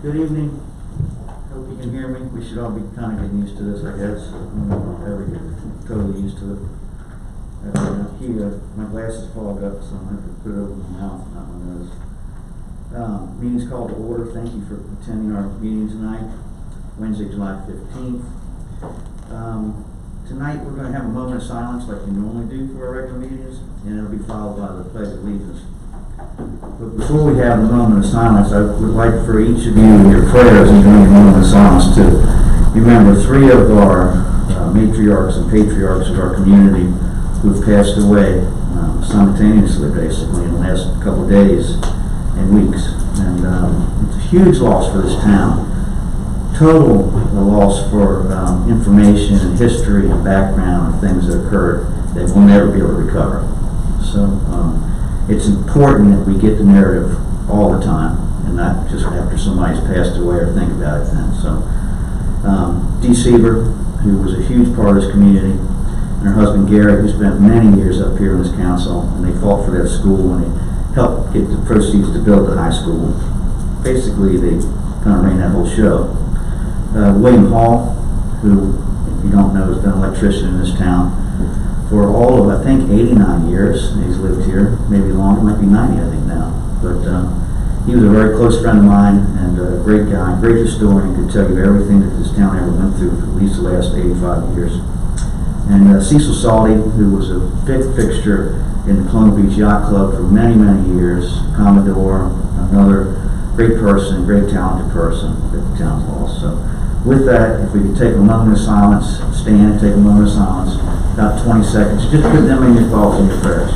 Good evening. Hope you can hear me. We should all be kind of getting used to this, I guess. Ever get totally used to it. My glasses fogged up, so I'm going to put it over my mouth, not my nose. Meeting's called to order. Thank you for attending our meeting tonight, Wednesday, July 15th. Tonight we're going to have a moment of silence like we normally do for our regular meetings, and it'll be followed by the Pledge of Allegiance. But before we have the moment of silence, I would like for each of you in your prayers and during the moment of silence to remember three of our matriarchs and patriarchs of our community who have passed away simultaneously, basically, in the last couple of days and weeks. And it's a huge loss for this town. Total loss for information and history and background and things that occurred that we'll never be able to recover. So it's important that we get the narrative all the time and not just after somebody's passed away or think about it then. So Dee Seaver, who was a huge part of this community, and her husband Gary, who spent many years up here in this council, and they fought for that school and they helped get the proceeds to build the high school. Basically, they kind of ran that whole show. William Hall, who, if you don't know, has been an electrician in this town for all of, I think, 89 years. He's lived here, maybe longer, might be 90, I think now. But he was a very close friend of mine and a great guy, great historian, could tell you everything that this town ever went through for at least the last 85 years. And Cecil Salty, who was a big fixture in the Clone Beach Yacht Club for many, many years, Commodore, another great person, great talented person that the town's lost. So with that, if we could take a moment of silence, stand, take a moment of silence, about 20 seconds, just put them in your thoughts and your prayers.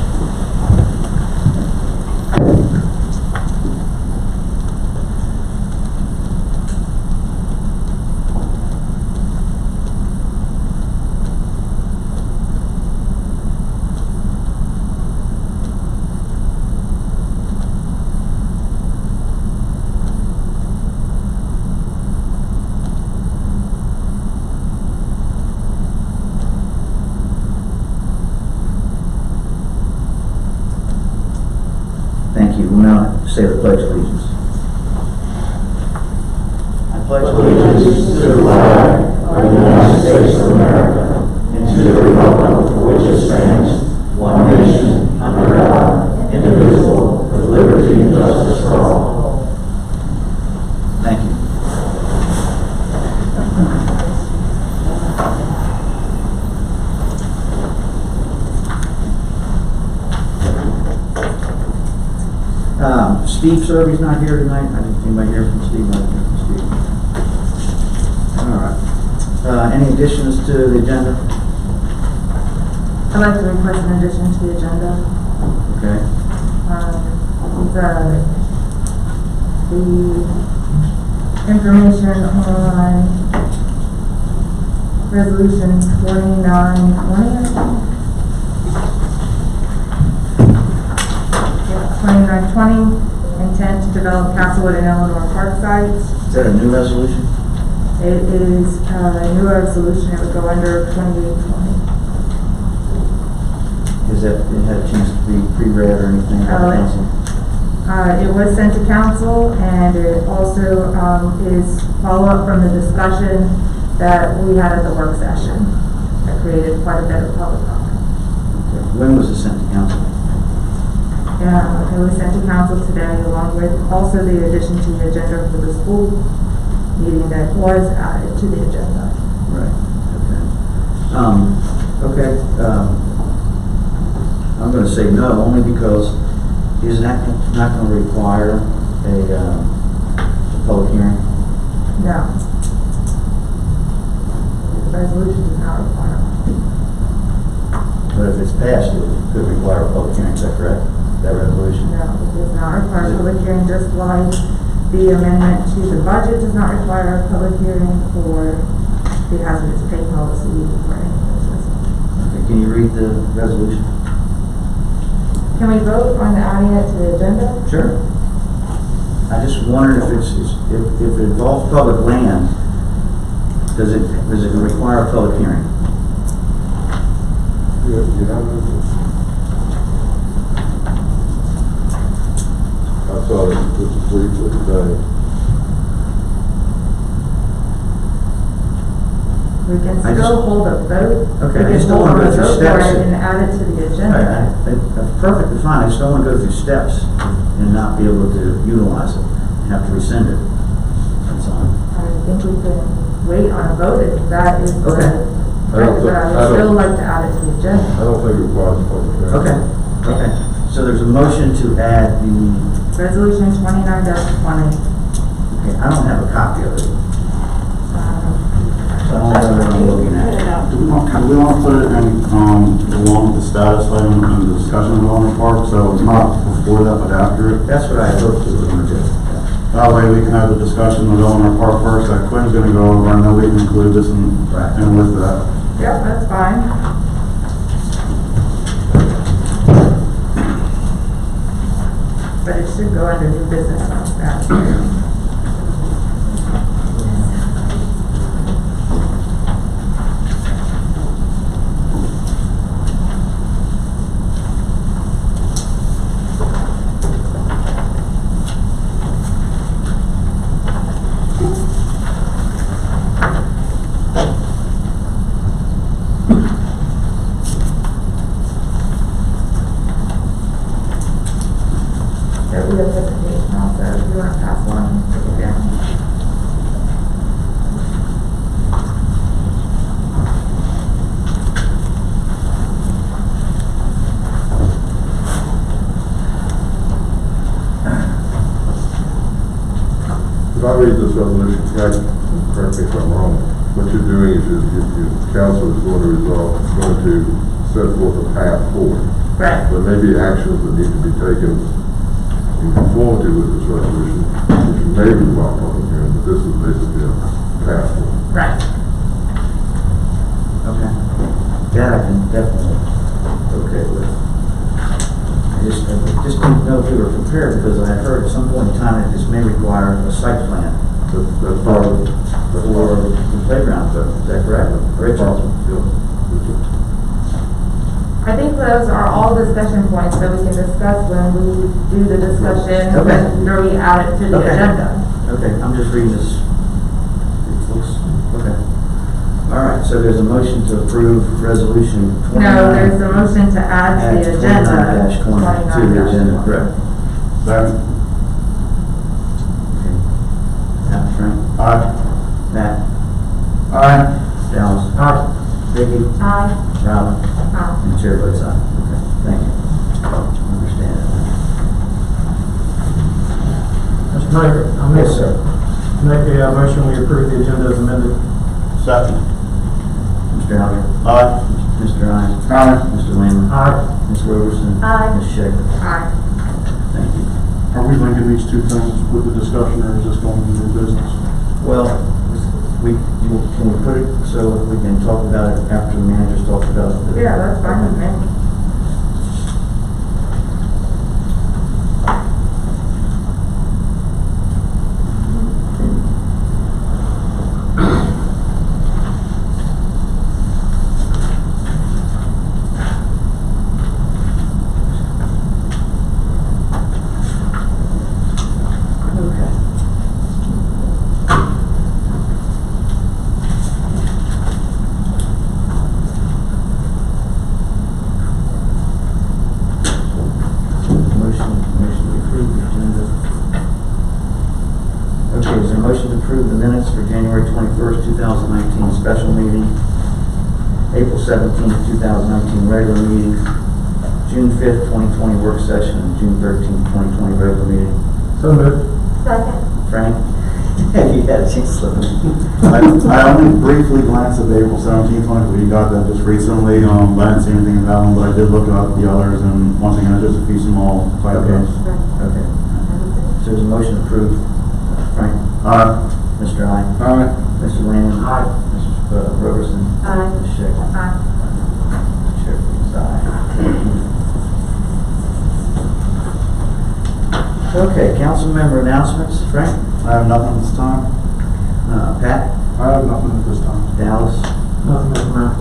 Thank you. We'll now say the Pledge of Allegiance. I pledge allegiance to the flag of the United States of America and to the republic for which it stands, one nation, under God, indivisible, with liberty and justice for all. Thank you. Steve Serby's not here tonight. I didn't see anybody here from Steve. Not here from Steve. All right. Any additions to the agenda? I'd like to request an addition to the agenda. Okay. The information on resolution 2920. 2920, intent to develop Castlewood and Eleanor Park sites. Is that a new resolution? It is a new resolution. It would go under 2820. Is that it had a chance to be pre-read or anything? It was sent to council, and it also is follow-up from the discussion that we had at the work session that created quite a bit of public comment. Okay. When was it sent to council? It was sent to council today, along with also the addition to the agenda for the school meeting that was added to the agenda. Right. Okay. I'm going to say no, only because is that not going to require a public hearing? No. The resolution does not require one. But if it's passed, it could require a public hearing. Is that correct? That resolution? No, it does not require a public hearing, just like the amendment to the budget does not require a public hearing for the hazardous pay policy for any business. Okay. Can you read the resolution? Can we vote on adding it to the agenda? Sure. I just wondered if if it involves public land, does it require a public hearing? I saw it just briefly today. We can I just- still hold a vote. Okay, I We just can don't hold wanna a go through vote for steps. it and add it to the agenda. That's perfectly fine, I just don't want to go through steps and not be able to utilize it, and have to rescind it. That's all. I think we can wait on a vote if that is. Okay. But I would still like to add it to the agenda. I don't think it requires a public hearing. Okay, okay. So there's a motion to add the, Resolution 29-20. okay, I don't have a copy of it, so I don't know what I'm looking at. Do we want to put it in, along with the status item and the discussion of Eleanor Park, so it's not before that, but after it? That's what I hoped we were going to do. That way we can have the discussion with Eleanor Park first, that Quinn's gonna go over, and then we can include this Right. in with that. Yep, that's fine. But it should go under new business on that. There we have presentation also, if you want to pass one, take it down. If I read this resolution correct me if I'm wrong, what you're doing is your council is going to set forth a path forward. Right. There may be actions that need to be taken in conformity with this resolution, which may require public hearing, but this is basically a path forward. Right. Okay. That I can definitely, okay with. I just didn't know if we were prepared, because I heard at some point in time that this may require a site plan That's part of it. That's for part of it. the playground, so is that correct? Richard? I think those are all discussion points that we can discuss when we do the discussion, Okay. after we add it to the Okay. agenda. Okay, I'm just reading this. It looks, okay. All right, so there's a motion to approve resolution 29. No, there's a motion to add to the agenda. 29-20 to the agenda, correct. Second. Okay. Now, Frank, Aye. Matt, Aye. Dallas. Aye. Vicky, Aye. Robin, Aye. and chair votes aye. Okay, thank you. Understand it. Mr. Mayor, I Yes, sir. make a motion we approve the agenda as amended. Second. Mr. Alger. Aye. Mr. Ryan. Aye. Mr. Lehman. Aye. Ms. Roberson. Aye. Ms. Shaker. Aye. Thank you. Are we linking these two things with the discussion, or is this going to new business? Well, can we put it so we can talk about it after the manager's talked about it? Yeah, that's fine with me. Okay. Motion to approve the agenda. Okay, is there a motion to approve the minutes for January 21st, 2019 special meeting, April 17th, 2019 regular meeting, June 5th, 2020 work session, and June 13th, 2020 regular meeting? So moved. Second. Frank? You had a chance to look. I only briefly glanced at the April 17th one, we got that just recently, I didn't see anything in that one, but I did look up the others, and once again, just a few small typos. Okay. So there's a motion to approve. Frank? Aye. Mr. Ryan? Aye. Mr. Lehman? Aye. Mr. Roberson? Aye. Ms. Shaker? Aye. Chair votes aye. Okay, council member announcements. Frank? I have nothing this time. Pat? I have nothing at this time. Dallas? Nothing, Mr. Mayor.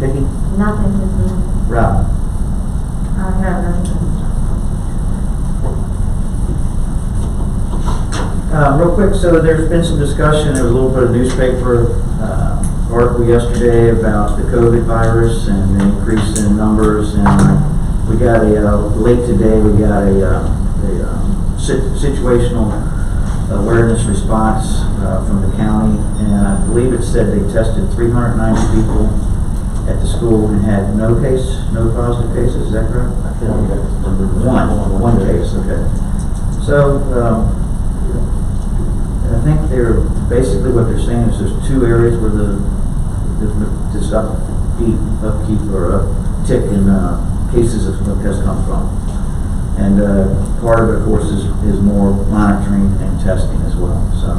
Vicky? Nothing this week. Rob? I have nothing. Real quick, so there's been some discussion, there was a little bit of newspaper article yesterday about the COVID virus and the increase in numbers, and we got late today, we got a situational awareness response from the county, and I believe it said they tested 390 people at the school and had no positive cases, is that correct? One case, okay. So, I think basically what they're saying is there's two areas where this upkeep or uptick in cases has come from. And part of it, of course, is more monitoring and testing as well. So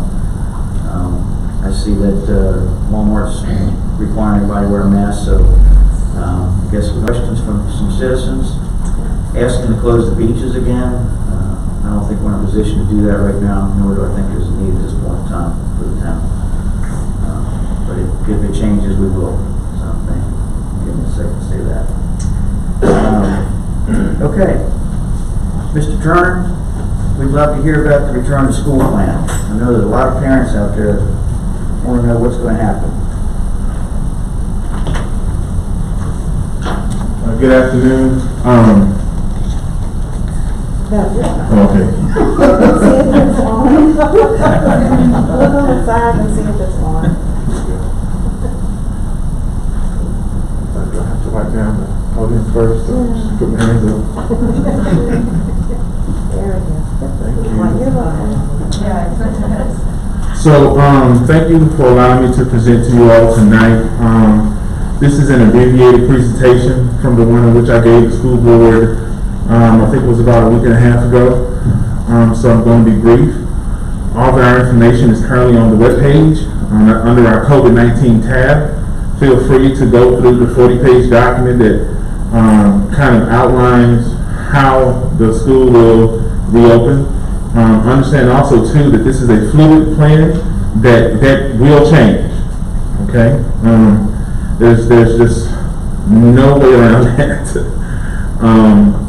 I see that Walmart's requiring everybody to wear a mask. So I guess questions from some citizens asking to close the beaches again. I don't think we're in a position to do that right now, nor do I think there's a need at this point in time for the town. But if it changes, we will. So give me a second to say that. Okay. Mr. Turner, we'd love to hear about the return to school plan. I know there's a lot of parents out there want to know what's going to happen. Good afternoon. Okay. See if it's on. Look on the side and see if it's on. Do I have to write down the audience first? Or just put my hands up? There it is. Thank you. You're welcome. Yeah, So, thank you for allowing me to present to you all tonight. This is an abbreviated presentation from the one in which I gave the school board, I think it was about a week and a half ago. So I'm going to be brief. All of our information is currently on the webpage under our COVID-19 tab. Feel free to go through the 40-page document that kind of outlines how the school will reopen. Understand also too that this is a fluid plan that will change. Okay, there's just no way around that.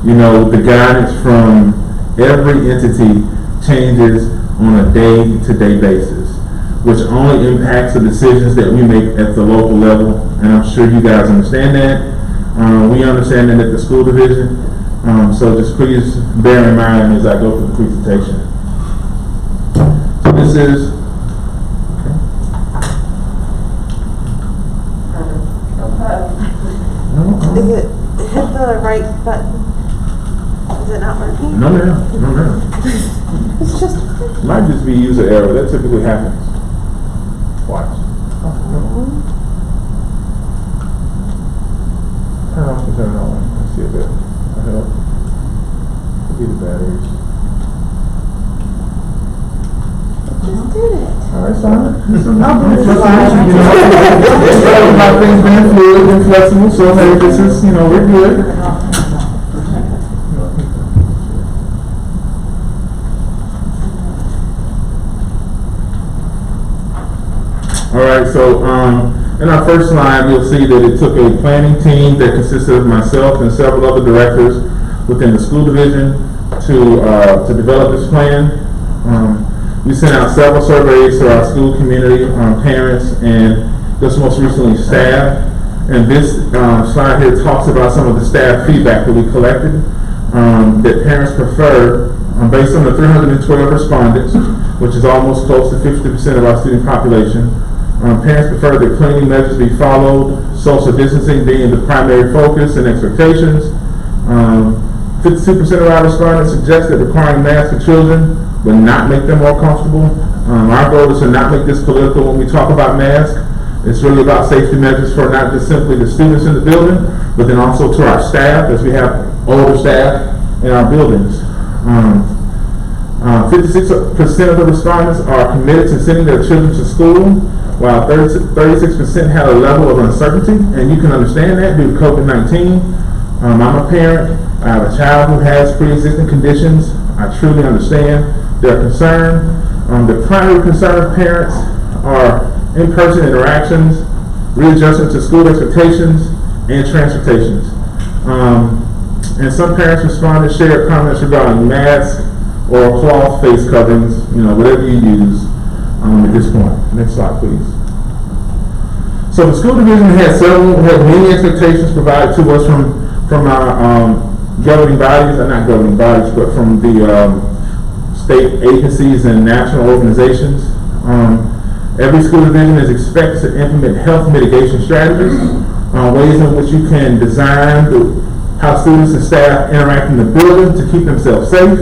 You know, the guidance from every entity changes on a day-to-day basis, which only impacts the decisions that we make at the local level, and I'm sure you guys understand that. We understand that at the school division, so just please bear in mind as I go through the presentation. So this is, Is it hit the right button? Is it not working? no ma'am. It's just. Might just be user error. That typically happens. Watch. Turn off and turn it on. Let's see if it helps. Get the batteries. Just did it. All right, fine. I'll My things being fluid and flexible, so hey, this is, we're good. All right, so in our first slide, you'll see that it took a planning team that consisted of myself and several other directors within the school division to develop this plan. We sent out several surveys to our school community, parents, and just most recently staff. And this slide here talks about some of the staff feedback that we collected that parents prefer based on the 312 respondents, which is almost close to 50% of our student population. Parents prefer that cleaning measures be followed, social distancing being the primary focus and expectations. 52% of our respondents suggest that requiring masks for children will not make them more comfortable. Our goal is to not make this political when we talk about masks. It's really about safety measures for not just simply the students in the building, but then also to our staff, as we have older staff in our buildings. 56% of the respondents are committed to sending their children to school, while 36% had a level of uncertainty, and you can understand that due to COVID-19. I'm a parent. I have a child who has pre-existing conditions. I truly understand their concern. The primary concern of parents are in-person interactions, readjustment to school expectations, and transportations. And some parents respond to shared comments regarding masks or cloth face coverings, whatever you use at this point. Next slide, please. So the school division had many expectations provided to us from our governing bodies, not governing bodies, but from the state agencies and national organizations. Every school division is expected to implement health mitigation strategies, ways in which you can design how students and staff interact in the building to keep themselves safe.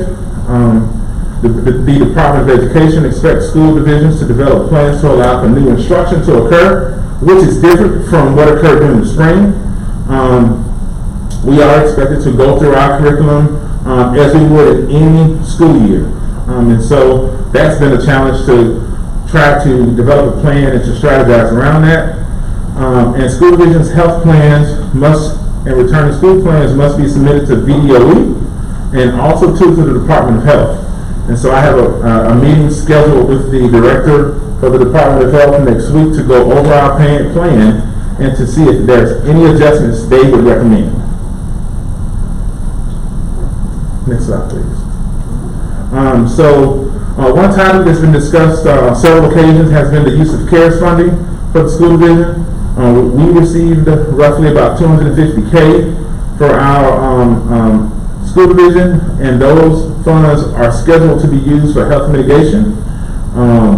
The Department of Education expects school divisions to develop plans to allow for new instruction to occur, which is different from what occurred during the spring. We are expected to go through our curriculum as we would in any school year. And so that's been a challenge to try to develop a plan and to strategize around that. And school divisions' health plans and return to school plans must be submitted to VDOE and also to the Department of Health. And so I have a meeting scheduled with the director for the Department of Health next week to go over our plan and to see if there's any adjustments they would recommend. Next slide, please. One topic that's been discussed several occasions has been the use of CARES funding for the school division. We received roughly about $250K for our school division, and those funds are scheduled to be used for health mitigation,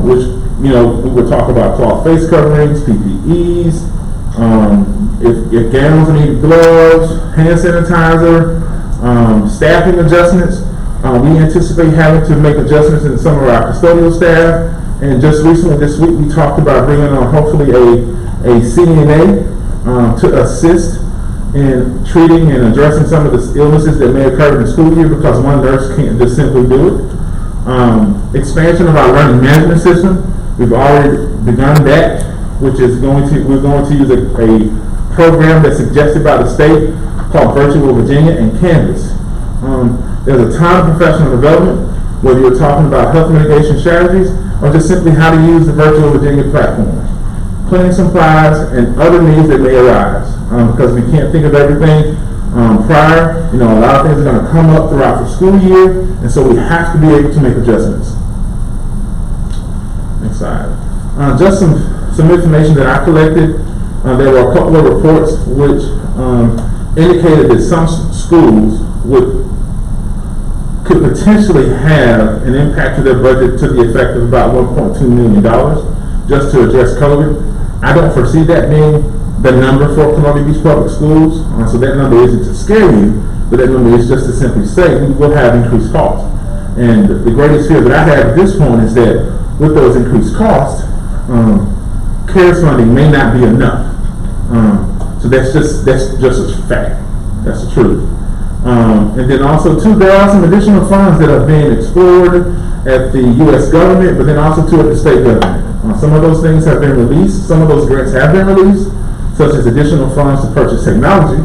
which, we would talk about cloth face coverings, PPEs, if gowns need gloves, hand sanitizer, staffing adjustments. We anticipate having to make adjustments in some of our custodial staff, and just recently this week we talked about bringing on hopefully a CNA to assist in treating and addressing some of the illnesses that may occur in the school year because one nurse can't just simply do it. Expansion of our learning management system. We've already begun that, which is we're going to use a program that's suggested by the state called Virtual Virginia and Canvas. There's a ton of professional development, whether you're talking about health mitigation strategies or just simply how to use the Virtual Virginia platform. Cleaning supplies and other needs that may arise, because we can't think of everything prior. A lot of things are going to come up throughout the school year, and so we have to be able to make adjustments. Next slide. Just some information that I collected. There were a couple of reports which indicated that some schools could potentially have an impact to their budget to the effect of about $1.2 million just to address COVID. I don't foresee that being the number for Columbia Beach Public Schools, so that number isn't to scare you, but that number is just to simply say we will have increased costs. And the greatest fear that I have at this point is that with those increased costs, CARES funding may not be enough. So that's just a fact. That's the truth. And then also too, there are some additional funds that are being explored at the U.S. government, but then also too at the state government. Some of those things have been released. Some of those grants have been released, such as additional funds to purchase technology,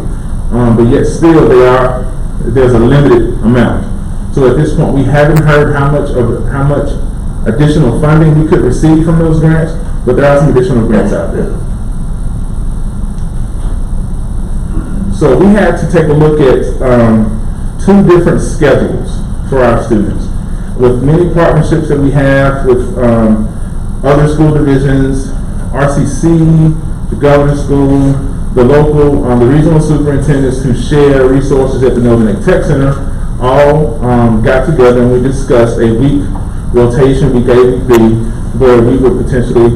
but yet still there's a limited amount. So at this point, we haven't heard how much additional funding we could receive from those grants, but there are some additional grants out there. So we had to take a look at two different schedules for our students. With many partnerships that we have with other school divisions, RCC, the governor's school, the local, the regional superintendents who share resources at the Northern Lake Tech Center, all got together and we discussed a week rotation we gave where we would potentially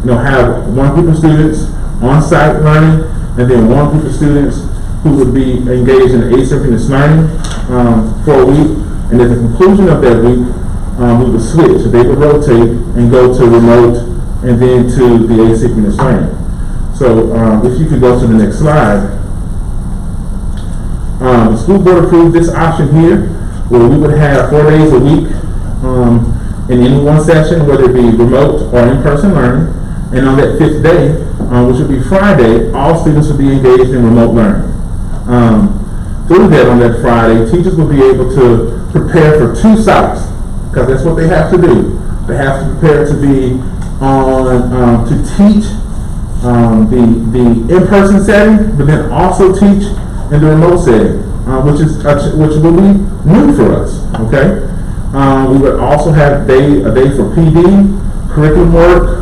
have one group of students on-site learning and then one group of students who would be engaged in asynchronous learning for a week, and at the conclusion of that week, we would switch. So they would rotate and go to remote and then to the asynchronous learning. So if you could go to the next slide. The school board approved this option here, where we would have 4 days a week in any one session, whether it be remote or in-person learning, and on that 5th day, which would be Friday, all students would be engaged in remote learning. Through that on that Friday, teachers will be able to prepare for 2 sites, because that's what they have to do. They have to prepare to be on, to teach the in-person setting, but then also teach in the remote setting, which will be new for us, okay? We would also have a day for PD, curriculum work,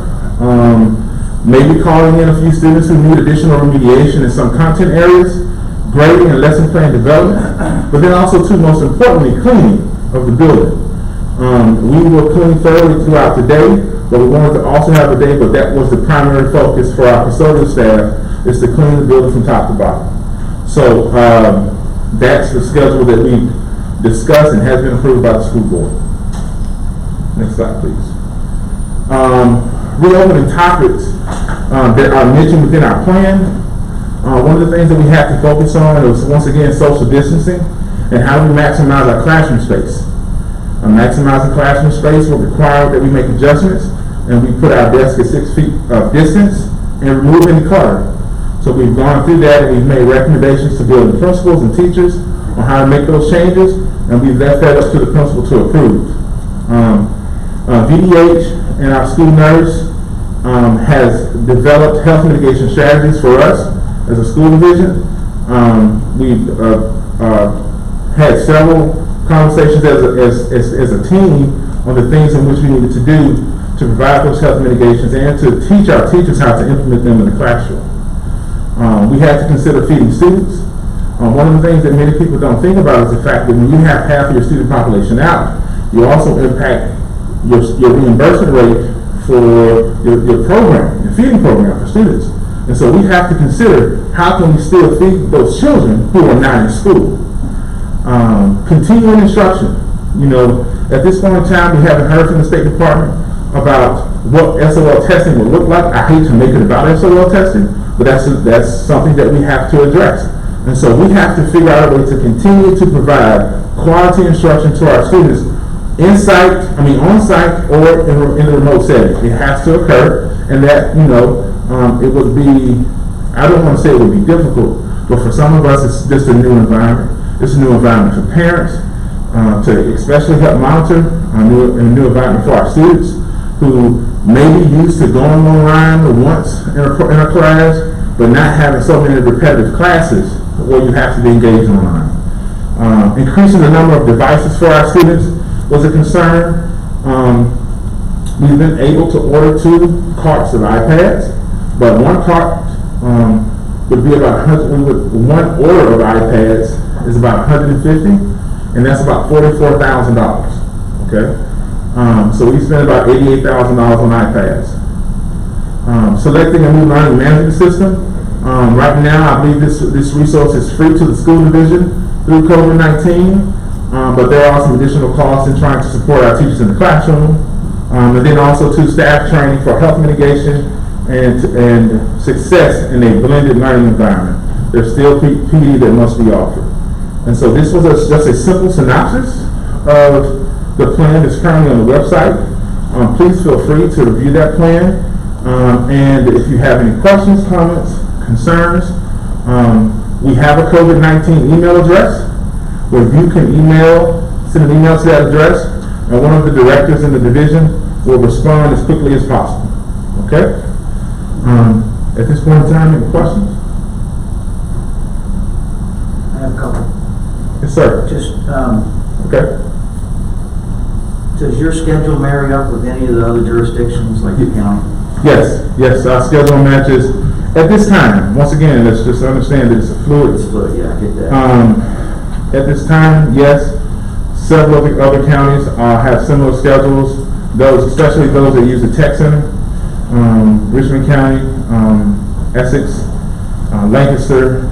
maybe calling in a few students who need additional remediation in some content areas, grading and lesson plan development, but then also too, most importantly, cleaning of the building. We will clean thoroughly throughout the day, but we wanted to also have a day, but that was the primary focus for our custodial staff, is to clean the building from top to bottom. So that's the schedule that we discussed and has been approved by the school board. Next slide, please. Reopening topics that are mentioned within our plan. One of the things that we have to focus on is, once again, social distancing and how we maximize our classroom space. Maximizing classroom space will require that we make adjustments and we put our desk at 6 feet of distance and remove any clutter. So we've gone through that and we've made recommendations to building principals and teachers on how to make those changes, and we've left that up to the principal to approve. VDH and our school nurse has developed health mitigation strategies for us as a school division. We've had several conversations as a team on the things in which we needed to do to provide those health mitigations and to teach our teachers how to implement them in the classroom. We had to consider feeding students. One of the things that many people don't think about is the fact that when you have half of your student population out, you also impact your reimbursement rate for your program, your feeding program for students. And so we have to consider, how can we still feed those children who are not in school? Continuing instruction. You know, at this point in time, we haven't heard from the State Department about what SOL testing will look like. I hate to make it about SOL testing, but that's something that we have to address. And so we have to figure out a way to continue to provide quality instruction to our students on-site or in the remote setting. It has to occur, and that, it would be, I don't want to say it would be difficult, but for some of us, it's just a new environment. It's a new environment for parents, to especially help monitor a new environment for our students who may be used to going online once in a class, but not having so many repetitive classes where you have to be engaged online. Increasing the number of devices for our students was a concern. We've been able to order 2 carts of iPads, but one cart would be about one order of iPads is about $150, and that's about $44,000. Okay, so we spent about $88,000 on iPads. Selecting a new learning management system. Right now, I believe this resource is free to the school division through COVID-19, but there are some additional costs in trying to support our teachers in the classroom, and then also to staff training for health mitigation and success in a blended learning environment. There's still PD that must be offered. And so this was just a simple synopsis of the plan that's currently on the website. Please feel free to review that plan. And if you have any questions, comments, concerns, we have a COVID-19 email address where you can send an email to that address, and one of the directors in the division will respond as quickly as possible. Okay? At this point in time, any questions? I have a couple. Yes, sir. Just, Okay. does your schedule marry up with any of the other jurisdictions, like the county? Yes, our schedule matches at this time. Once again, let's just understand that it's a fluid. It's fluid, yeah, I get that. At this time, yes, several of the other counties have similar schedules. Those, especially those that use the tech center, Richmond County, Essex, Lancaster,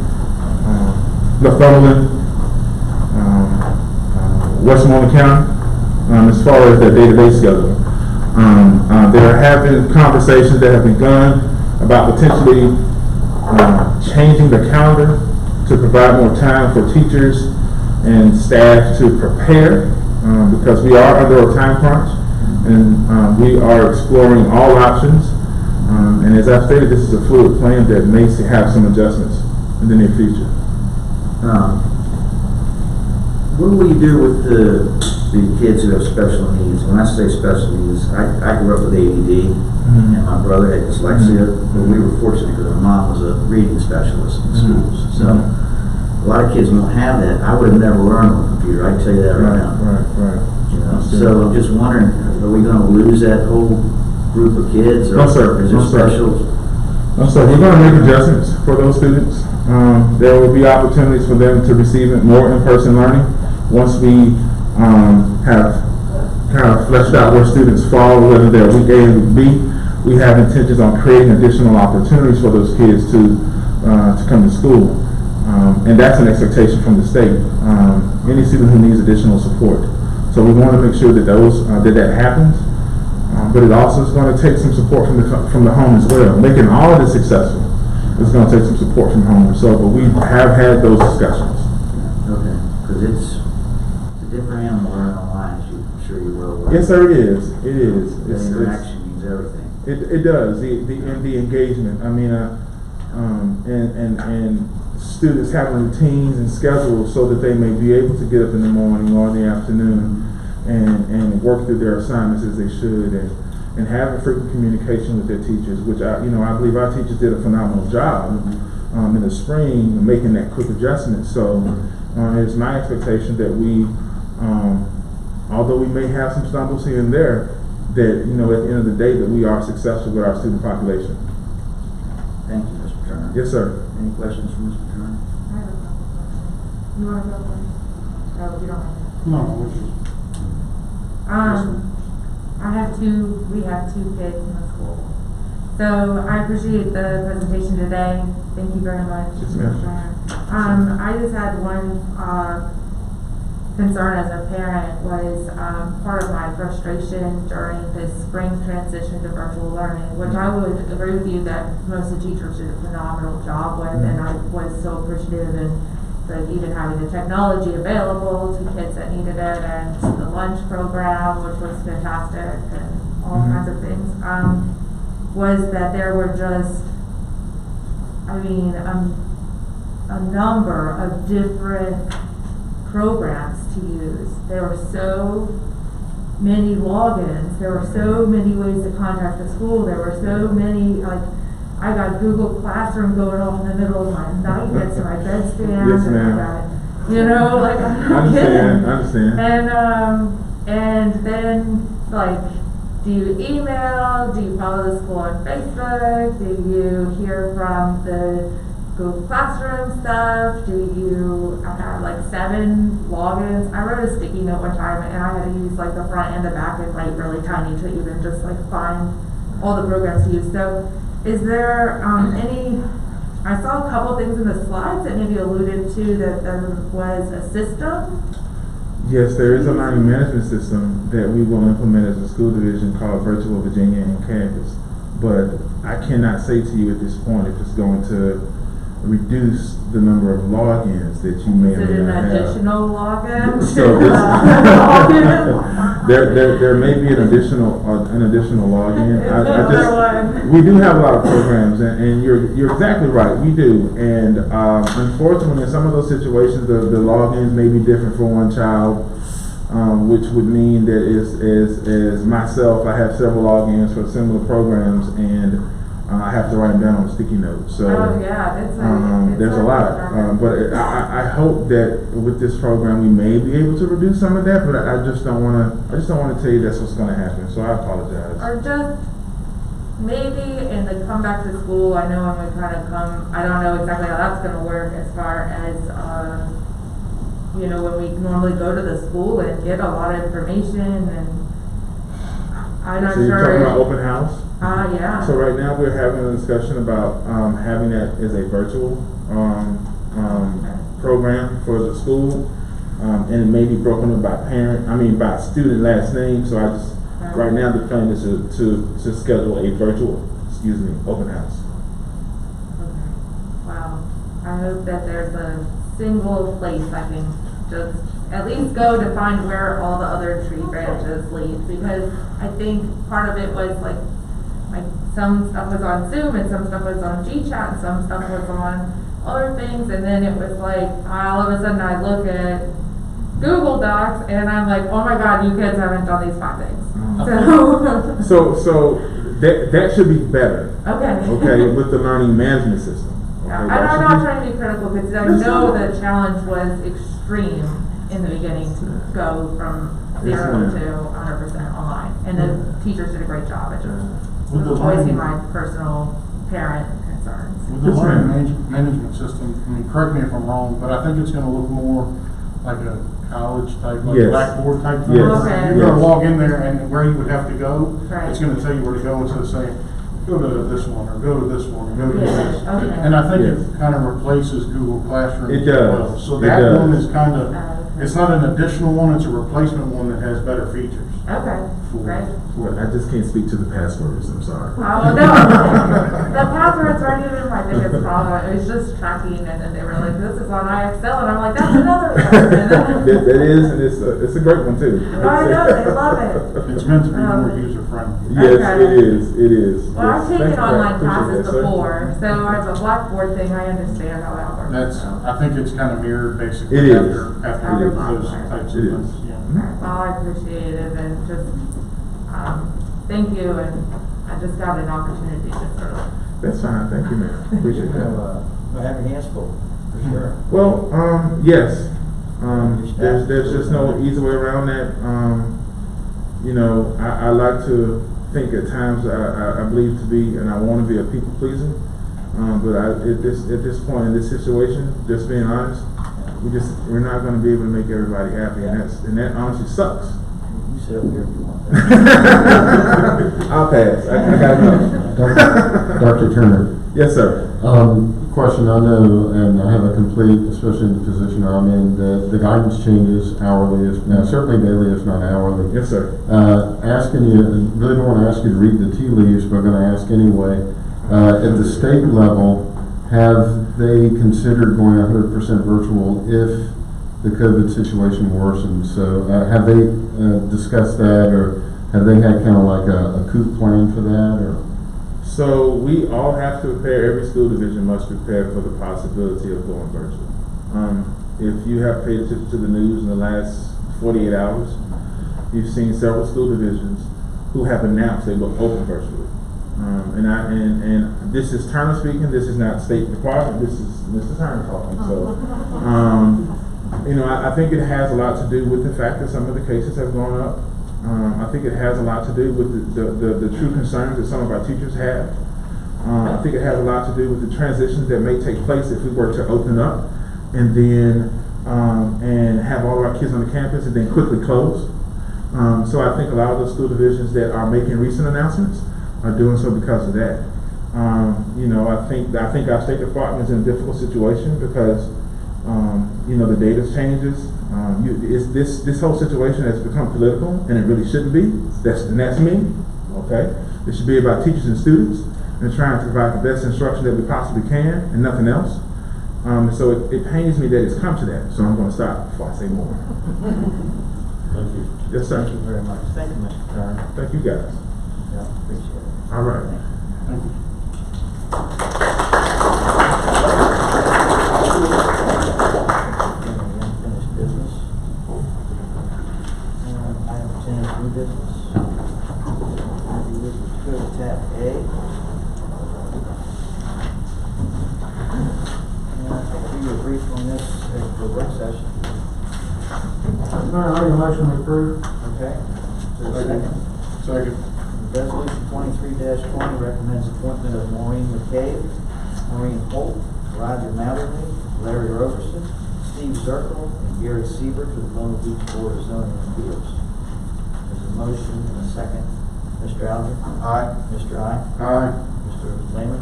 Northumberland, Westmoreland County, as far as their day-to-day schedule. There have been conversations that have begun about potentially changing the calendar to provide more time for teachers and staff to prepare, because we are under a time crunch, and we are exploring all options. And as I've stated, this is a fluid plan that may have some adjustments in the near future. What will you do with the kids who have special needs? When I say special needs, I grew up with ADD, and my brother had dyslexia, but we were fortunate because my mom was a reading specialist in schools. So a lot of kids don't have that. I would have never learned on a computer, I can tell you that right now. Right. You know? So I'm just wondering, are we going to lose that whole group of kids? Or No, sir. is there No, sir. special So we're going to make adjustments for those students. There will be opportunities for them to receive more in-person learning once we have kind of fleshed out where students fall, whether they're week A or week B. We have intentions on creating additional opportunities for those kids to come to school. And that's an expectation from the state. Any student who needs additional support. So we want to make sure that that happens. But it also is going to take some support from the home as well. Making all of this successful is going to take some support from home. So, but we have had those discussions. Okay, because it's a different animal learning online, as I'm sure you're well aware. Yes, sir, it is. It is. The interaction means everything. It does. The engagement. I mean, and students having routines and schedules so that they may be able to get up in the morning or in the afternoon and work through their assignments as they should, and having frequent communication with their teachers, which I believe our teachers did a phenomenal job in the spring making that quick adjustment. So it's my expectation that we, although we may have some stumbles here and there, that at the end of the day that we are successful with our student population. Thank you, Mr. Turner. Yes, sir. Any questions from Mr. Turner? I have a couple questions. You want to go first? No, you don't have to. No, we have two kids in the school. So I appreciate the presentation today. Thank you very much. Yes, ma'am. I just had one concern as a parent was part of my frustration during this spring transition to virtual learning, which I would agree with you that most of the teachers did a phenomenal job with, and I was so appreciative and even having the technology available to kids that needed it, and the lunch program, which was fantastic, and all kinds of things, was that there were just, a number of different programs to use. There were so many logins, there were so many ways to contact the school, there were so many, I got Google Classroom going off in the middle of my night next to my bedstand. Yes, ma'am. I'm kidding. I understand. And then, do you email? Do you follow the school on Facebook? Do you hear from the Google Classroom stuff? I had 7 logins. I wrote a sticky note one time, and I had to use the front and the back and write really tiny to even just find all the programs to use. So, is there I saw a couple things in the slides that maybe alluded to that there was a system. Yes, there is a learning management system that we will implement as a school division called Virtual Virginia in Campus. But I cannot say to you at this point if it's going to reduce the number of logins that you may or may not have. Is it an additional login? So there may be an additional login. We do have a lot of programs, and you're exactly right. We do, and unfortunately, in some of those situations, the logins may be different for one child, which would mean that as myself, I have several logins for similar programs, and I have to write them down on a sticky note. So there's a lot, but I hope that with this program we may be able to reduce some of that. But I just don't want to tell you that's what's going to happen. So I apologize. Or just maybe in the come back to school. I know when we kind of come. I don't know exactly how that's going to work as far as when we normally go to the school and get a lot of information, and I'm not sure. So you're talking about open house? Yeah. So right now we're having a discussion about having that as a virtual program for the school, and it may be broken up by student last name. So right now the plan is to schedule a virtual, open house. Okay. Wow. I hope that there's a single place I can just at least go to find where all the other tree branches lead, because I think part of it was some stuff was on Zoom and some stuff was on GChat and some stuff was on other things, and then it was all of a sudden I look at Google Docs and I'm like, oh my God, you kids haven't done these 5 things. So that should be better. Okay, with the learning management system. Okay, I'm not trying to be critical, because I know the challenge was extreme in the beginning to go from 0 to 100% online, and the teachers did a great job. It just voicing my personal parent concerns. With the learning management system, I mean, correct me if I'm wrong, but I think it's gonna look more like a college type, like Yes. Blackboard type thing. Yes. Okay. You're gonna Yes. log in there and where you would have to go, Right. it's gonna tell you where to go instead of saying, go to this one, or go to this one, or go to Yeah, this. okay. And I think Yes. it kind of replaces Google Classroom. It as does. well. So It that does. one is kind of, Okay. it's not an additional one, it's a replacement one that has better features. Okay, great. Well, I just can't speak to the passwords, I'm sorry. Oh, no, the passwords weren't even my biggest problem, it was just tracking, and then they were like, this is on iXL, and I'm like, that's another one. That is, and it's a great one too. I know, they love it. It's meant to be more user friendly. Yes, Okay. it is. Well, I've Yes. taken Thank you, online Appreciate classes that, sir. before, so as a Blackboard thing, I understand how that works. That's, so. I think it's kind of mirrored basically It is. after It is. those types of It is. things, yeah. Well, I appreciate it, and just, thank you, and I just got an opportunity to sort of. That's fine, thank you, ma'am. Appreciate that. I have your hands full, for sure. Well, yes, there's just no easy way around that. You know, I like to think at times I believe to be, and I want to be a people pleaser. But at this point in this situation, just being honest, we're not going to be able to make everybody happy, and that honestly sucks. You sit up here if you want. I'll pass. I got enough. Dr. Turner, Yes, sir. question, I know, and I have a complete, especially in the position I'm in, that the guidance changes hourly, now certainly daily, if not hourly. Yes, sir. Asking you, really don't want to ask you to read the tea leaves, but I'm going to ask anyway. At the state level, have they considered going 100% virtual if the COVID situation worsens? So have they discussed that, or have they had kind of like a coup plan for that, or? So we all have to prepare, every school division must prepare for the possibility of going virtual. If you have paid attention to the news in the last 48 hours, you've seen several school divisions who have announced they will open virtually. And this is Turner speaking, this is not State Department, this is Mr. Turner talking. So, you know, I think it has a lot to do with the fact that some of the cases have gone up. I think it has a lot to do with the true concerns that some of our teachers have. I think it has a lot to do with the transitions that may take place if we were to open up and then and have all of our kids on the campus and then quickly close. So I think a lot of the school divisions that are making recent announcements are doing so because of that. You know, I think our State Department is in a difficult situation because you know, the data changes. This whole situation has become political, and it really shouldn't be. That's me. Okay, it should be about teachers and students and trying to provide the best instruction that we possibly can, and nothing else. So it pains me that it's come to that. So I'm going to stop before I say more. Thank you. Yes, sir. Thank you very much. Thank you, Mr. Turner. Thank you, guys. Yeah, appreciate it. All right. Thank you. Any unfinished business? Item 10, new business. Maybe we could go to tab A. And I think we were briefed on this at the work session. I make a motion to approve. Okay. Is there a second? Second. Resolution 23-20 recommends appointment of Maureen McCabe, Maureen Holt, Roger Matherly, Larry Roberson, Steve Zirkle, and Gary Siebert to the Loma Beach Board of Zoning and Appeals. There's a motion and a second. Mr. Alger? Aye. Mr. I? Aye. Mr. Lehman?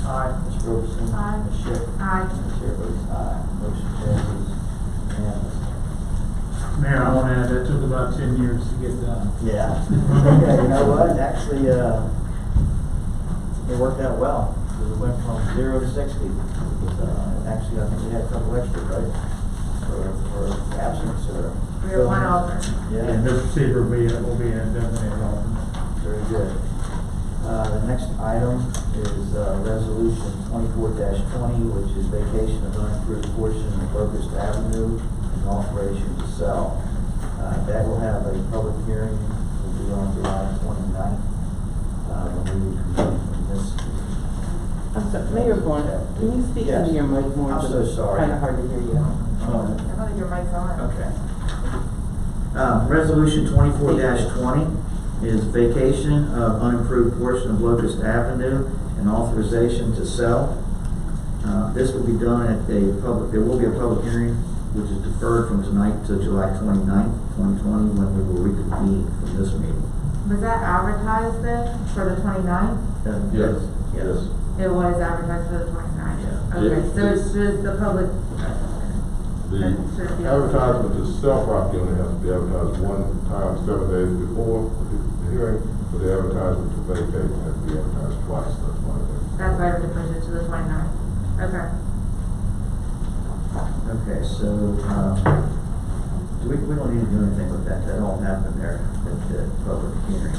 Aye. Ms. Roberson? Aye. Ms. Schiff? Aye. The chair votes aye. Motion passes unanimously. Mayor, I want to add, that took about 10 years to get done. Yeah. Yeah, you know what? Actually, it worked out well. It went from 0 to 60. Actually, I think we had a couple extra, right? For absence or. We have one alternate. Yeah, And Mr. Seaver will be in designated alternate. very good. The next item is resolution 24-20, which is vacation of unimproved portion of Locust Avenue and alteration to sell. That will have a public hearing, will be on July 29th, when we convene from this. I'm sorry, Mayor Blunt, can you speak Yes. into your mic more? I'm so sorry. Kind of hard to hear you. I don't think your mic's on. Okay. Resolution 24-20 is vacation of unimproved portion of Locust Avenue an authorization to sell. This will be done at there will be a public hearing, which is deferred from tonight to July 29th, 2020, when we will reconvene from this meeting. Was that advertised then for the 29th? Yes. Yes. It was advertised for the 29th? Yeah. Okay, so it's just the public. The advertisement to sell property only has to be advertised one time, 7 days before the hearing, but the advertisement to vacate has to be advertised twice, that's why. That's why we pushed it to the 29th. Okay. Okay, so, we don't need to do anything with that. That all happened there at the public hearing.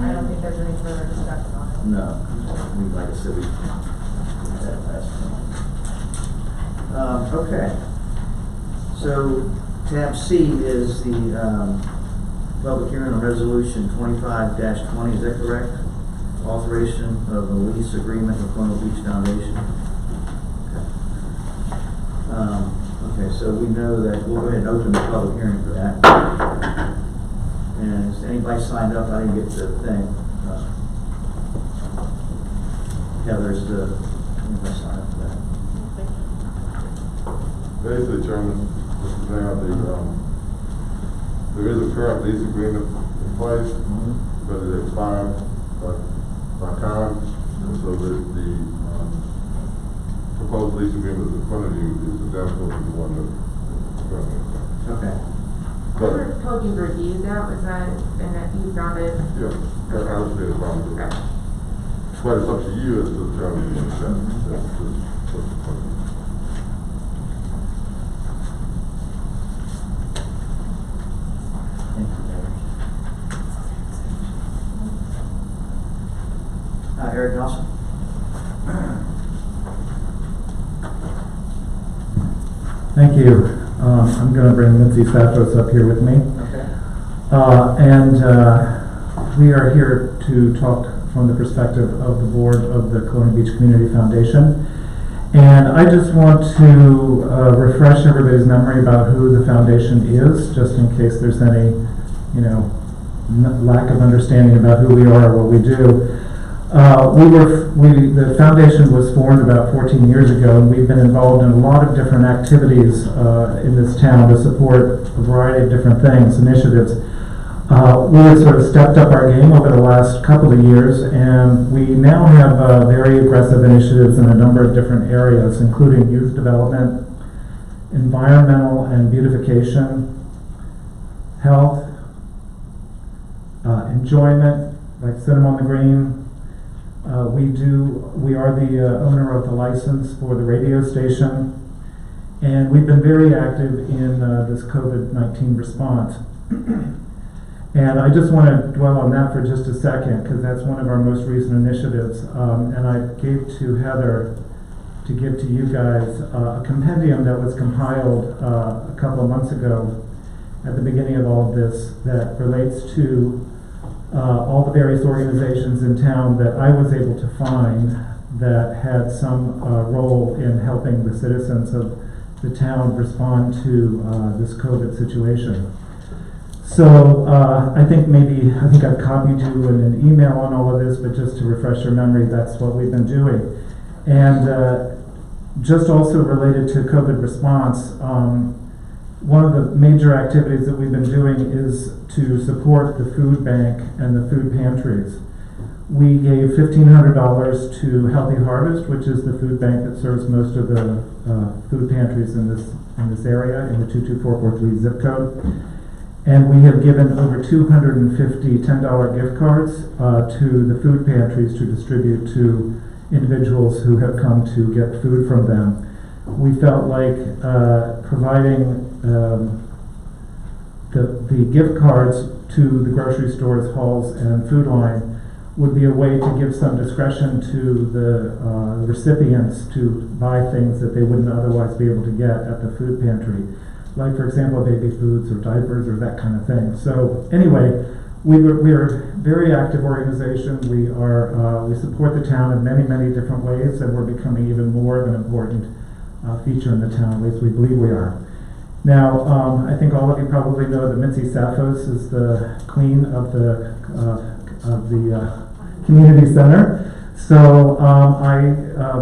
I don't think there's any further discussion on it. No, like I said, we did that last time. Okay. So tab C is the, public hearing on resolution 25-20, is that correct? Authorization of the lease agreement with Colonial Beach Foundation. Okay, so we know that we'll go ahead and open the public hearing for that. And is anybody signed up? I didn't get the thing. Heather's anybody signed up for that? Basically, Chairman, Mr. Mayor, there is a current lease agreement in place, but it expired by time, and so the proposed lease agreement in front of you is identical to the one that's currently in place. Okay. We were told you reviewed that, was that, and that you found it? Yeah, that I would say the problem. Okay. But it's up to you as to determine the extent. That's what's the point. Thank you, Heather. Eric Nelson. Thank you. I'm going to bring Mitzi Satos up here with me. Okay. We are here to talk from the perspective of the board of the Colonial Beach Community Foundation. And I just want to refresh everybody's memory about who the foundation is, just in case there's any, lack of understanding about who we are or what we do. The foundation was formed about 14 years ago, and we've been involved in a lot of different activities in this town to support a variety of different things, initiatives. We have sort of stepped up our game over the last couple of years, and we now have very aggressive initiatives in a number of different areas, including youth development, environmental and beautification, health, enjoyment, like Cinema on the Green. We are the owner of the license for the radio station, and we've been very active in this COVID-19 response. And I just want to dwell on that for just a second, because that's one of our most recent initiatives. And I gave to Heather to give to you guys a compendium that was compiled a couple of months ago at the beginning of all of this that relates to all the various organizations in town that I was able to find that had some role in helping the citizens of the town respond to this COVID situation. So I think I've copied you in an email on all of this, but just to refresh your memory, that's what we've been doing. And just also related to COVID response, one of the major activities that we've been doing is to support the food bank and the food pantries. We gave $1,500 to Healthy Harvest, which is the food bank that serves most of the food pantries in this area, in the 22443 zip code. And we have given over 250 $10 gift cards to the food pantries to distribute to individuals who have come to get food from them. We felt like providing the gift cards to the grocery stores, halls, and food line would be a way to give some discretion to the recipients to buy things that they wouldn't otherwise be able to get at the food pantry. Like, for example, baby foods or diapers or that kind of thing. So anyway, we are a very active organization. We support the town in many, many different ways, and we're becoming even more of an important feature in the town, at least we believe we are. Now, I think all of you probably know that Mitzi Saphos is the queen of the community center. So I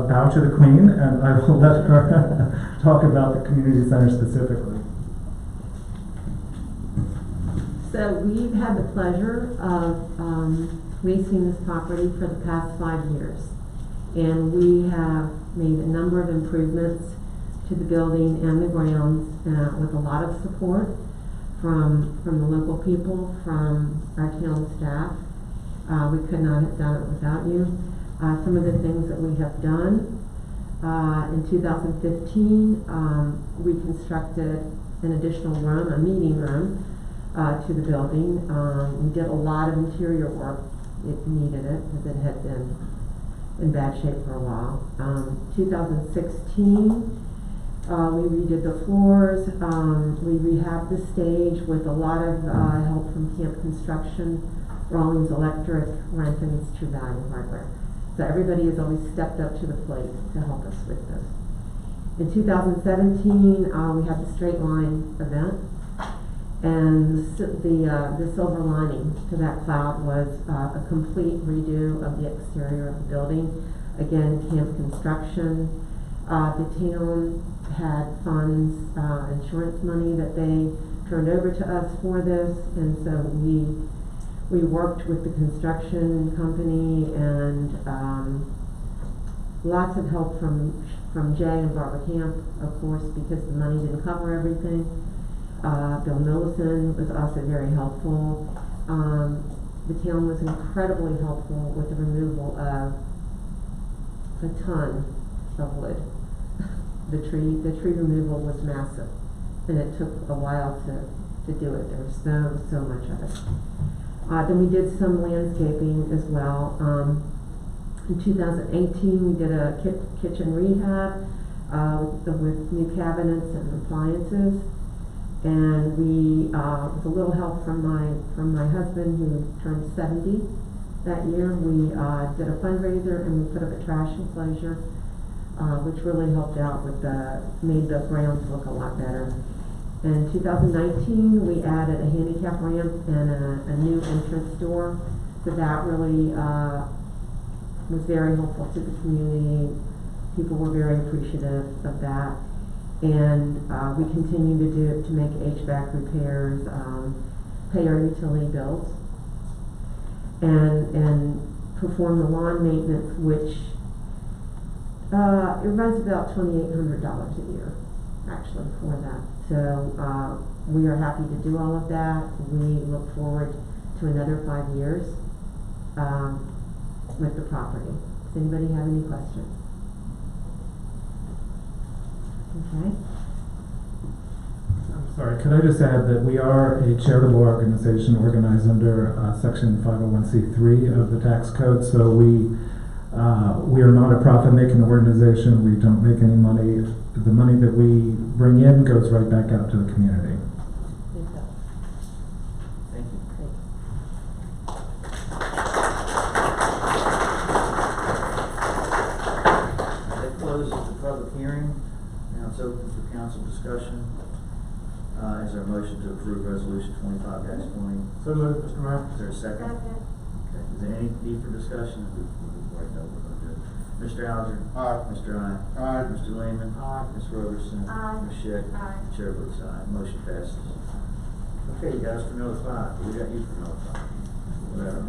bow to the Queen, and I will let her talk about the community center specifically. So we've had the pleasure of leasing this property for the past 5 years. And we have made a number of improvements to the building and the grounds with a lot of support from the local people, from our town staff. We could not have done it without you. Some of the things that we have done, in 2015, we constructed an additional room, a meeting room, to the building. We did a lot of interior work. It needed it because it had been in bad shape for a while. 2016, we redid the floors. We rehabbed the stage with a lot of help from Camp Construction, Rawlings Electric, Rankin's True Value Hardware. So everybody has always stepped up to the plate to help us with this. In 2017, we had the Straight Line event, and the silver lining to that cloud was a complete redo of the exterior of the building. Again, Camp Construction. The town had funds, insurance money that they turned over to us for this, and so we worked with the construction company, and lots of help from Jay and Barbara Camp, of course, because the money didn't cover everything. Bill Millison was also very helpful. The town was incredibly helpful with the removal of a ton of wood. The tree removal was massive, and it took a while to do it. There was so much of it. Then we did some landscaping as well. In 2018, we did a kitchen rehab with new cabinets and appliances. And we, with a little help from my husband, who turned 70 that year, we did a fundraiser and we put up a trash enclosure, which really helped out with made the grounds look a lot better. In 2019, we added a handicap ramp and a new entrance door, so that really was very helpful to the community. People were very appreciative of that. And we continue to make HVAC repairs, pay our utility bills, and perform the lawn maintenance, which it runs about $2,800 a year, actually, for that. So we are happy to do all of that. We look forward to another 5 years with the property. Does anybody have any questions? Okay. I'm sorry, could I just add that we are a charitable organization organized under Section 501c3 of the tax code, so we are not a profit-making organization. We don't make any money. The money that we bring in goes right back out to the community. Thank you. That closes the public hearing. Now it's open for council discussion. Is there a motion to approve resolution 25-20? So moved, Mr. Mayor. Is there a second? Okay. Is there any need for discussion? Mr. Alger? Aye. Mr. Eye? Aye. Mr. Lehman? Aye. Ms. Roberson? Aye. Ms. Schick? Aye. Chair votes aye. Motion passes. Okay, you guys for another 5. We got you for another 5. Whatever.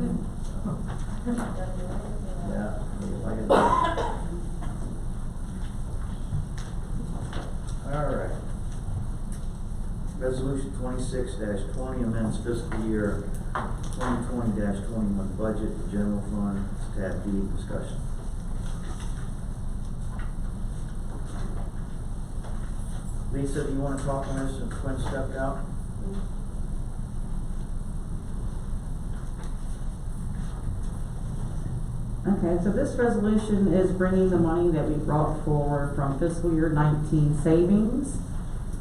Yeah, like it. All right. Resolution 26-20 amends fiscal year 2020-21 budget, general fund, tab D, discussion. Lisa, do you want to talk on this since Quinn stepped out? Okay, so this resolution is bringing the money that we brought forward from fiscal year 19 savings.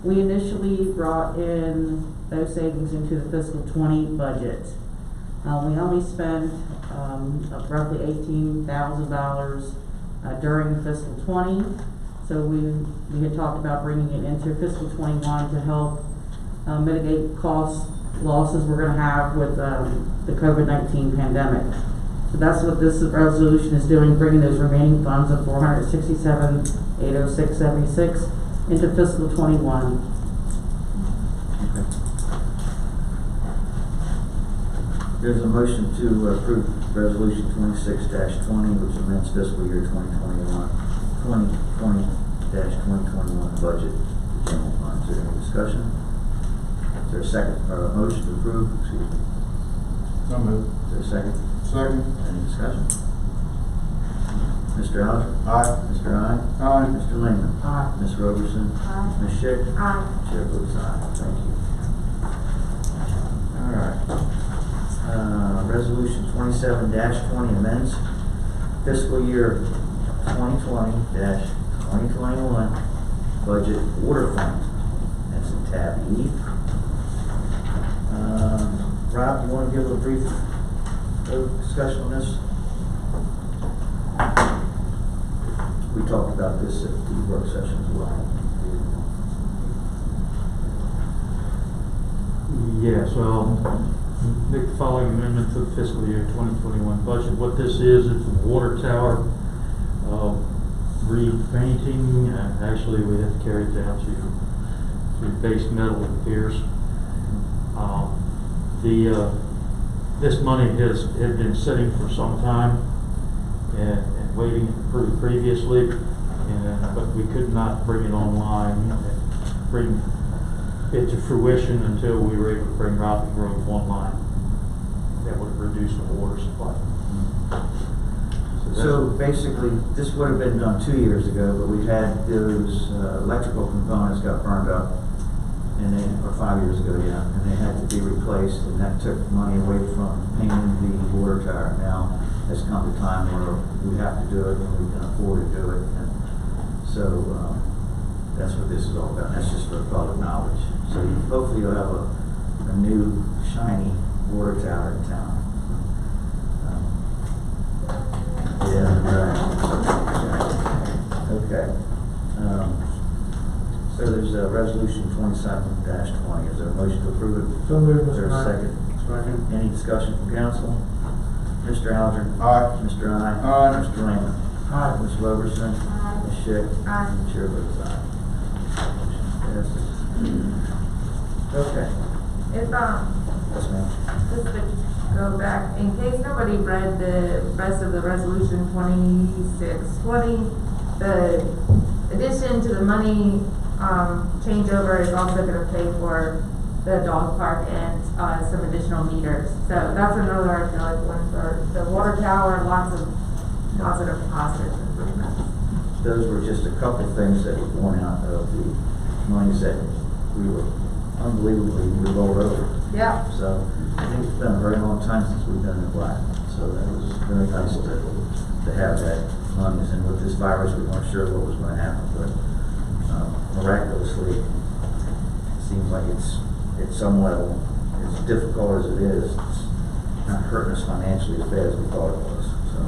We initially brought in those savings into the fiscal 20 budget. We only spent roughly $18,000 during fiscal 20. So we had talked about bringing it into fiscal 21 to help mitigate cost losses we're going to have with the COVID-19 pandemic. So that's what this resolution is doing, bringing those remaining funds of $467,806.76 into fiscal '21. There's a motion to approve resolution 26-20, which amends fiscal year 2020-2021 budget general funds. Is there any discussion? Is there a second, or a motion to approve? Excuse me. So moved. Is there a second? Second. Any discussion? Mr. Alger? Aye. Mr. I? Aye. Mr. Lehman? Aye. Ms. Roberson? Aye. Ms. Schick? Aye. Chair votes aye. Thank you. All right. Resolution 27-20 amends fiscal year 2020-2021 budget order fund. That's in tab E. Rob, you want to give a brief discussion on this? We talked about this at the work session as well. Yes, well, make the following amendment to the fiscal year 2021 budget. What this is, it's a water tower repainting, and actually we have to carry it down to base metal and piers. This money had been sitting for some time and waiting approved previously, but we could not bring it online and bring it to fruition until we were able to bring Robin Grove online. That would have reduced the water supply. So basically, this would have been done 2 years ago, but we had those electrical components got burned up, or 5 years ago, yeah, and they had to be replaced, and that took money away from painting the water tower. Now, it's come to time where we have to do it, and we can afford to do it, and so that's what this is all about. That's just for public knowledge. So hopefully you'll have a new, shiny water tower in town. Yeah, right. Okay. So there's a resolution 27-20. Is there a motion to approve it? So moved, Is there a Mr. second? Second. Any discussion from council? Mr. Alger? Aye. Mr. I? Aye. Mr. Lehman? Aye. Ms. Roberson? Aye. Ms. Schick? Aye. And Chair votes aye. Motion passes. Okay. If, Yes, ma'am. just to go back, in case nobody read the rest of the resolution 26-20, the addition to the money, changeover is also gonna pay for the dog park and, some additional meters. So that's another, one for the water tower, lots of positive improvements. Those were just a couple of things that were born out of the monies that we were unbelievably rolled over. Yeah. So I think it's been a very long time since we've been in the black. So that was very nice to have that monies. And with this virus, we weren't sure what was going to happen, but miraculously, it seems like it's at some level, as difficult as it is, it's not hurting us financially as bad as we thought it was. So,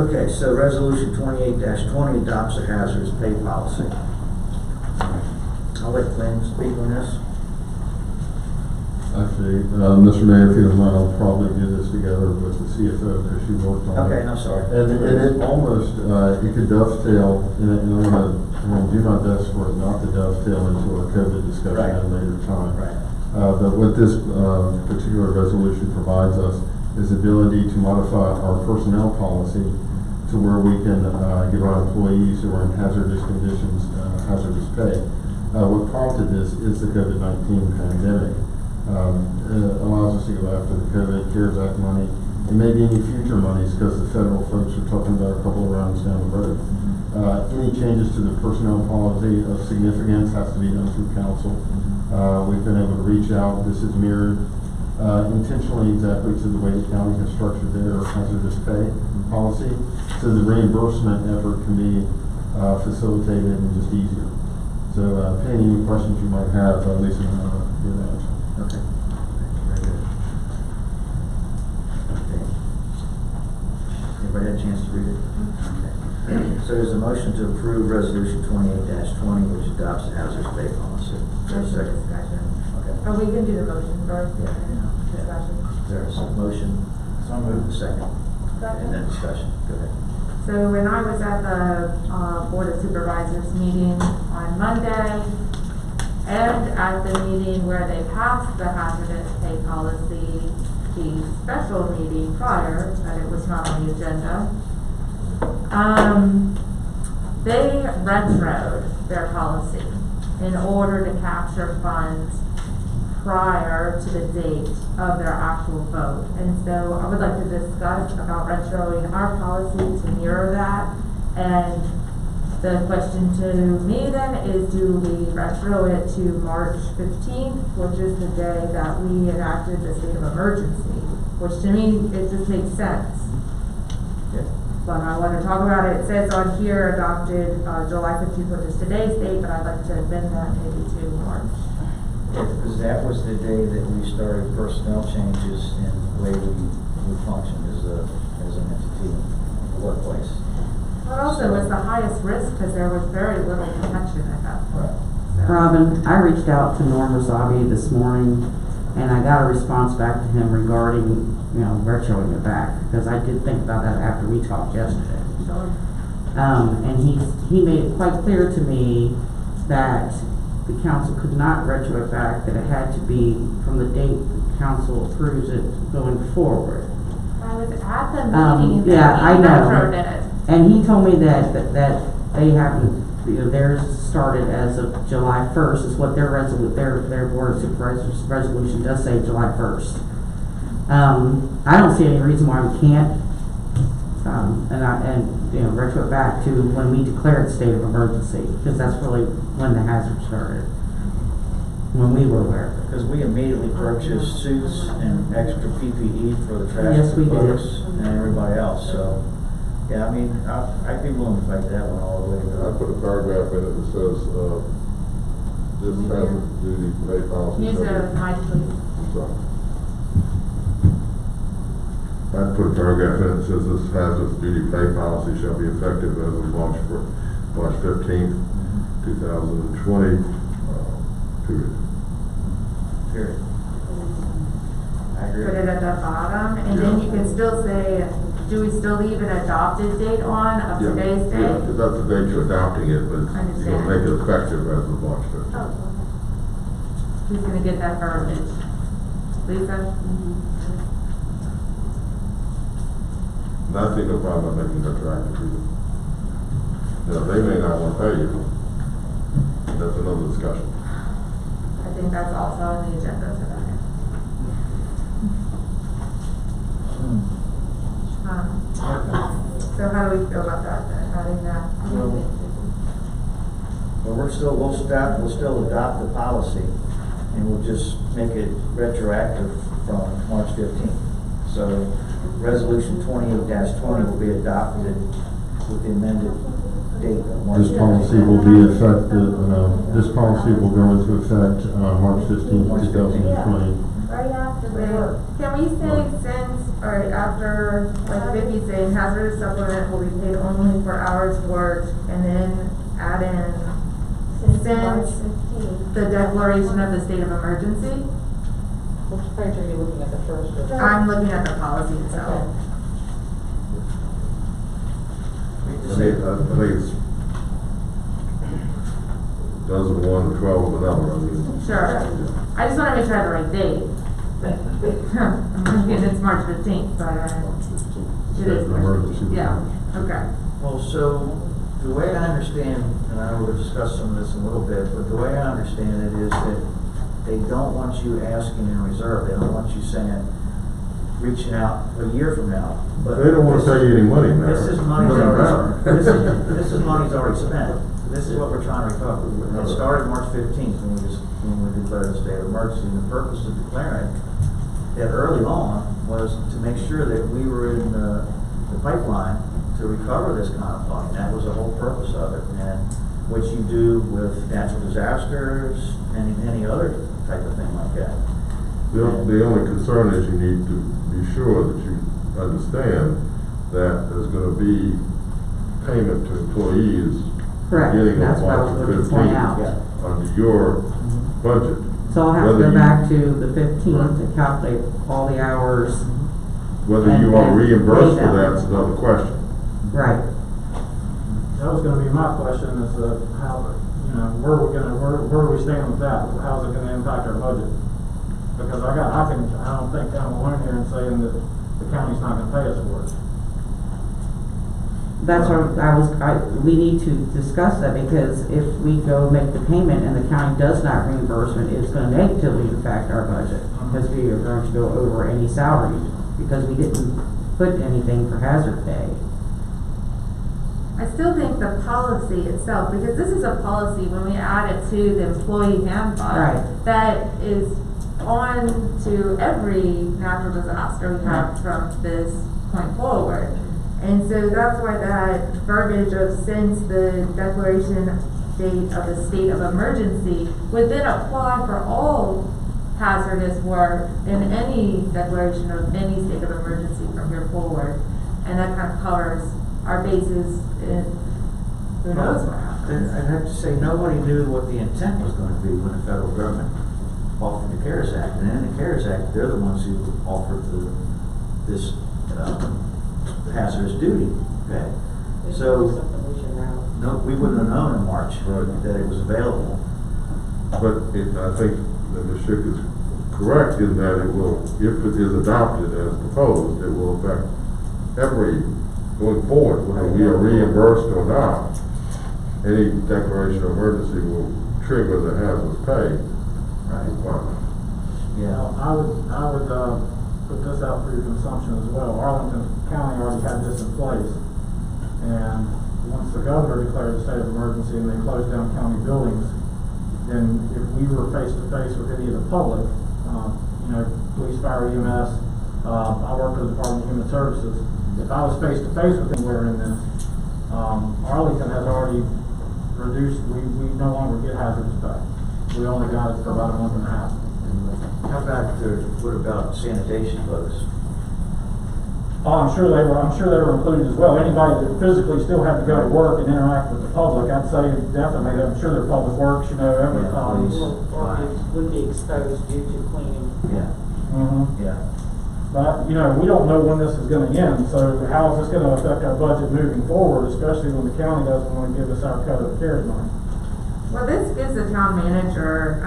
okay, so resolution 28-20 adopts a hazardous pay policy. I'll let Glenn speak on this. Actually, Mr. Mayor, if you don't mind, I'll probably get this together with the CFO because she worked on it. Okay, I'm sorry. And it almost, it could dovetail, and I'm going to do my best for it not to dovetail into our COVID discussion Right. at a later time. Right. But what this particular resolution provides us is the ability to modify our personnel policy to where we can give our employees who are in hazardous conditions hazardous pay. What prompted this is the COVID-19 pandemic. Allows us to go after the COVID CARES Act money and maybe any future monies because the federal folks are talking about a couple of rounds down the road. Any changes to the personnel policy of significance has to be done through council. We've been able to reach out. This is mirrored intentionally exactly to the way the county has structured their hazardous pay policy, so the reimbursement effort can be facilitated and just easier. So, any questions you might have, Lisa and I will give an answer. Okay. Very good. Okay. Everybody had a chance to read it? Okay. So there's a motion to approve resolution 28-20, which adopts the hazardous pay policy. There's a second. Discussion. Okay. Oh, we can do the motion first, Yeah. and then discussion. There's a motion So I'll move the second. And then discussion, go ahead. So when I was at the Board of Supervisors meeting on Monday, and at the meeting where they passed the hazardous pay policy, the special meeting prior, but it was not on the agenda, they retroed their policy in order to capture funds prior to the date of their actual vote. And so I would like to discuss about retroing our policy to mirror that. And the question to me then is, do we retro it to March 15th, which is the day that we enacted the state of emergency? Which to me, it just makes sense. But I want to talk about it. It says on here adopted July 15th, which is today's date, but I'd like to amend that maybe to March. Because that was the day that we started personnel changes in the way we function as an entity in the workplace. It also was the highest risk because there was very little protection at that point. So. Robin, I reached out to Norm Razavi this morning, and I got a response back to him regarding, retroing it back, because I did think about that after we talked yesterday. Sure. And he made it quite clear to me that the council could not retro it back, that it had to be from the date the council approves it going forward. I was at the meeting yeah, I know. retroed it. And he told me that they haven't, theirs started as of July 1st, is what their Board of Supervisors resolution does say, July 1st. I don't see any reason why we can't, retro it back to when we declared the state of emergency, because that's really when the hazard started, when we were aware. Because we immediately purchased suits and extra PPE for the trash Yes, we did. clerks and everybody else, so. Yeah, I mean, I'd be willing to fight that one all the way. I put a paragraph in it that says, this hazard duty pay policy. Use the mic, please. I'm sorry. I put a paragraph in it that says this hazardous duty pay policy shall be effective as of March 15th, 2020, period. Period. I agree. Put it at the bottom, and then you can still say, do we still leave an adopted date on of today's date? Yeah, because that's the date you're adopting it, but you're Understand. going to make it effective as of March 15th. Oh, who's gonna get that verbiage? Lisa? And I see no problem in making it retroactive either. They may not want to pay you. That's another discussion. I think that's also on the agenda today. So how do we feel about that then, adding that? Well, we'll still adopt the policy, and we'll just make it retroactive from March 15th. So, resolution 28-20 will be adopted with the amended date of March 15th. This policy will be effective, this policy will go into effect, March 15th, 2020. Right after the Wait, work. can we say since, or after, like Vicky's saying, hazardous supplement will be paid only for hours worked, and then add in Since March since 15th. the declaration of the state of emergency? Which page are you looking at, the first or? I'm looking at the policy itself. I think it's dozen one or 12 of another. I mean, Sure. I just wanna make sure I have the right date. I'm thinking it's March 15th, but it is March 15th. Yeah, okay. Well, so, the way I understand, and I know we'll discuss some of this in a little bit, but the way I understand it is that they don't want you asking in reserve, they don't want you saying, reaching out a year from now. But They don't want to pay you any money, man. This is money's already, this is money's already spent. This is what we're trying to recover. It started March 15th when we declared a state of emergency, and the purpose of declaring it early on was to make sure that we were in the pipeline to recover this kind of funding. That was the whole purpose of it. And what you do with natural disasters and any other type of thing like that. The only concern is you need to be sure that you understand that there's going to be payment to employees Correct, beginning that's on what I was March looking to point 15th out. under your budget. So I'll have to Whether go you- back to the 15th to calculate all the hours Whether you want to reimburse for that's another question. Right. That was gonna be my question, is how, where are we staying with that? How's it gonna impact our budget? Because I don't think I'm alone here in saying that the county's not gonna pay us for it. That's what we need to discuss that, because if we go make the payment and the county does not reimbursement, it's gonna negatively impact our budget, because we are going to go over any salaries, because we didn't put anything for hazard pay. I still think the policy itself, because this is a policy when we add it to the employee handbook, Right. that is on to every natural disaster we have from this point forward. And so that's why that verbiage of since the declaration date of the state of emergency would then apply for all hazardous work in any declaration of any state of emergency from here forward. And that kind of covers our bases in who knows what happens. I'd have to say, nobody knew what the intent was gonna be when the federal government offered the CARES Act. And in the CARES Act, they're the ones who offered this hazardous duty, okay? So, no, we wouldn't have known in March that it was available. But I think that Ms. Schick is correct in that it will, if it is adopted as proposed, it will affect every, going forward, whether we are reimbursed or not. Any declaration of emergency will trigger the hazardous pay requirement. Yeah. I would put this out for your consumption as well. Arlington County already had this in place. And once the governor declared a state of emergency and they closed down county buildings, then if we were face to face with any of the public, police, fire, EMS, I work for the Department of Human Services. If I was face to face with anywhere in this, Arlington has already reduced, we no longer get hazardous pay. We only got it for about a month and a half. How about what about sanitation folks? Oh, I'm sure they were included as well. Anybody that physically still had to go to work and interact with the public, I'd say definitely, I'm sure their public works, every, Would be exposed due to cleaning. Yeah. Yeah. But, we don't know when this is gonna end, so how is this gonna affect our budget moving forward, especially when the county doesn't wanna give us our cut of the CARES money? Well, this gives the town manager,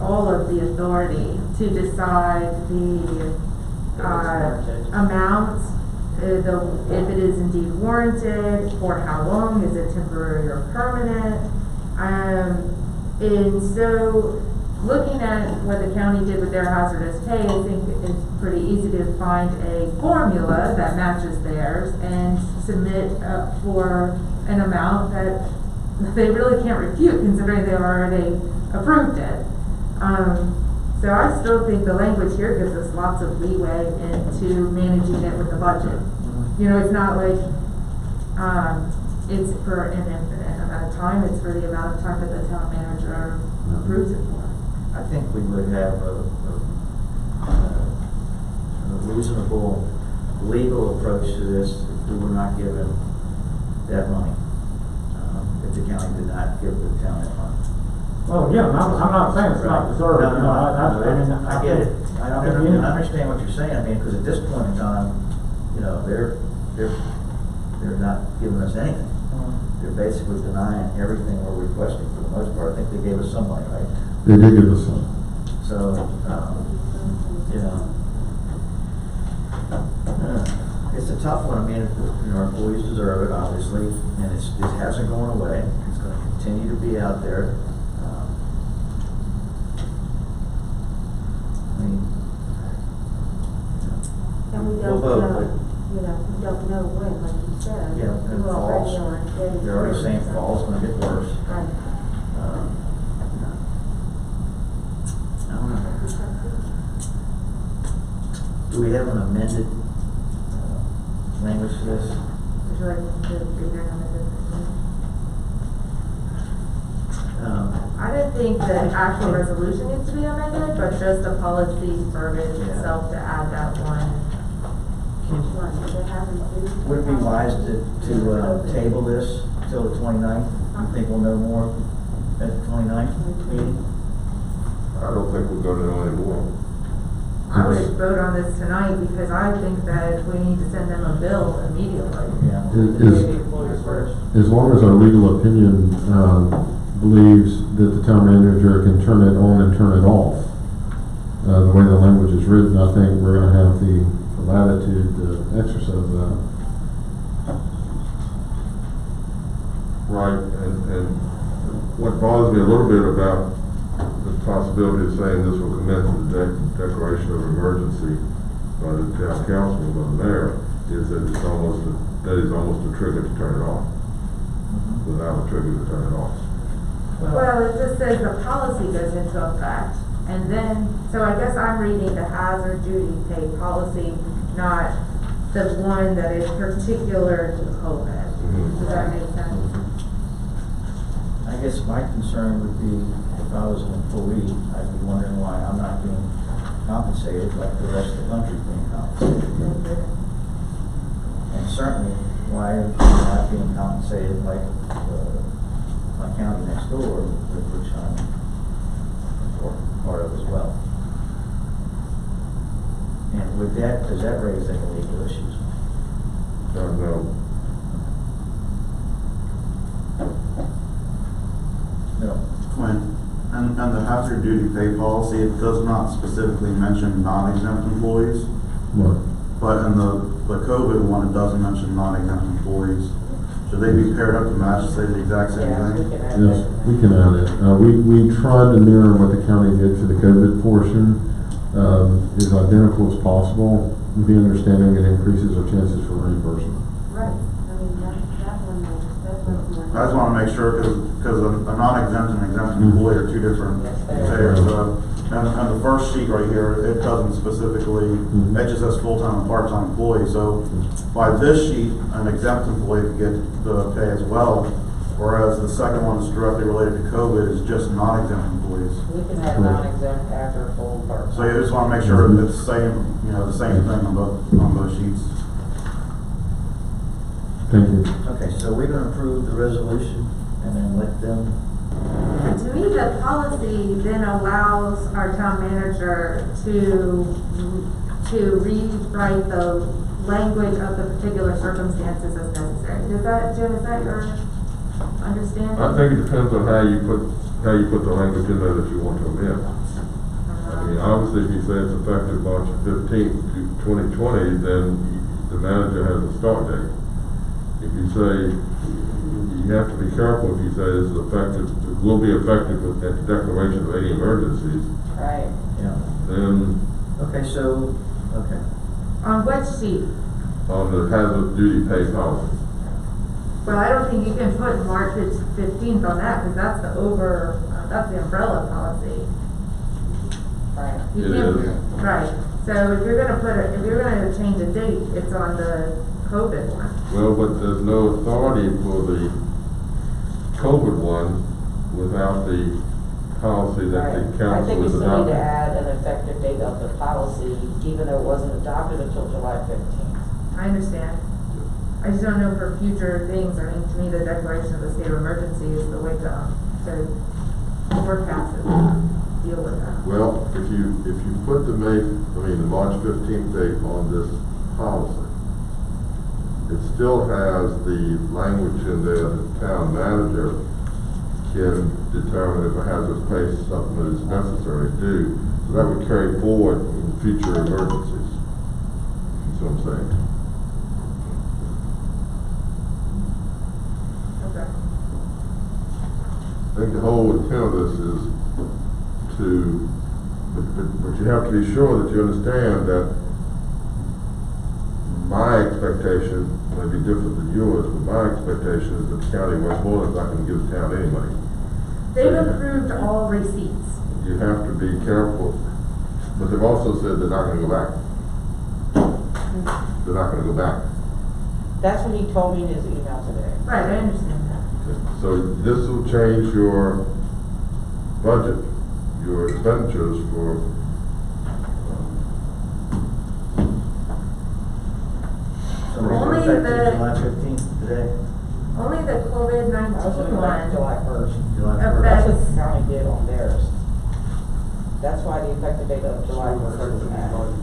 all of the authority to decide the amounts, if it is indeed warranted, for how long, is it temporary or permanent? And so, looking at what the county did with their hazardous pay, I think it's pretty easy to find a formula that matches theirs and submit for an amount that they really can't refute, considering they already approved it. So I still think the language here gives us lots of leeway into managing it with the budget. It's not like it's for an infinite amount of time, it's for the amount of time that the town manager approves it for. I think we would have a reasonable legal approach to this if we were not given that money. If the county did not give the town that money. Well, again, I'm not saying it's not deserved, I get it. I understand what you're saying, because at this point in time, they're not giving us anything. They're basically denying everything we're requesting for the most part. I think they gave us some money, right? They did give us some. So, it's a tough one. Our employees deserve it, obviously, and it hasn't gone away. It's going to continue to be out there. And we don't know, we don't know when, like you said. Yeah, and falls. They're already saying fall's going to get worse. Right. I don't know. Do we have an amended language to this? Would you like to read that on the difference? I didn't think the actual resolution needs to be amended, but just the policy verbiage itself to add that one. Would it be wise to table this till the 29th? You think we'll know more at the 29th meeting? I don't think we're gonna know any more. I would vote on this tonight because I think that we need to send them a bill immediately. Yeah. As long as our legal opinion, believes that the town manager can turn it on and turn it off, the way the language is written, I think we're gonna have the latitude to exercise that. Right, and what bothers me a little bit about the possibility of saying this will commence the declaration of emergency by the town council and by the mayor is that it's almost a trigger to turn it off, without a trigger to turn it off. Well, it just says the policy goes into effect, and then, so I guess I'm reading the hazard duty pay policy, not the one that is particular to COVID. Does that make sense? I guess my concern would be, if I was an employee, I'd be wondering why I'm not being compensated like the rest of the country is being compensated. And certainly, why am I not being compensated like my county next door, which I'm part of as well. And with that, does that raise any legal issues? No. No. And the hazard duty pay policy, it does not specifically mention non-exempt employees. Right. But in the COVID one, it doesn't mention non-exempt employees. Should they be paired up to match, say the exact same thing? Yes, we can add it. We tried to mirror what the county did for the COVID portion, as identical as possible, with the understanding it increases our chances for reimbursement. Right, I mean, that one, I just want to make sure, because a non-exempt and exempt employee are two different payers. And the first sheet right here, it doesn't specifically, it just says full-time and part-time employee. So by this sheet, an exempt employee could get the pay as well, whereas the second one is directly related to COVID is just non-exempt employees. We can have non-exempt after full part. So you just want to make sure it's the same, the same thing on both sheets. Thank you. Okay, so we're gonna approve the resolution and then let them. To me, the policy then allows our town manager to rewrite the language of the particular circumstances as necessary. Does that, Jim, is that your understanding? I think it depends on how you put the language in there that you want to amend. I mean, obviously, if you say it's effective March 15th, 2020, then the manager has a start date. If you say, you have to be careful if you say this is effective, it will be effective at the declaration of any emergencies. Right. Yeah. Then Okay, so, okay. On which sheet? on the hazard duty pay policy. Well, I don't think you can put March 15th on that, because that's that's the umbrella policy. Right. You It can't- is. Right, so if you're gonna change a date, it's on the COVID one. Well, but there's no authority for the COVID one without the policy that the I think council we is still need to adopting. add an effective date of the policy, even though it wasn't adopted until July 15th. I understand. I just don't know for future things. I mean, to me, the declaration of the state of emergency is the way to forecast it, deal with that. Well, if you put the March 15th date on this policy, it still has the language in there that the town manager can determine if a hazardous pay supplement is necessary to do. So that would carry forward in future emergencies. That's what I'm saying. Okay. I think the whole intent of this is but you have to be sure that you understand that my expectation may be different than yours, but my expectation is that the county of Westmoreland is not going to give the town any money. They've approved all receipts. You have to be careful, but they've also said they're not going to go back. They're not going to go back. That's what he told me in his email today. Right, I understand that. So this will change your budget, your expenditures for So we're Only effective the- July 15th today? Only the I was COVID-19 looking back one. July 1st. July Effect- 1st. That's what the county did on theirs. That's why the effective date of July 1st was added.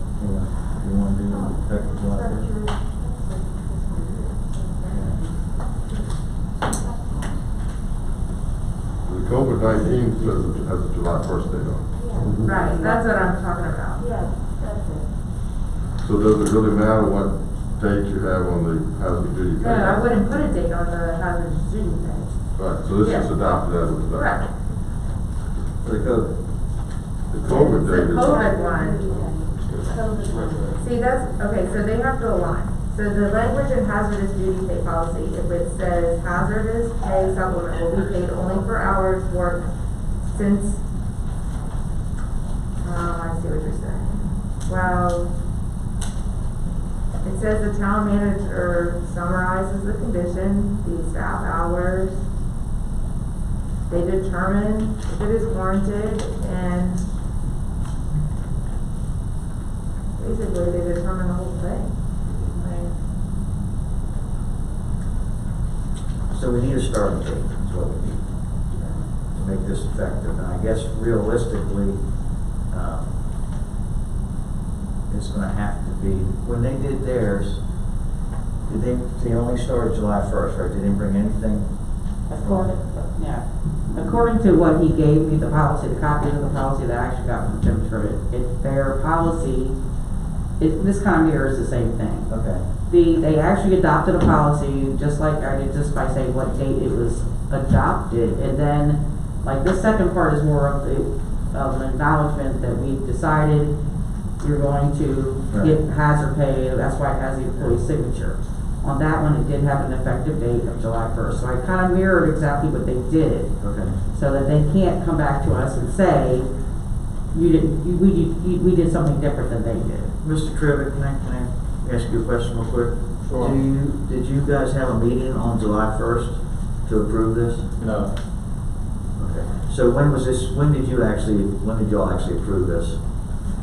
COVID-19 says it has a July 1st date on Right, that's what I'm talking about. Yes, that's it. it. So does it really matter what date you have on the hazard duty pay? No, I wouldn't put a date on the hazardous duty pay. Right, so this is Yeah. adopted as of today. Right. For the code. The COVID date The is. COVID one. See, that's, okay, so they have to align. So the language in hazardous duty pay policy, if it says hazardous pay supplement will be paid only for hours worked since, I see what you're saying. Well, it says the town manager summarizes the condition, the staff hours. They determine if it is warranted, and basically they determine the whole thing. So we need a starting date, is what we need, to make this effective. And I guess realistically, it's gonna have to be, when they did theirs, they only started July 1st, right? They didn't bring anything? According to what he gave me, the policy, the copy of the policy that I actually got from Tim Tribbett, it's their policy, this kind of mirrors the same thing. Okay. They actually adopted a policy, just like I did, just by saying what date it was adopted, and then, like, this second part is more of an acknowledgement that we've decided you're going to get hazard pay, that's why it has the employee's signature. On that one, it did have an effective date of July 1st, so I kind of mirrored exactly what they did. Okay. So that they can't come back to us and say, we did something different than they did. Mr. Trivett, can I ask you a question real quick? Sure. Did you guys have a meeting on July 1st to approve this? No. Okay. So when did y'all actually approve this?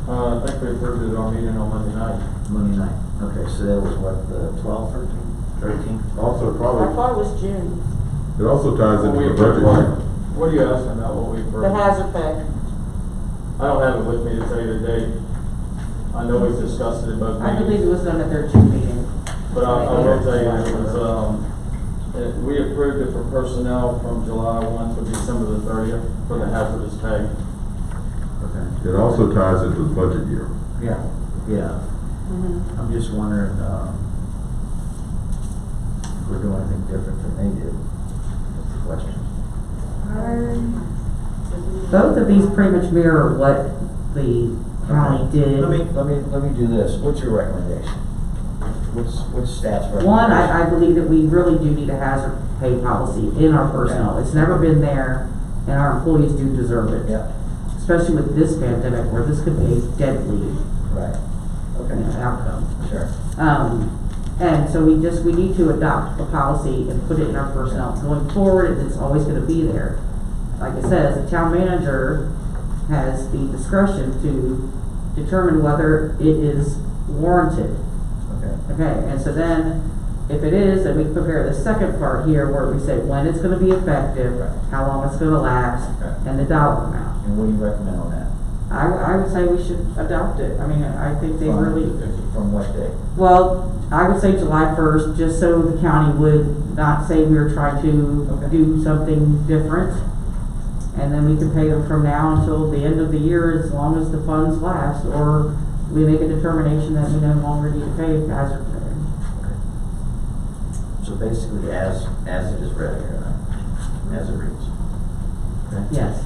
I think we approved it at our meeting on Monday night. Monday night. Okay, so that was what, the 12th, 13th? Also I probably, thought it was June, it also ties into the budget. What are you asking about, what we approved? the hazard pay. I don't have it with me to tell you the date. I know we've discussed it at both I believe it meetings, was done at their June meeting. but I will tell you, it was, we approved it for personnel from July 1 to December the 30th for the hazardous pay. Okay. It also ties into the budget year. Yeah. Yeah. I'm just wondering, if we're doing anything different than they did. That's the question. Both of these pretty much mirror what the county did. Let me do this. What's your recommendation? What's staff's recommendation? One, I believe that we really do need a hazard pay policy in our personnel. It's never been there, and our employees do deserve it. Yeah. Especially with this pandemic, where this could be a deadly Right. Okay. outcome. Sure. And so we need to adopt a policy and put it in our personnel. Going forward, it's always gonna be there. Like it says, the town manager has the discretion to determine whether it is warranted. Okay. Okay, and so then, if it is, then we prepare the second part here where we say when it's gonna be effective, Right. how long it's gonna last, Okay. and the dollar amount. And what do you recommend on that? I would say we should adopt it. I mean, I think they really, From what day? well, I would say July 1st, just so the county would not say we were trying to Okay. do something different. And then we can pay them from now until the end of the year, as long as the funds last, or we make a determination that we no longer need to pay hazard pay. So basically, as it is read here, then, as it reads. Okay. Yes,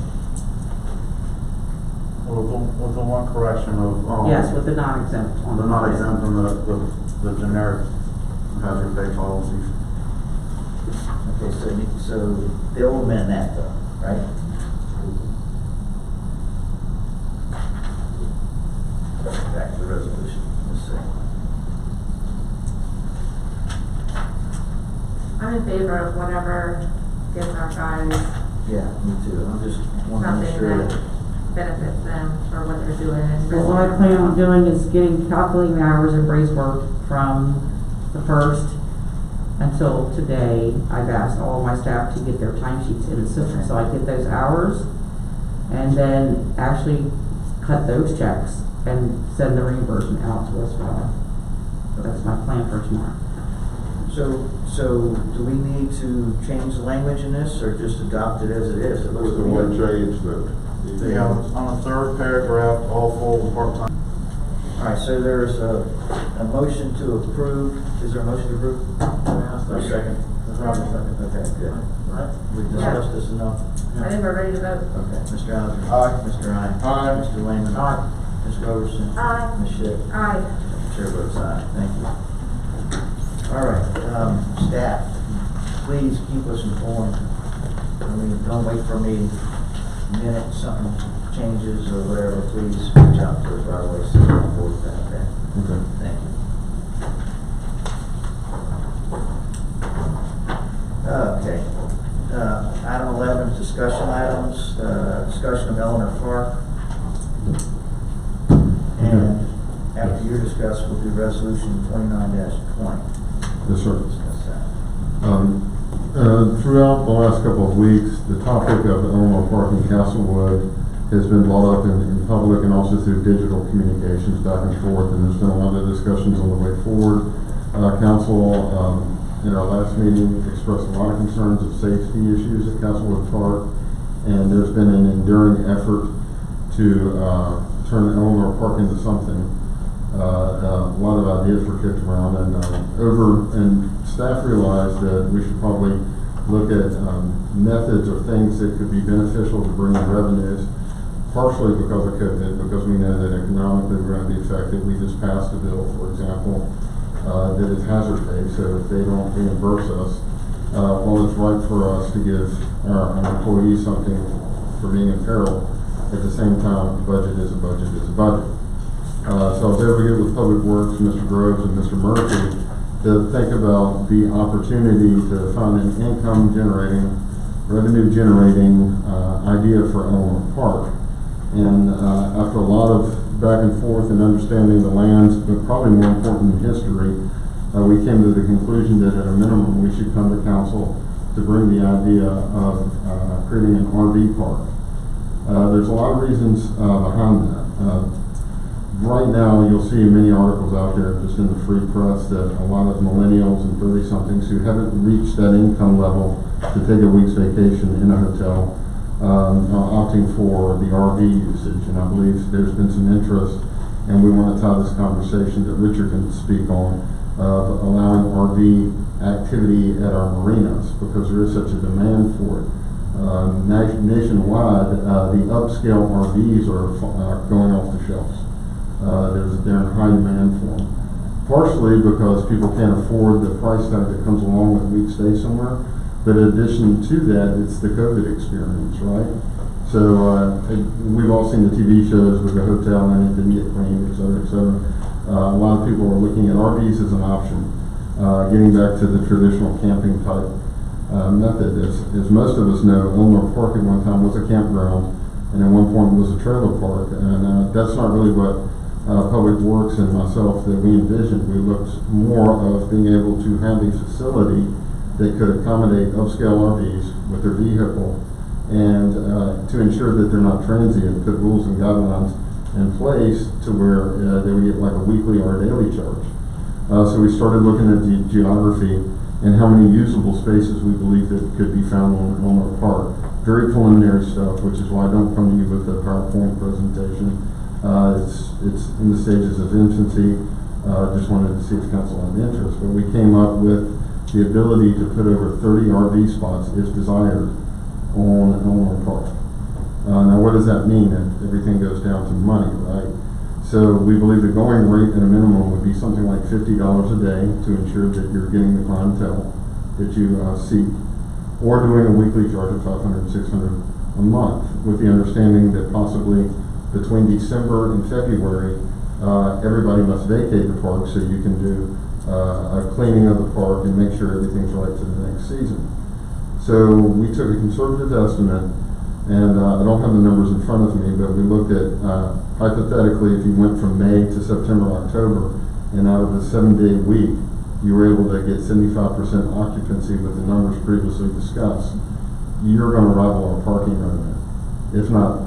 With the one correction of, yes, with the non-exempt on the not exempt and the generic hazard pay policies. Okay, so they'll amend that though, right? Back to the resolution, let's see. I'm in favor of whatever gets our guys Yeah, me too, I'm just wanting to make something sure that that, benefits them for what they're doing. And Because what I plan on doing is calculating the hours of Bray's work from the 1st until today. I've asked all my staff to get their timesheets in the system, so I get those hours, and then actually cut those checks and send the reimbursement out to us. Well, that's my plan for tomorrow. So do we need to change the language in this, or just adopt it as it is? It looks Was to the me- one change that? Yeah, on the third paragraph, all full and part-time. All right, so there's a motion to approve. Is there a motion to approve? Or second? There's already a second. Okay, good. Right? We've discussed this enough. I think we're ready to vote. Okay, Mr. Allen? Aye. Mr. Ryan? Aye. Mr. Lehman? Aye. Mr. Overson? Aye. Ms. Schick? Aye. Chair votes aye. Thank you. All right, staff, please keep us informed. I mean, don't wait for me, minute something changes or whatever, please reach out to us right away, so we're on board with that, okay? Okay. Thank you. Okay, item 11 is discussion items, discussion of Eleanor Park. And after your discuss, we'll do resolution 29-20. Yes, sir. Discuss that. Throughout the last couple of weeks, the topic of Eleanor Park in Castlewood has been brought up in public and also through digital communications back and forth, and there's been a lot of discussions on the way forward. Council, in our last meeting, expressed a lot of concerns of safety issues at Castlewood Park, and there's been an enduring effort to turn Eleanor Park into something. A lot of ideas were kicked around, and staff realized that we should probably look at methods or things that could be beneficial to bring in revenues, partially because of COVID, because we know that economically we're going to be affected. We just passed a bill, for example, that is hazard pay, so if they don't reimburse us, well, it's right for us to give our employees something for being in peril. At the same time, a budget is a budget is a budget. So I was able to get with Public Works, Mr. Groves and Mr. Murphy, to think about the opportunity to find an income-generating, revenue-generating idea for Eleanor Park. And after a lot of back and forth and understanding the lands, but probably more important in history, we came to the conclusion that at a minimum we should come to council to bring the idea of creating an RV park. There's a lot of reasons behind that. Right now, you'll see many articles out there just in the free press that a lot of millennials and 30-somethings who haven't reached that income level to take a week's vacation in a hotel are opting for the RV usage. And I believe there's been some interest, and we want to tie this conversation that Richard can speak on, of allowing RV activity at our marinas, because there is such a demand for it. Nationwide, the upscale RVs are going off the shelves. They're in high demand for them. Partially because people can't afford the price tag that comes along with a week stay somewhere. But in addition to that, it's the COVID experience, right? So we've all seen the TV shows with the hotel and it didn't get cleaned, et cetera, et cetera. A lot of people are looking at RVs as an option. Getting back to the traditional camping type method, as most of us know, Eleanor Park at one time was a campground, and at one point was a trailer park, and that's not really what Public Works and myself that we envisioned. We looked more of being able to have a facility that could accommodate upscale RVs with their vehicle, and to ensure that they're not transient, put rules and guidelines in place to where they would get like a weekly or a daily charge. So we started looking at the geography and how many usable spaces we believe that could be found on our park. Very preliminary stuff, which is why I don't come to you with a PowerPoint presentation. It's in the stages of infancy. Just wanted to see if council had interest, but we came up with the ability to put over 30 RV spots, if desired, on our park. Now, what does that mean? Everything goes down to money, right? So we believe the going rate at a minimum would be something like $50 a day to ensure that you're getting the clientele that you seek, or doing a weekly charge of $500, $600 a month, with the understanding that possibly between December and February, everybody must vacate the park so you can do a cleaning of the park and make sure everything's right for the next season. So we took a conservative estimate, and I don't have the numbers in front of me, but we looked at, hypothetically, if you went from May to September, October, and out of a 7-day week, you were able to get 75% occupancy with the numbers previously discussed, you're going to rival our parking revenue, if not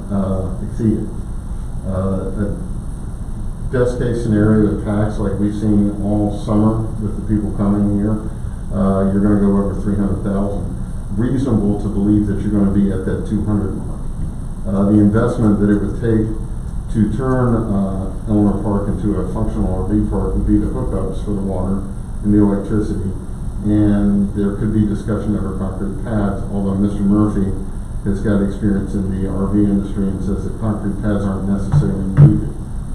exceed it. A best case scenario, it packs like we've seen all summer with the people coming here. you're gonna go over 300,000. Reasonable to believe that you're gonna be at that 200 mark. The investment that it would take to turn Elmer Park into a functional RV park would be the hookups for the water and the electricity. And there could be discussion over concrete pads, although Mr. Murphy has got experience in the RV industry and says that concrete pads aren't necessarily needed.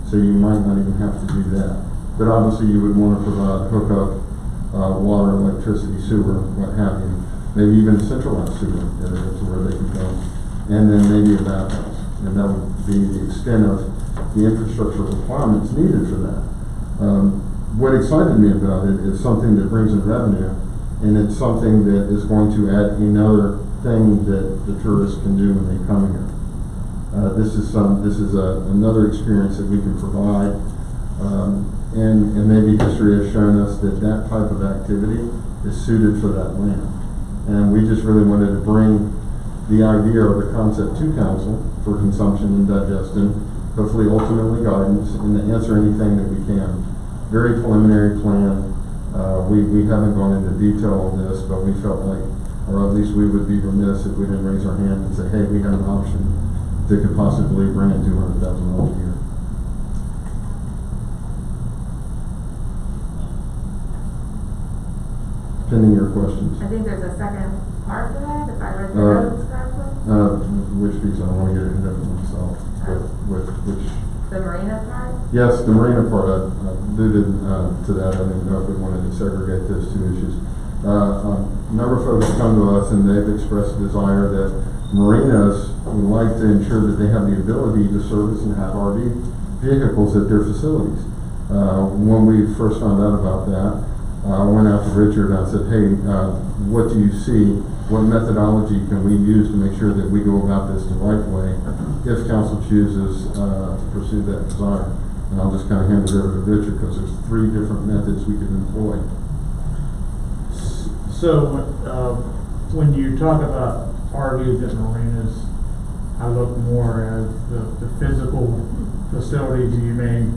So you might not even have to do that. But obviously you would want to provide hookup, water, electricity, sewer, what have you. Maybe even centralized sewer areas where they could go. And then maybe a bathhouse. And that would be the extent of the infrastructure requirements needed for that. What excited me about it is something that brings in revenue, and it's something that is going to add another thing that the tourists can do when they come here. This is another experience that we can provide, and maybe history has shown us that that type of activity is suited for that land. And we just really wanted to bring the idea or the concept to council for consumption and digestion, hopefully ultimately guidance, and to answer anything that we can. Very preliminary plan. We haven't gone into detail on this, but we felt like, or at least we would be remiss if we didn't raise our hand and say, hey, we have an option that could possibly bring in $200,000 a year. Pending your questions. I think there's a second part to that, if I read the notes correctly. Which piece? I don't want to get into it myself. Which? The marina part? Yes, the marina part. I alluded to that. I didn't know if we wanted to segregate those two issues. A number of folks come to us and they've expressed a desire that marinas would like to ensure that they have the ability to service and have RV vehicles at their facilities. When we first found out about that, I went out to Richard and I said, hey, what do you see? What methodology can we use to make sure that we go about this the right way if council chooses to pursue that desire? And I'll just kind of hand it over to Richard because there's 3 different methods we could employ. So, when you talk about RVs at marinas, I look more at the physical facilities you may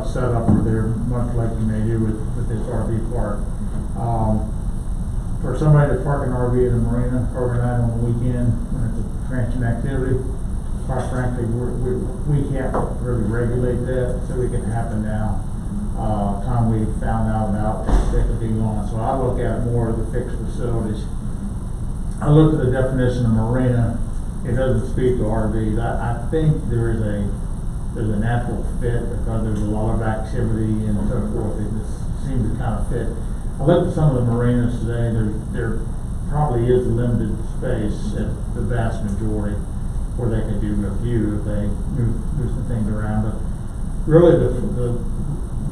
set up for there, much like you may do with this RV park. For somebody to park an RV in a marina overnight on the weekend when it's a transient activity, quite frankly, we can't really regulate that, so it can happen now. Time we found out about that could be gone. So I look at more of the fixed facilities. I look at the definition of marina. It doesn't speak to RVs. I think there's a natural fit because there's a lot of activity and so forth. It just seems to kind of fit. I looked at some of the marinas today. There probably is limited space at the vast majority where they could do a few if they move some things around. But really,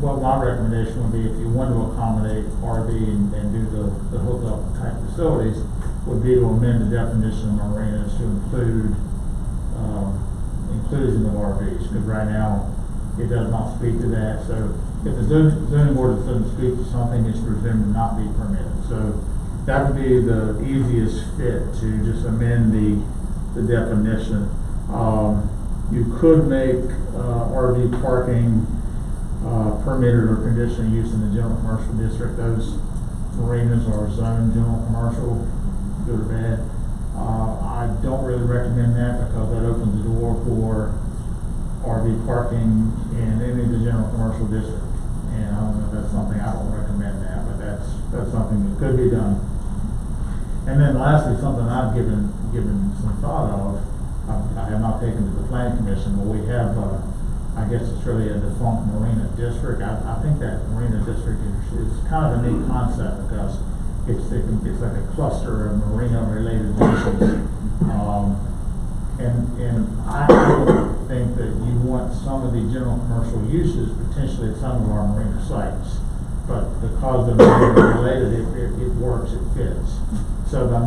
what my recommendation would be if you want to accommodate RV and do the hookup type facilities would be to amend the definition of marinas to include inclusion of RVs, because right now it does not speak to that. So if the zoning ordinance doesn't speak to something, it's presumed to not be permitted. So that would be the easiest fit to just amend the definition. You could make RV parking permitted or conditional use in the general commercial district. Those marinas are zoned general commercial, good or bad. I don't really recommend that because that opens the door for RV parking in any of the general commercial district. And I don't know if that's something, I don't recommend that, but that's something that could be done. And then lastly, something I've given some thought of, I have not taken to the planning commission, but we have, I guess it's really a defunct marina district. I think that marina district is kind of a neat concept because it's like a cluster of marina-related uses. And I think that you want some of the general commercial uses potentially at some of our marina sites. But because they're marina-related, it works, it fits. So by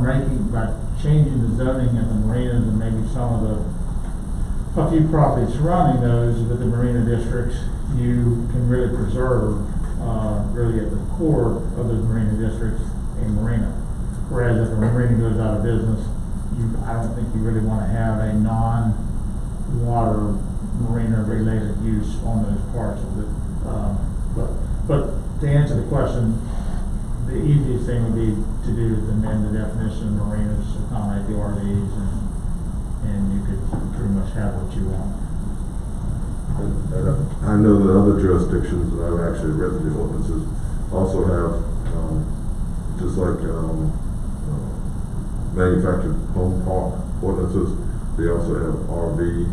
changing the zoning of the marinas and maybe a few properties surrounding those with the marina districts, you can really preserve really at the core of those marina districts a marina. Whereas if a marina goes out of business, I don't think you really want to have a non-water marina related use on those parts of it. But to answer the question, the easiest thing would be to do is amend the definition of marinas to accommodate the RVs, and you could pretty much have what you want. And I know that other jurisdictions, and I've actually read the ordinances, also have, just like, manufactured home park ordinances, they also have RV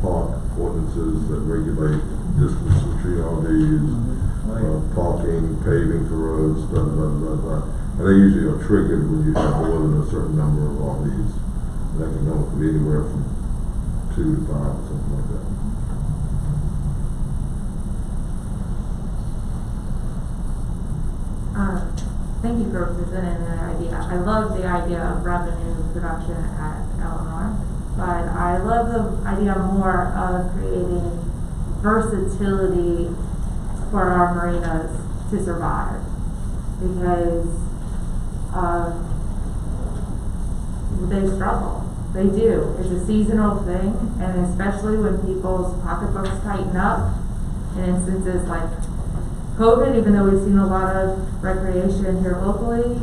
park ordinances that regulate distance between RVs, parking, paving for roads, blah, blah, blah, blah. And they usually are triggered when you have more than a certain number of RVs. And that can go from anywhere from 2 to 5 or something like that. Thank you for presenting that idea. I love the idea of revenue production at Eleanor, but I love the idea more of creating versatility for our marinas to survive, because they struggle. They do. It's a seasonal thing, and especially when people's pocketbooks tighten up in instances like COVID, even though we've seen a lot of recreation here locally,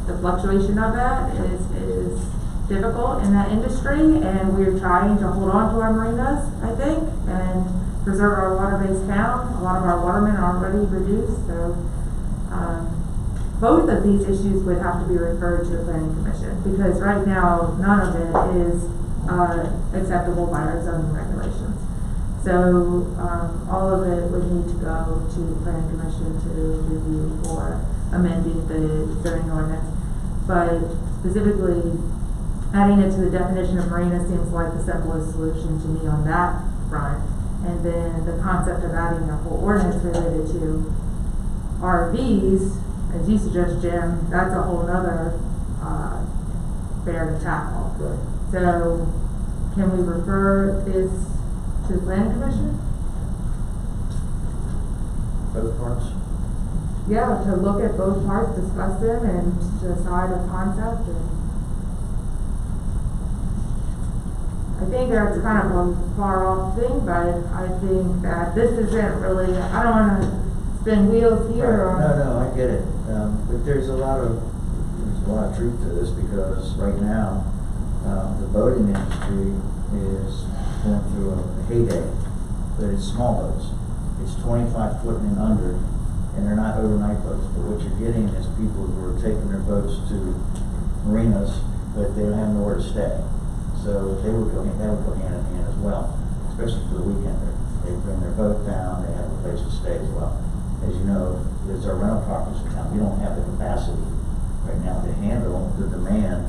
the fluctuation of that is difficult in that industry, and we're trying to hold on to our marinas, I think, and preserve our water-based town. A lot of our watermen are already reduced, so both of these issues would have to be referred to the Planning Commission, because right now, none of it is acceptable by our zoning regulations. So all of it would need to go to the Planning Commission to review for amending the zoning ordinance. But specifically, adding it to the definition of marina seems like the simplest solution to me on that front. And then the concept of adding a whole ordinance related to RVs, as you suggest, Jim, that's a whole nother bear to tackle. Right. So can we refer this to the Planning Commission? Both parts? Yeah, to look at both parts, discuss them, and decide a concept. And I think that's kind of a far off thing, but I think that this isn't really, I don't want to spin wheels here. Right. No, I get it. But there's a lot of truth to this, because right now, the boating industry is going through a heyday, but it's small boats. It's 25 foot and under, and they're not overnight boats. But what you're getting is people who are taking their boats to marinas, but they don't have nowhere to stay. So that would go hand in hand as well, especially for the weekender. They bring their boat down, they have a place to stay as well. As you know, there's our rental properties in town. We don't have the capacity right now to handle the demand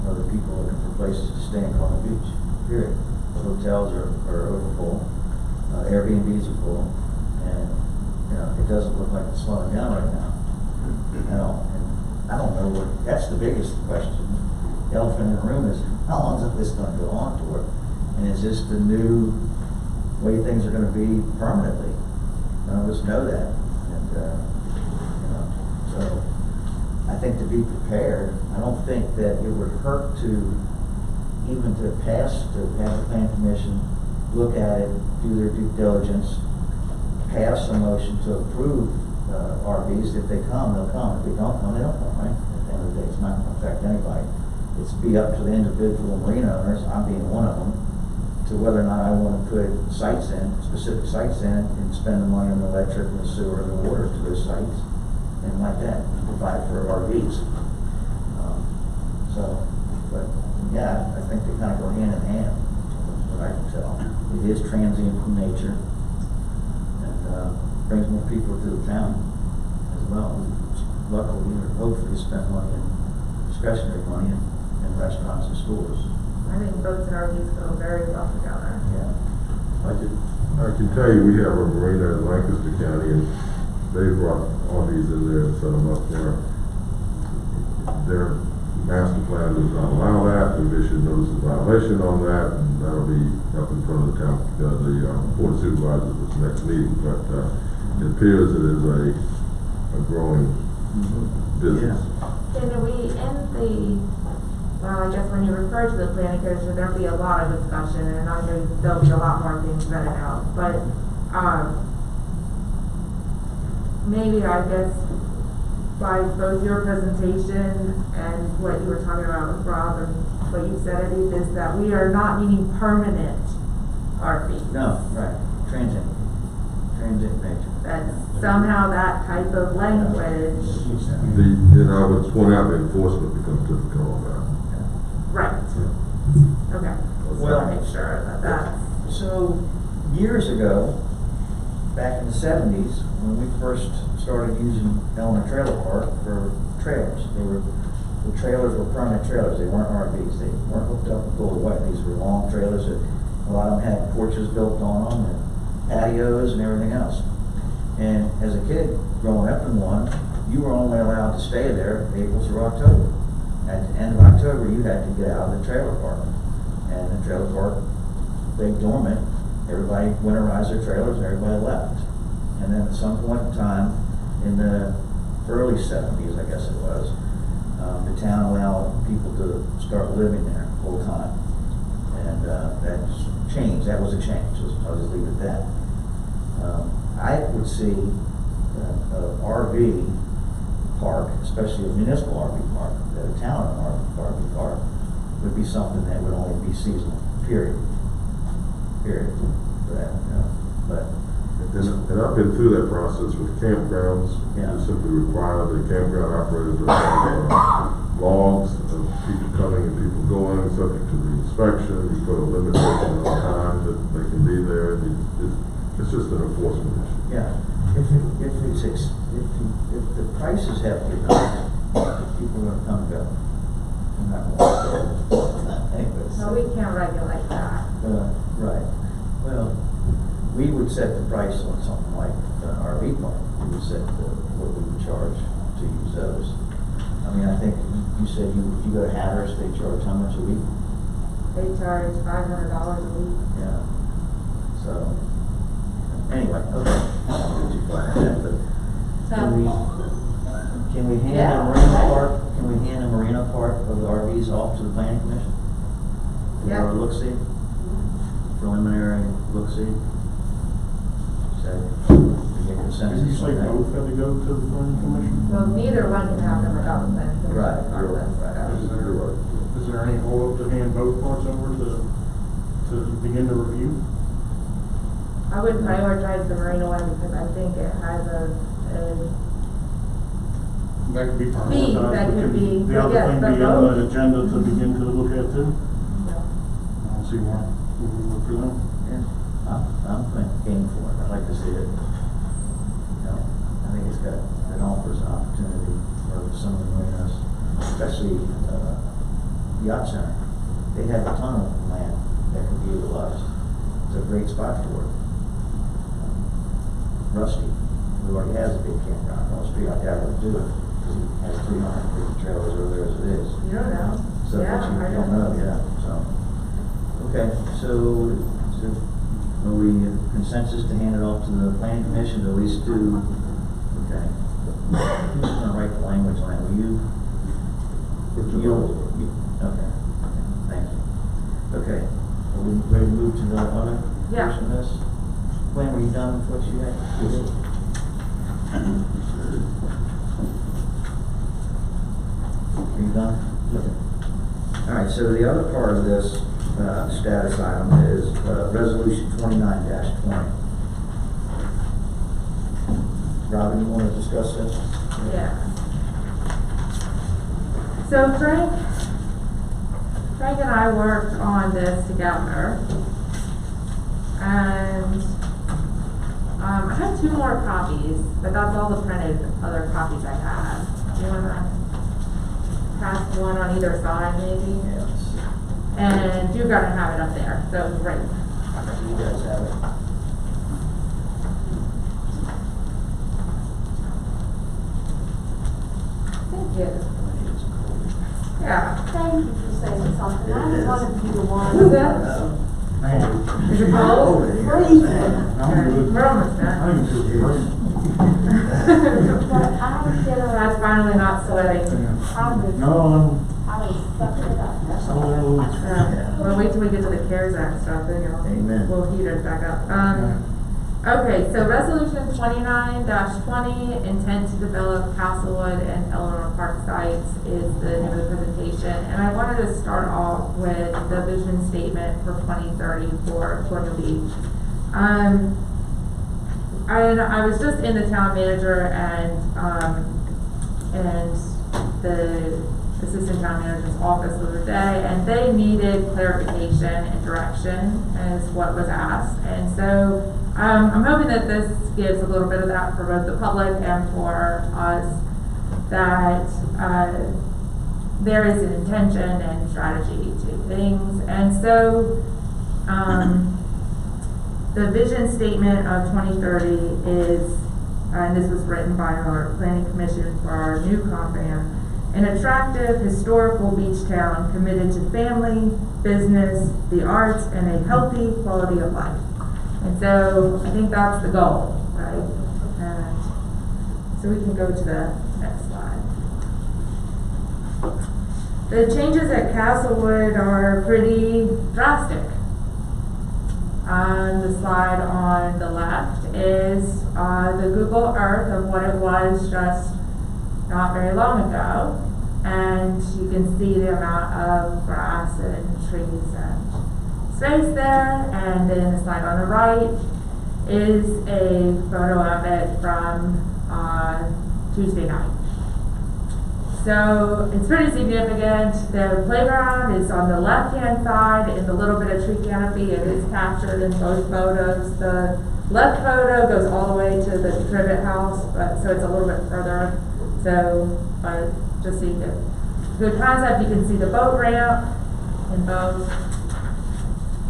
of the people looking for places to stay in Palm Beach. Period. The hotels are overfull, Airbnbs are full, and it doesn't look like it's slowing down right now. And I don't know what. That's the biggest question. The elephant in the room is, how long is this going to go on for? And is this the new way things are going to be permanently? None of us know that, and so I think to be prepared. I don't think that it would hurt to have the Planning Commission look at it, do their due diligence, pass a motion to approve RVs. If they come, they'll come. If they don't come, they don't come, right? At the end of the day, it's not going to affect anybody. It's be up to the individual marina owners, I'm being one of them, to whether or not I want to put specific sites in, and spend the money on the electric and the sewer and the water to those sites, and like that, provide for RVs. But yeah, I think they kind of go hand in hand, from what I can tell. It is transient in nature, and brings more people to the town as well. Luckily, or hopefully, spend money in discretionary money in restaurants and stores. I think boats and RVs go very well together. Yeah. I can tell you, we have a marina in Lancaster County, and they brought RVs in there and set them up there. Their master plan does not allow that. The mission notice a violation on that, and that'll be up in front of the town, the board of supervisors at this next meeting. But it appears it is a growing business. Yeah. Can we well, I guess when you refer to the Planning Commission, there'll be a lot of discussion, and I know there'll be a lot more things vetted out. But maybe, I guess, by both your presentation and what you were talking about with Rob and what you said, Eddie, is that we are not needing permanent RVs. No, right, transient nature. That somehow that type of language, And I would point out the enforcement becomes difficult on that. right, okay. Just Well- wanna make sure that that's. So, years ago, back in the 70s, when we first started using Eleanor Trailer Park for trailers, the trailers were permanent trailers, they weren't RVs, they weren't hooked up with gold white, these were long trailers that, a lot of them had porches built on them, and patios and everything else. And as a kid, growing up in one, you were only allowed to stay there April through October. At the end of October, you had to get out of the trailer park. And the trailer park lay dormant, everybody winterized their trailers and everybody left. And then at some point in time, in the early 70s, I guess it was, the town allowed people to start living there full time. And that changed, that was a change, I'll just leave it at that. I would see an RV park, especially a municipal RV park, a town RV park, would be something that would only be seasonal, period. Period, for that, but. And I've been through that process with campgrounds. Yeah. You simply require the campground operators to have logs of people coming and people going, subject to the inspection. You put a limitation on time that they can be there. It's just an enforcement issue. Yeah, if the prices have to be done, people are gonna come and go. I'm not gonna anyways. No, we can't regulate that. Right, well, we would set the price on something like the RV park, we would set what we would charge to use those. I mean, I think you said you go to Hatteras, they charge how much a week? They charge $500 a week. Yeah, so, anyway, okay, I won't go too far into that, but can we hand Yeah. the marina part of the RVs off to the planning commission? Yeah. Or a look-see, preliminary look-see? So, we get consensus Did you say on that? both had to go to the planning commission? Well, neither one can have them without the planning commission. Right, regardless, right. so. You're right. Is there any hold to hand both parts over to begin the review? I would prioritize the marina one because I think it has a That could be Fee, prioritized. that but could can be- The other yes, thing but be on both. the agenda to begin to look at too? no. I don't see why we would look for them. Yeah, I'm game for it, I'd like to see it. I think it offers an opportunity for some of the marinas, especially, Yacht Center. They have a ton of land that could be utilized. It's a great spot for it. Rusty, who already has a big campground across the street, I doubt he'll do it, because he has 350 trailers over there as it is. You don't know. So, Yeah, but I you don't know, yeah, so. Okay, so, are we consensus to hand it off to the planning commission to at least do, okay. Who's gonna write the language on it, will you? Okay, thank you. Okay, are we ready to move to the other Yeah. portion of this? Glenn, were you done with what you had? Are you done? Okay. All right, so the other part of this, status item is, resolution 29-20. Robin, you wanna discuss this? Yeah. So Frank and I worked on this together. And, I have 2 more copies, but that's all the printed other copies I have. You wanna pass one on either side maybe? Yes. And you're gonna have it up there, so great. You guys have it. Thank you. Yeah. Thank you for saying something. I was one of you the ones. Who's that? Man, Is it cold? Freezing. I'm good. We're almost I done. can feel great. But I was That's finally not sweating. No, I was sucking it up. I'm still there a little. Well, wait till we get to the CARES Act stuff, then Amen. we'll heat it back up. Okay, so resolution 29-20, intent to develop Castlewood and Eleanor Park sites is the name of the presentation. And I wanted to start off with the vision statement for 2030 for Colonial Beach. And I was just in the town manager and the assistant town manager's office the other day, and they needed clarification and direction as what was asked. And so I'm hoping that this gives a little bit of that for both the public and for us, that there is an intention and strategy to things. And so the vision statement of 2030 is, and this was written by our planning commission for our new comp plan, an attractive historical beach town committed to family, business, the arts, and a healthy quality of life. And so I think that's the goal, right? And so we can go to the next slide. The changes at Castlewood are pretty drastic. On the slide on the left is the Google Earth of what it was just not very long ago, and you can see the amount of grass and trees and space there. And then the slide on the right is a photo of it from Tuesday night. So it's pretty significant. The playground is on the left-hand side in the little bit of tree canopy. It is captured in both photos. The left photo goes all the way to the Trivet House, but so it's a little bit further. So, just so you get a good concept, you can see the boat ramp in both.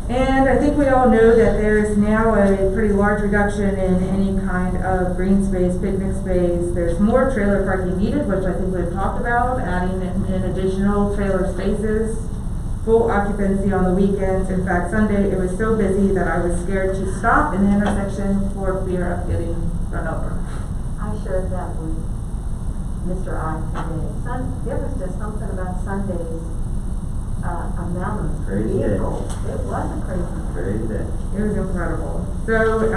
And I think we all know that there is now a pretty large reduction in any kind of green space, picnic space. There's more trailer parking needed, which I think we've talked about, adding in additional trailer spaces, full occupancy on the weekends. In fact, Sunday it was so busy that I was scared to stop in the intersection for fear of getting run over. I shared that with Mr. I today. There was just something about Sunday's amount of Crazy vehicles. It was a crazy day. It was incredible. So,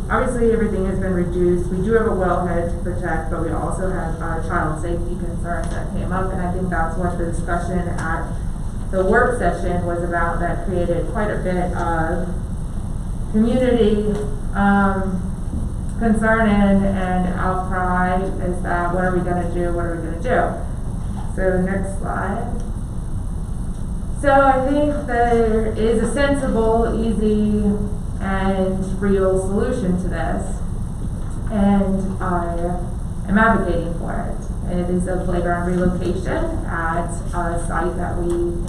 obviously everything has been reduced. We do have a wellhead to protect, but we also have child safety concerns that came up, and I think that's what the discussion at the work session was about. That created quite a bit of community concern and outcry, is that what are we going to do, what are we going to do? So next slide. So I think there is a sensible, easy, and real solution to this, and I am advocating for it. It is a playground relocation at a site that we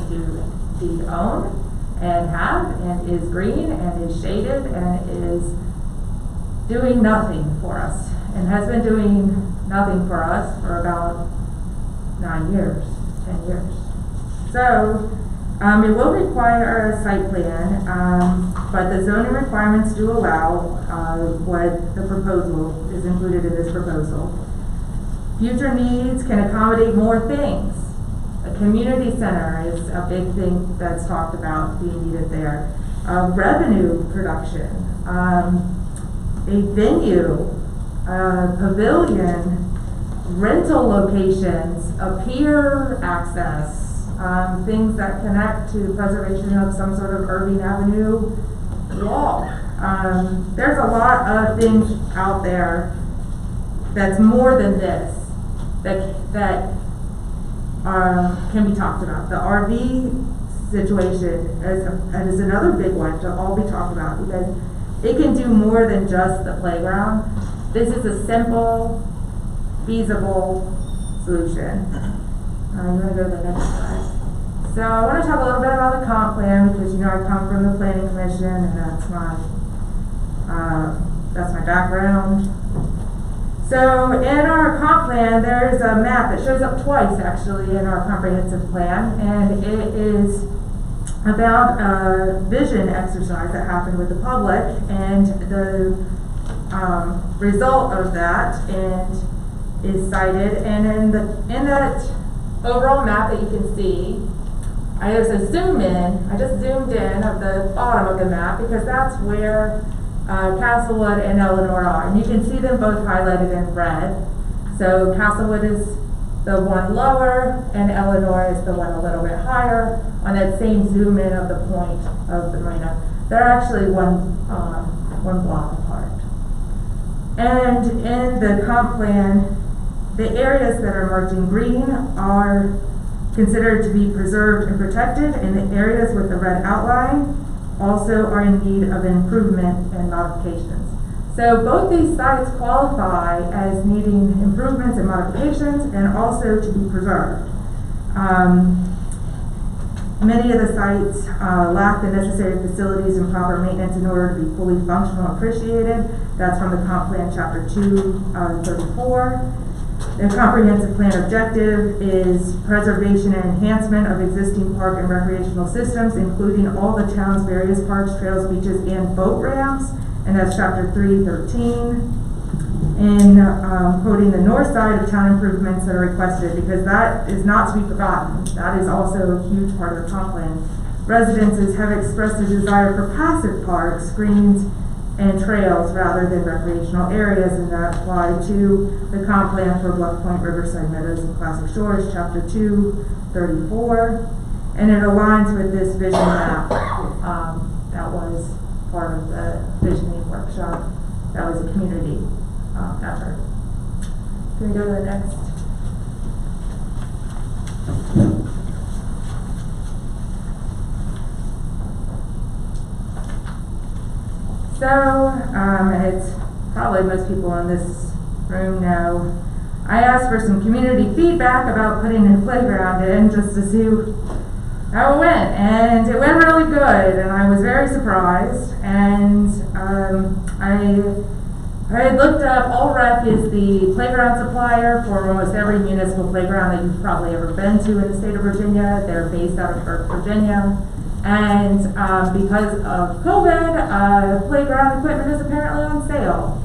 do own and have, and is green and is shaded and is doing nothing for us, and has been doing nothing for us for about 9 years, 10 years. So it will require a site plan, but the zoning requirements do allow what the proposal is included in this proposal. Future needs can accommodate more things. A community center is a big thing that's talked about being needed there. Revenue production, a venue, pavilion, rental locations, a pier access, things that connect to the preservation of some sort of Irving Avenue wall. There's a lot of things out there that's more than this, that can be talked about. The RV situation is another big one to all be talked about, because it can do more than just the playground. This is a simple, feasible solution. I'm going to go to the next slide. So I want to talk a little bit about the comp plan, because you know I come from the planning commission, and that's my background. So in our comp plan, there's a map that shows up twice actually in our comprehensive plan, and it is about a vision exercise that happened with the public, and the result of that is cited. And in that overall map that you can see, I just zoomed in of the bottom of the map, because that's where Castlewood and Eleanor are. And you can see them both highlighted in red. So Castlewood is the one lower, and Eleanor is the one a little bit higher on that same zoom in of the point of the marina. They're actually one block apart. And in the comp plan, the areas that are marked in green are considered to be preserved and protected, and the areas with the red outline also are in need of improvement and modifications. So both these sites qualify as needing improvements and modifications and also to be preserved. Many of the sites lack the necessary facilities and proper maintenance in order to be fully functional and appreciated. That's from the Comp Plan Chapter 2, 34. The comprehensive plan objective is preservation and enhancement of existing park and recreational systems, including all the town's various parks, trails, beaches, and boat ramps. And that's Chapter 313. In quoting the north side of town improvements that are requested, because that is not to be forgotten. That is also a huge part of the comp plan. Residences have expressed a desire for passive parks, greens, and trails rather than recreational areas, and that applied to the comp plan for Bluff Point, Riverside Meadows, and Classic Shores, Chapter 2, 34. And it aligns with this vision map that was part of the visioning workshop. That was a community effort. Can we go to the next? So, it's probably most people in this room know, I asked for some community feedback about putting a playground in just to see how it went, and it went really good, and I was very surprised. And I had looked up, All-Rec is the playground supplier for almost every municipal playground that you've probably ever been to in the state of Virginia. They're based out of Burke, Virginia. And because of COVID, playground equipment is apparently on sale.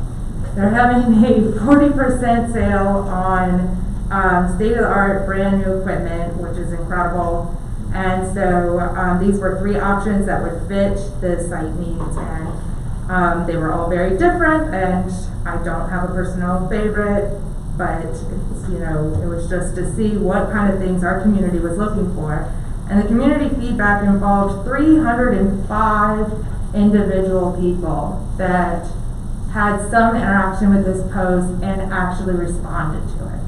They're having a 40% sale on state-of-the-art brand new equipment, which is incredible. And so these were 3 options that would fit the site needs, and they were all very different, and I don't have a personal favorite, but it's, you know, it was just to see what kind of things our community was looking for. And the community feedback involved 305 individual people that had some interaction with this post and actually responded to it.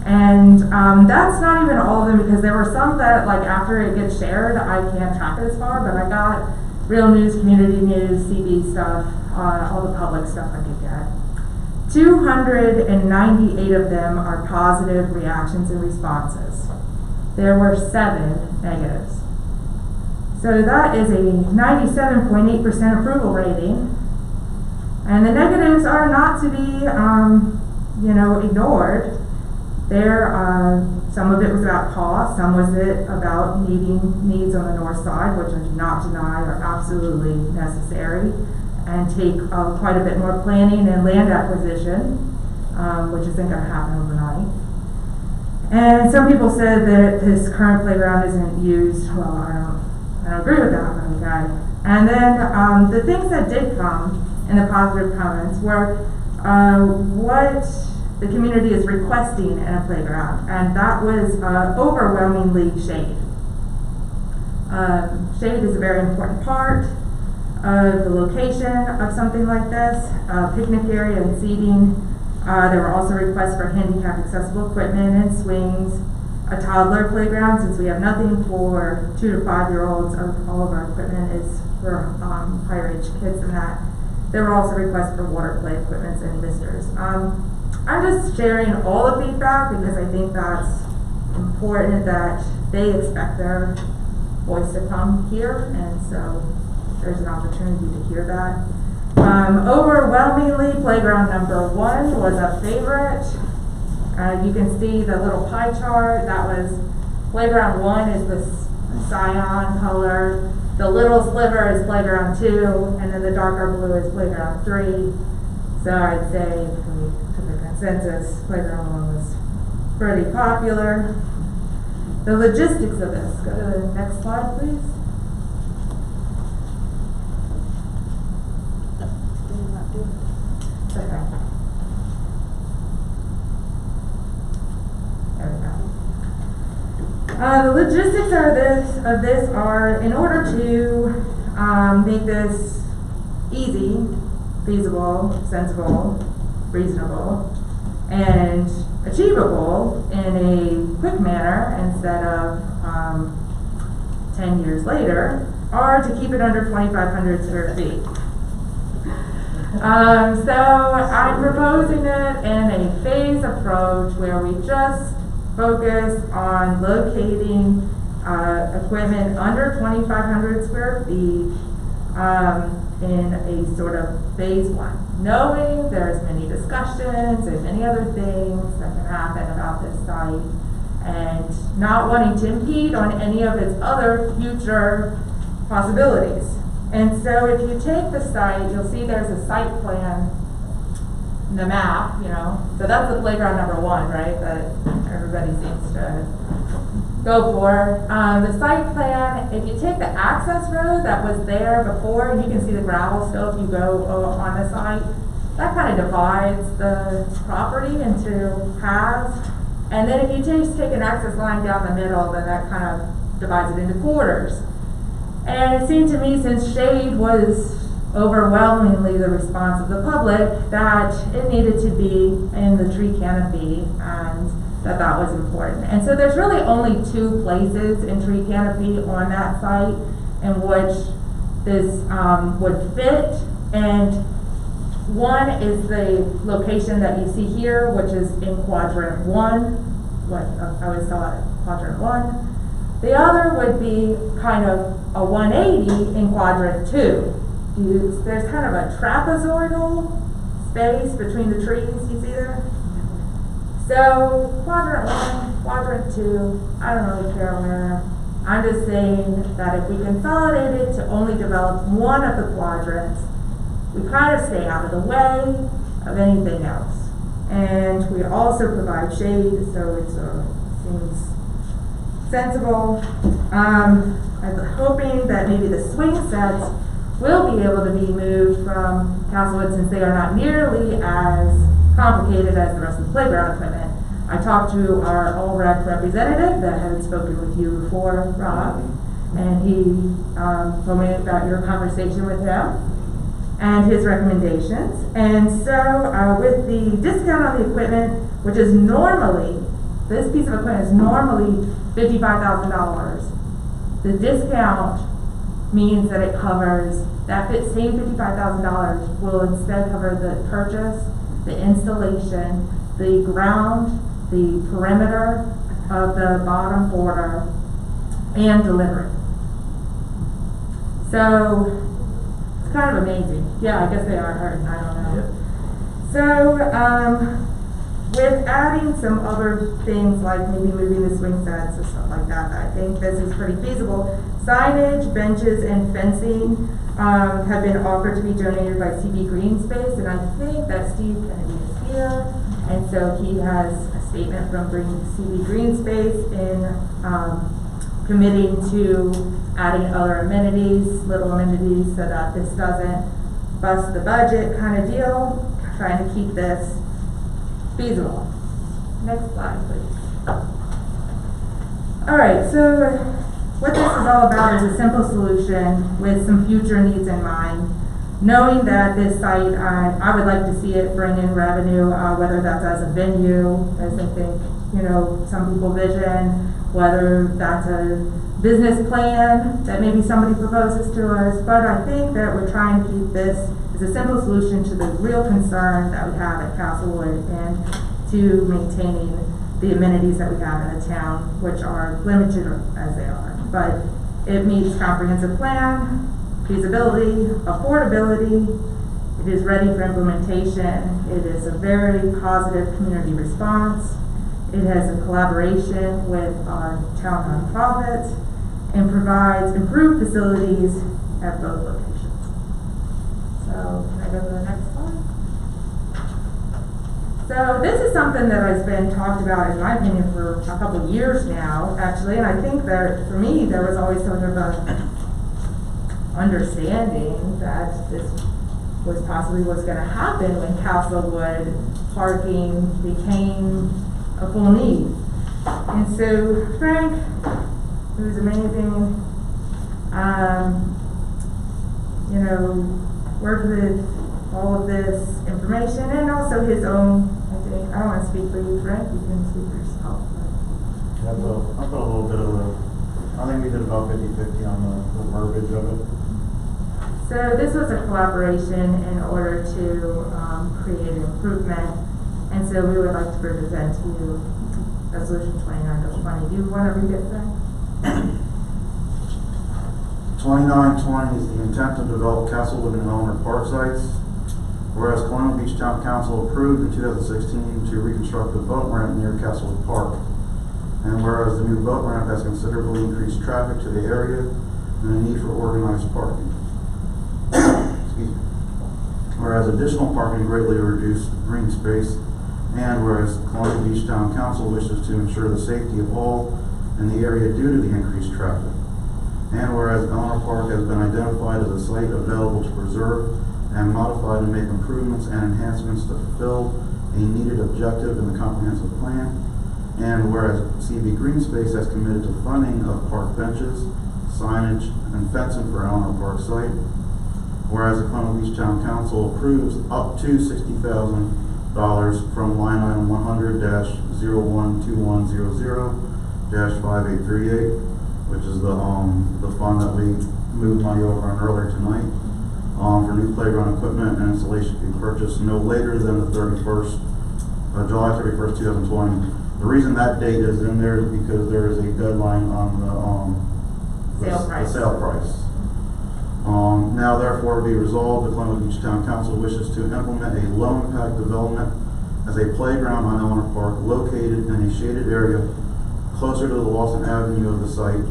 And that's not even all of them, because there were some that, like, after it gets shared, I can't track it as far, but I got real news, community news, CB stuff, all the public stuff I could get. 298 of them are positive reactions and responses. There were 7 negatives. So that is a 97.8% approval rating. And the negatives are not to be, ignored. Some of it was about cost, some was it about needs on the north side, which I do not deny are absolutely necessary, and take quite a bit more planning and land acquisition, which isn't going to happen overnight. And some people said that this current playground isn't used. Well, I don't agree with that, but okay. And then the things that did come in the positive comments were what the community is requesting in a playground, and that was overwhelmingly shade. Shade is a very important part of the location of something like this, picnic area and seating. There were also requests for handicap accessible equipment and swings, a toddler playground, since we have nothing for 2 to 5-year-olds. All of our equipment is for higher age kids than that. There were also requests for water play equipment and misters. I'm just sharing all the feedback because I think that's important, that they expect their voice to come here, and so there's an opportunity to hear that. Overwhelmingly, playground number 1 was a favorite. You can see the little pie chart. That was playground 1 is this cyan color. The little sliver is playground 2, and then the darker blue is playground 3. So I'd say, if we took a consensus, playground 1 was pretty popular. The logistics of this. Go to the next slide, please. It's okay. There we go. The logistics of this are, in order to make this easy, feasible, sensible, reasonable, and achievable in a quick manner instead of 10 years later, are to keep it under 2,500 square feet. So I'm proposing it in a phased approach where we just focus on locating equipment under 2,500 square feet in a sort of phase one, knowing there's many discussions and many other things that can happen about this site, and not wanting to impede on any of its other future possibilities. And so if you take the site, you'll see there's a site plan in the map, you know, so that's the playground number one, right, that everybody seems to go for. The site plan, if you take the access road that was there before, and you can see the gravel still if you go on the site, that kind of divides the property into halves. And then if you just take an access line down the middle, then that kind of divides it into quarters. And it seemed to me, since shade was overwhelmingly the response of the public, that it needed to be in the tree canopy, and that was important. And so there's really only 2 places in tree canopy on that site in which this would fit, and one is the location that you see here, which is in quadrant 1, what I always saw it, quadrant 1. The other would be kind of a 180 in quadrant 2. There's kind of a trapezoidal space between the trees, you see there? So quadrant 1, quadrant 2, I don't really care where. I'm just saying that if we consolidate it to only develop one of the quadrants, we kind of stay out of the way of anything else. And we also provide shade, so it seems sensible. I'm hoping that maybe the swing sets will be able to be moved from Castlewood, since they are not nearly as complicated as the rest of the playground equipment. I talked to our All-Rec representative that had spoken with you before, Rob, and he told me about your conversation with him and his recommendations. And so with the discount on the equipment, which is normally, this piece of equipment is normally $55,000, the discount means that it covers, that same $55,000 will instead cover the purchase, the installation, the ground, the perimeter of the bottom border, and delivery. So it's kind of amazing. Yeah, I guess they are hurt, I don't know. So with adding some other things like maybe moving the swing sets or stuff like that, I think this is pretty feasible. Signage, benches, and fencing have been offered to be donated by CB Green Space, and I think that Steve Kennedy is here, and so he has a statement from CB Green Space in committing to adding other amenities, little amenities, so that this doesn't bust the budget kind of deal, trying to keep this feasible. Next slide, please. All right, so what this is all about is a simple solution with some future needs in mind. Knowing that this site, I would like to see it bring in revenue, whether that's as a venue, as I think, you know, some people vision, whether that's a business plan that maybe somebody proposes to us, but I think that we're trying to keep this as a simple solution to the real concern that we have at Castlewood, and to maintaining the amenities that we have in the town, which are limited as they are. But it meets comprehensive plan, feasibility, affordability. It is ready for implementation. It is a very positive community response. It has a collaboration with our town nonprofits and provides improved facilities at both locations. So can I go to the next slide? So this is something that has been talked about, in my opinion, for a couple of years now, actually, and I think that for me there was always sort of a understanding that this was possibly what's gonna happen when Castlewood parking became a full need. And so Frank, who was amazing, you know, worked with all of this information and also his own, I think, I don't wanna speak for you, Frank, you can speak for yourself. I put a little bit of I think we did about 50-50 on the verbiage of it. So this was a collaboration in order to create an improvement, and so we would like to present to you Resolution 29-20. Do you want to read it, Frank? 2920 is the intent to develop Castlewood and Eleanor Park sites. Whereas Colonial Beach Town Council approved in 2016 to reconstruct the boat ramp near Castlewood Park. And whereas the new boat ramp has considerably increased traffic to the area and the need for organized parking. Excuse me. Whereas additional parking greatly reduced green space, and whereas Colonial Beach Town Council wishes to ensure the safety of all in the area due to the increased traffic. And whereas Eleanor Park has been identified as a site available to preserve and modify to make improvements and enhancements to fulfill a needed objective in the comprehensive plan. And whereas CB Green Space has committed to funding of park benches, signage, and fencing for Eleanor Park site. Whereas the Colonial Beach Town Council approves up to $60,000 from line item 100-012100-5838, which is the fund that we moved money over on earlier tonight, for new playground equipment and installation to be purchased no later than the July 31st, 2020. The reason that date is in there is because there is a deadline on the sale price. Now therefore be resolved, the Colonial Beach Town Council wishes to implement a low impact development as a playground on Eleanor Park located in a shaded area closer to the Lawson Avenue of the site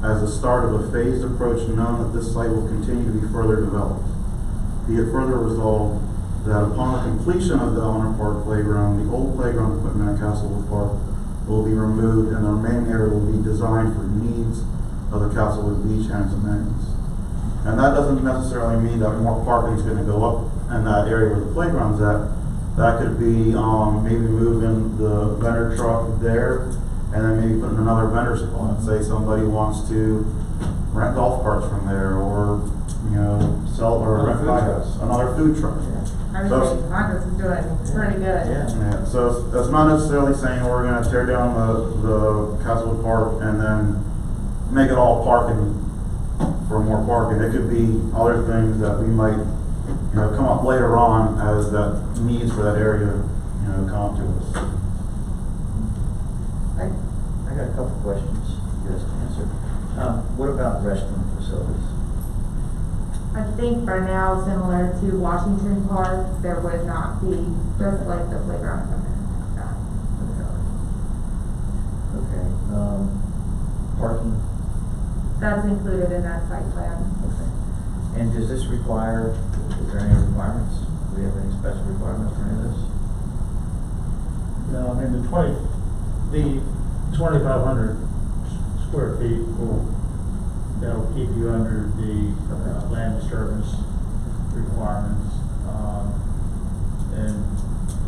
as the start of a phased approach, known that this site will continue to be further developed. Be it further resolved that upon the completion of the Eleanor Park playground, the old playground equipment at Castlewood Park will be removed and the remaining area will be designed for needs of the Castlewood Beach and its amenities. And that doesn't necessarily mean that more parking is going to go up in that area where the playground's at. That could be maybe moving the vendor truck there and then maybe putting another vendor spot. Say somebody wants to rent golf carts from there, or sell or rent another food truck. I mean, Congress is doing pretty good. Yeah. So that's not necessarily saying we're going to tear down the Castlewood Park and then make it all parking for more parking. It could be other things that we might come up later on as that needs for that area come up to us. I got a couple questions you guys can answer. What about restroom facilities? I think for now, similar to Washington Park, there would not be, just like the playground equipment. Okay, parking? That's included in that site plan. Okay. And does this require, is there any requirements? Do we have any special requirements for any of this? No, I mean, the 2,500 square feet that'll keep you under the land disturbance requirements, and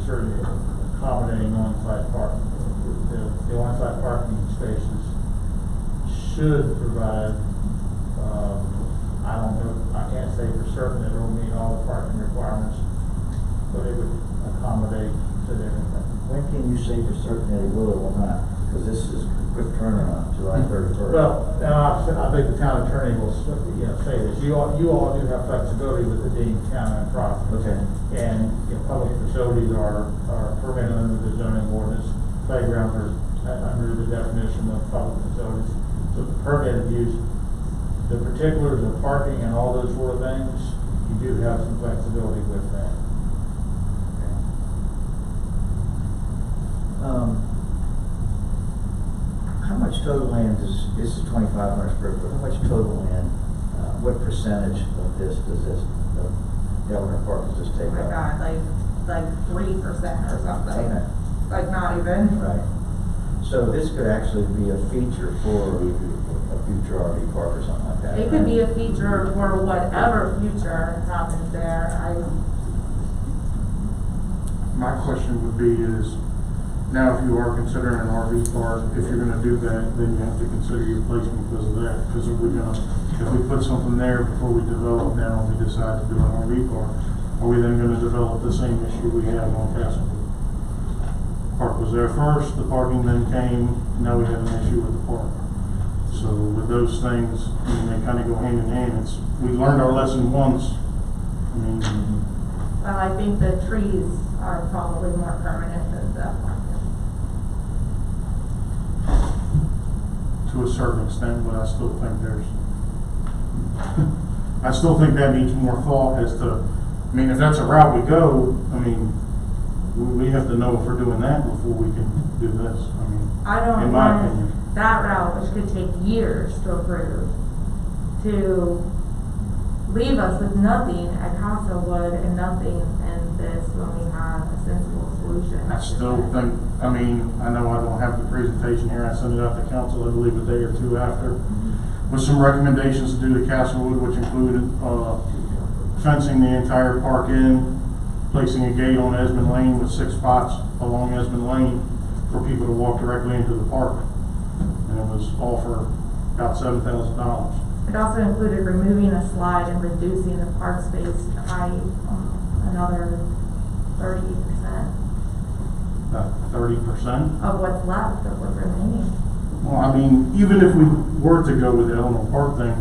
certainly accommodating on-site parking. The on-site parking spaces should provide, I don't know, I can't say for certain that it'll meet all the parking requirements, but it would accommodate to everything. When can you say for certain that it will or will not? Because this is a quick turnaround, July 31st. Well, I think the town attorney will say this. You all do have flexibility with it being town-owned property. Okay. And public facilities are permitted under the zoning ordinance. Playgrounds are under the definition of public facilities. So the permitted use, the particulars of parking and all those sort of things, you do have some flexibility with that. How much total land is, this is 2,500 square foot, how much total land, what percentage of this does this, Eleanor Park does this take Oh my up? God, like 3% or something. Okay. Like not even. Right. So this could actually be a feature for a future RV park or something like that. It could be a feature for whatever future happens there. My question would be is, now if you are considering an RV park, if you're gonna do that, then you have to consider your placement because of that. Because if we put something there before we develop now, and we decide to do an RV park, are we then gonna develop the same issue we have on Castlewood? Park was there first, the parking then came, now we have an issue with the park. So with those things, I mean, they kind of go hand in hand. We learned our lesson once. I mean, Well, I think the trees are probably more permanent than the park. to a certain extent, but I still think I still think that needs more thought as to, I mean, if that's a route we go, I mean, we have to know if we're doing that before we can do this. I mean, I don't in my want opinion. that route, which could take years to approve, to leave us with nothing at Castlewood and nothing in this when we have a sensible solution. I still think, I mean, I know I don't have the presentation here, I sent it out to council, I believe, a day or two after, with some recommendations to do to Castlewood, which included, fencing the entire park in, placing a gate on Esmond Lane with 6 spots along Esmond Lane for people to walk directly into the park. And it was all for about $7,000. It also included removing a slide and reducing the park space by another 30%. About 30%. Of what's left, of what's remaining. Well, I mean, even if we were to go with the Eleanor Park thing,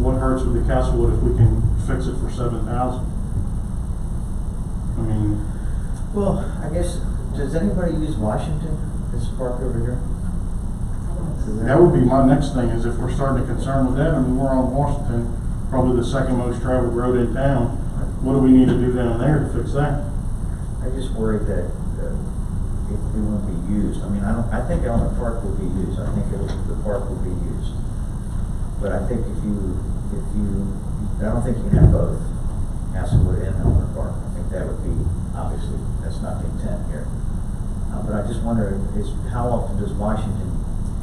what hurts with the Castlewood if we can fix it for $7,000? I mean, Well, I guess, does anybody use Washington, this park over here? that would be my next thing, is if we're starting to concern with that, I mean, we're on Washington, probably the second most traveled road in town. What do we need to do down there to fix that? I just worried that it won't be used. I mean, I think Eleanor Park will be used. I think the park will be used. But I think I don't think you can have both, Castlewood and Eleanor Park. I think that would be, obviously, that's not the intent here. But I just wonder how often does Washington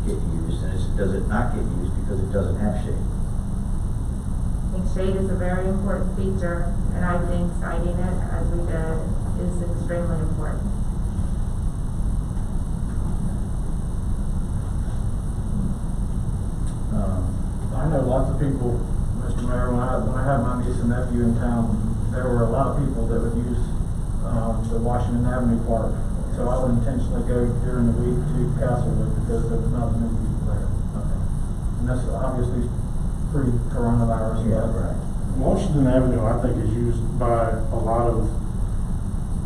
get used, and does it not get used because it doesn't have shade? I think shade is a very important feature, and I think citing it as we did is extremely important. I know lots of people, Mr. Mayor, when I had my niece and nephew in town, there were a lot of people that would use the Washington Avenue Park. So I would intentionally go during the week to Castlewood because there was not as many people there. Okay. And that's obviously pre-coronavirus. Yeah, right. Washington Avenue, I think, is used by a lot of,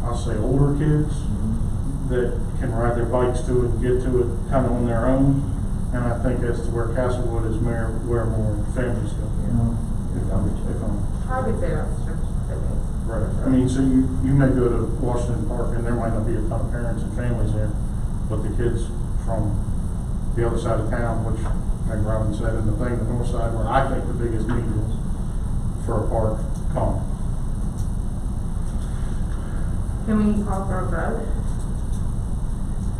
I'll say, older kids that can ride their bikes to it and get to it kind of on their own. And I think as to where Castlewood is where more families go. If I'm I would say that's true. right. I mean, so you may go to Washington Park and there might not be a ton of parents and families there, but the kids from the other side of town, which, like Robin said, in the thing, the north side, where I think the biggest need is for a park, come. Can we call for a vote?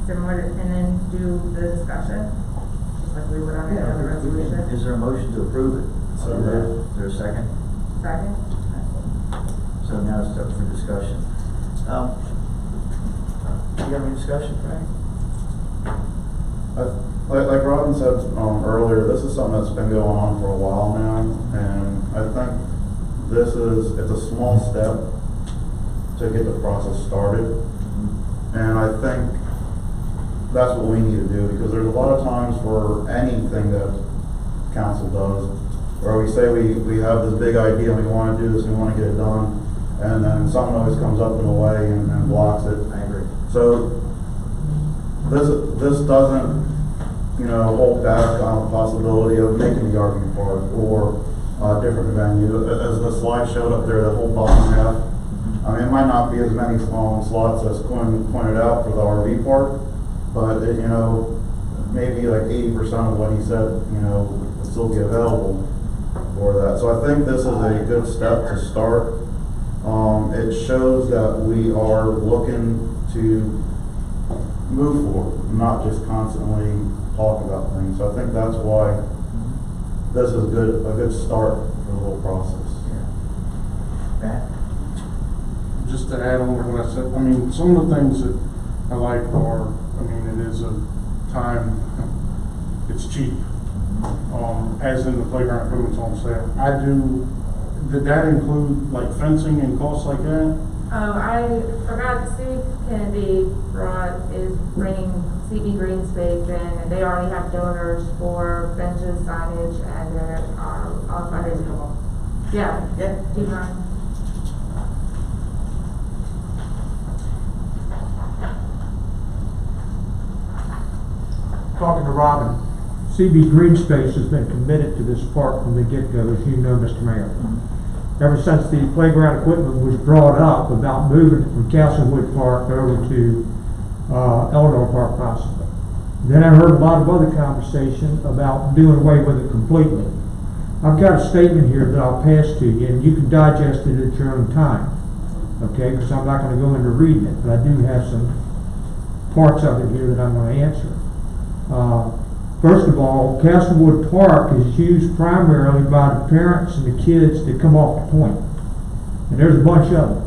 Similar to, and then do the discussion, just like we would on any other resolution? Is there a motion to approve it? So Is there a second? Second? So now it's up for discussion. Do you have any discussion, Frank? Like Robin said earlier, this is something that's been going on for a while now, and I think it's a small step to get the process started. And I think that's what we need to do, because there's a lot of times for anything that council does, where we say we have this big idea, we want to do this, we want to get it done, and then something always comes up in the way and blocks it. I agree. So this doesn't, hold back on the possibility of making the RV park or a different venue. As the slide showed up there, the whole bottom half, I mean, it might not be as many slots as Quinn pointed out for the RV park, but maybe like 80% of what he said, would still be available for that. So I think this is a good step to start. It shows that we are looking to move forward, not just constantly talk about things. So I think that's why this is a good start for the whole process. Matt? Just to add on to what I said, I mean, some of the things that I like are, I mean, it is a time, it's cheap. As in the playground equipment's on sale. Did that include like fencing and costs like that? Oh, I forgot, Steve Kennedy is bringing CB Green Space in, and they already have donors for benches, signage, and all kinds of. Yeah, Steve Ryan. Talking to Robin, CB Green Space has been committed to this park from the get-go, as you know, Mr. Mayor. Ever since the playground equipment was brought up about moving it from Castlewood Park over to Eleanor Park possibly. Then I heard a lot of other conversation about doing away with it completely. I've got a statement here that I'll pass to you, and you can digest it at your own time, okay? Because I'm not going to go into reading it, but I do have some parts of it here that I'm going to answer. First of all, Castlewood Park is used primarily by the parents and the kids that come off the point. And there's a bunch of them.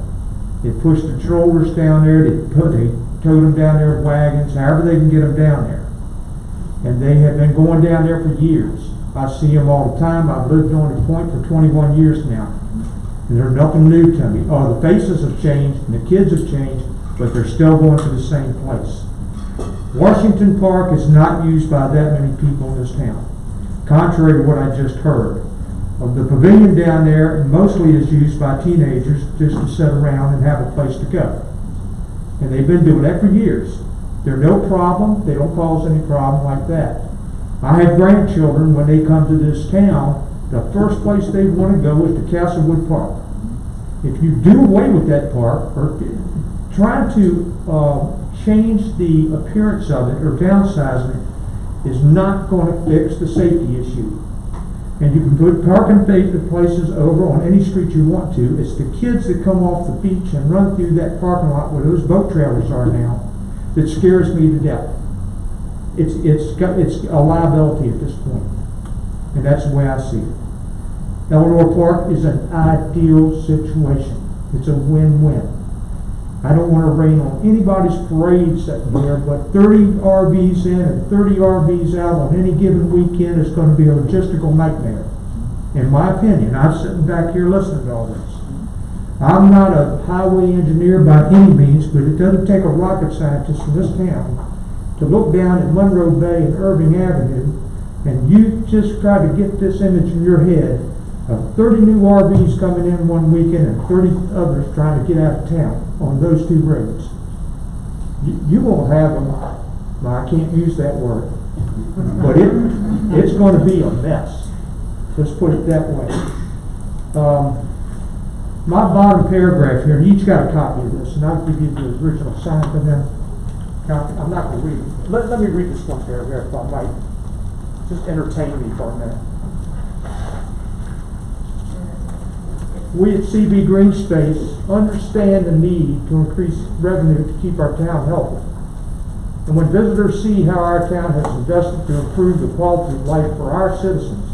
They push the strollers down there, they tow them down there with wagons, however they can get them down there. And they have been going down there for years. I see them all the time. I've lived on the point for 21 years now. And there's nothing new to me. The faces have changed and the kids have changed, but they're still going to the same place. Washington Park is not used by that many people in this town, contrary to what I just heard. The pavilion down there mostly is used by teenagers just to sit around and have a place to go. And they've been doing that for years. They're no problem. They don't cause any problem like that. I have grandchildren, when they come to this town, the first place they want to go is to Castlewood Park. If you do away with that park, or try to change the appearance of it or downsizing it, is not going to fix the safety issue. And you can put parking places over on any street you want to. It's the kids that come off the beach and run through that parking lot where those boat trailers are now that scares me to death. It's a liability at this point, and that's the way I see it. Eleanor Park is an ideal situation. It's a win-win. I don't want to rain on anybody's parades that year, but 30 RVs in and 30 RVs out on any given weekend is going to be a logistical nightmare. In my opinion, I'm sitting back here listening to all this. I'm not a highway engineer by any means, but it doesn't take a rocket scientist in this town to look down at Monroe Bay and Irving Avenue, and you just try to get this image in your head of 30 new RVs coming in one weekend and 30 others trying to get out of town on those two roads. You won't have them, I can't use that word, but it's going to be a mess. Let's put it that way. My bottom paragraph here, and you each got a copy of this, and I'll give you the original signed and then copy. I'm not going to read it. Let me read this one paragraph if I might. Just entertain me for a minute. We at CB Green Space understand the need to increase revenue to keep our town healthy. And when visitors see how our town has invested to improve the quality of life for our citizens,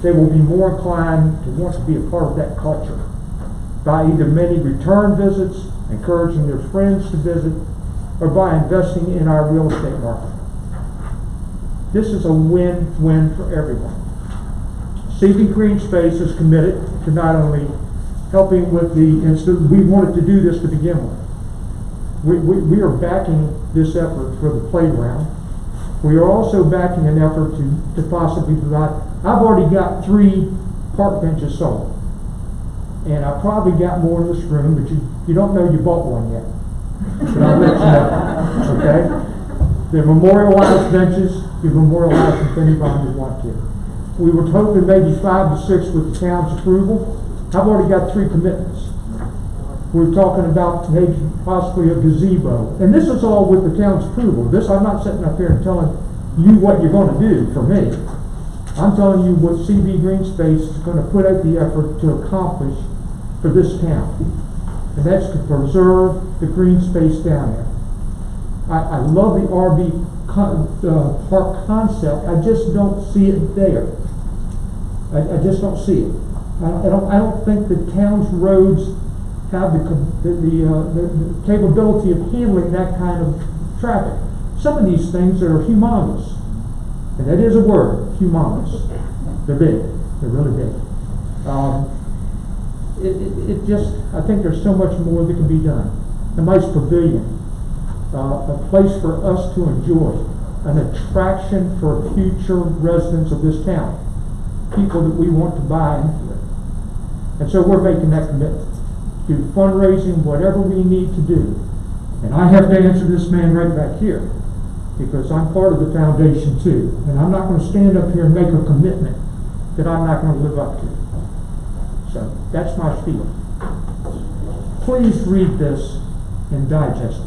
they will be more inclined to want to be a part of that culture by either many return visits, encouraging their friends to visit, or by investing in our real estate market. This is a win-win for everyone. CB Green Space is committed to not only helping with we wanted to do this to begin with. We are backing this effort for the playground. We are also backing an effort to possibly provide. I've already got 3 park benches sold. And I probably got more in this room, but you don't know you bought one yet. But I'll let you know, okay? They're memorialized benches. You memorialize them if anybody would want to. We were hoping maybe 5 to 6 with the town's approval. I've already got 3 commitments. We're talking about maybe possibly a gazebo. And this is all with the town's approval. I'm not sitting up here and telling you what you're going to do for me. I'm telling you what CB Green Space is going to put out the effort to accomplish for this town. And that's to preserve the green space down there. I love the RV park concept. I just don't see it there. I just don't see it. I don't think the town's roads have the capability of handling that kind of traffic. Some of these things are humongous, and that is a word, humongous. They're big, they're really big. It just, I think there's so much more that can be done. A nice pavilion, a place for us to enjoy, an attraction for future residents of this town, people that we want to buy into it. And so we're making that commitment to fundraising, whatever we need to do. And I have to answer this man right back here, because I'm part of the foundation too. And I'm not going to stand up here and make a commitment that I'm not going to live up to. So that's my spiel. Please read this and digest it.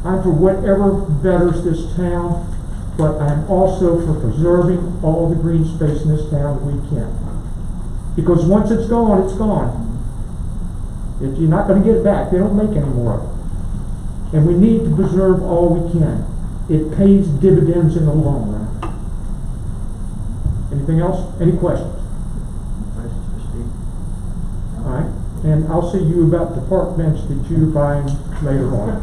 I'm for whatever betters this town, but I'm also for preserving all the green space in this town that we can. Because once it's gone, it's gone. You're not going to get it back. They don't make any more of it. And we need to preserve all we can. It pays dividends in the long run. Anything else? Any questions? All right. And I'll see you about the park bench that you're buying later on.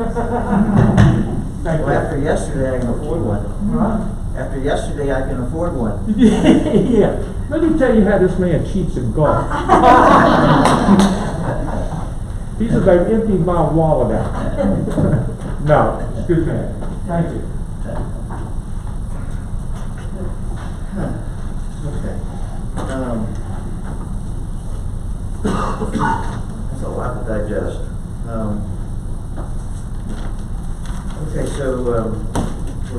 Well, after yesterday, I can afford one. Huh? After yesterday, I can afford one. Yeah. Let me tell you how this man cheats at golf. He's about emptied my wallet out. No, it's a good man. Thank you. Okay. That's a lot to digest. Okay, so where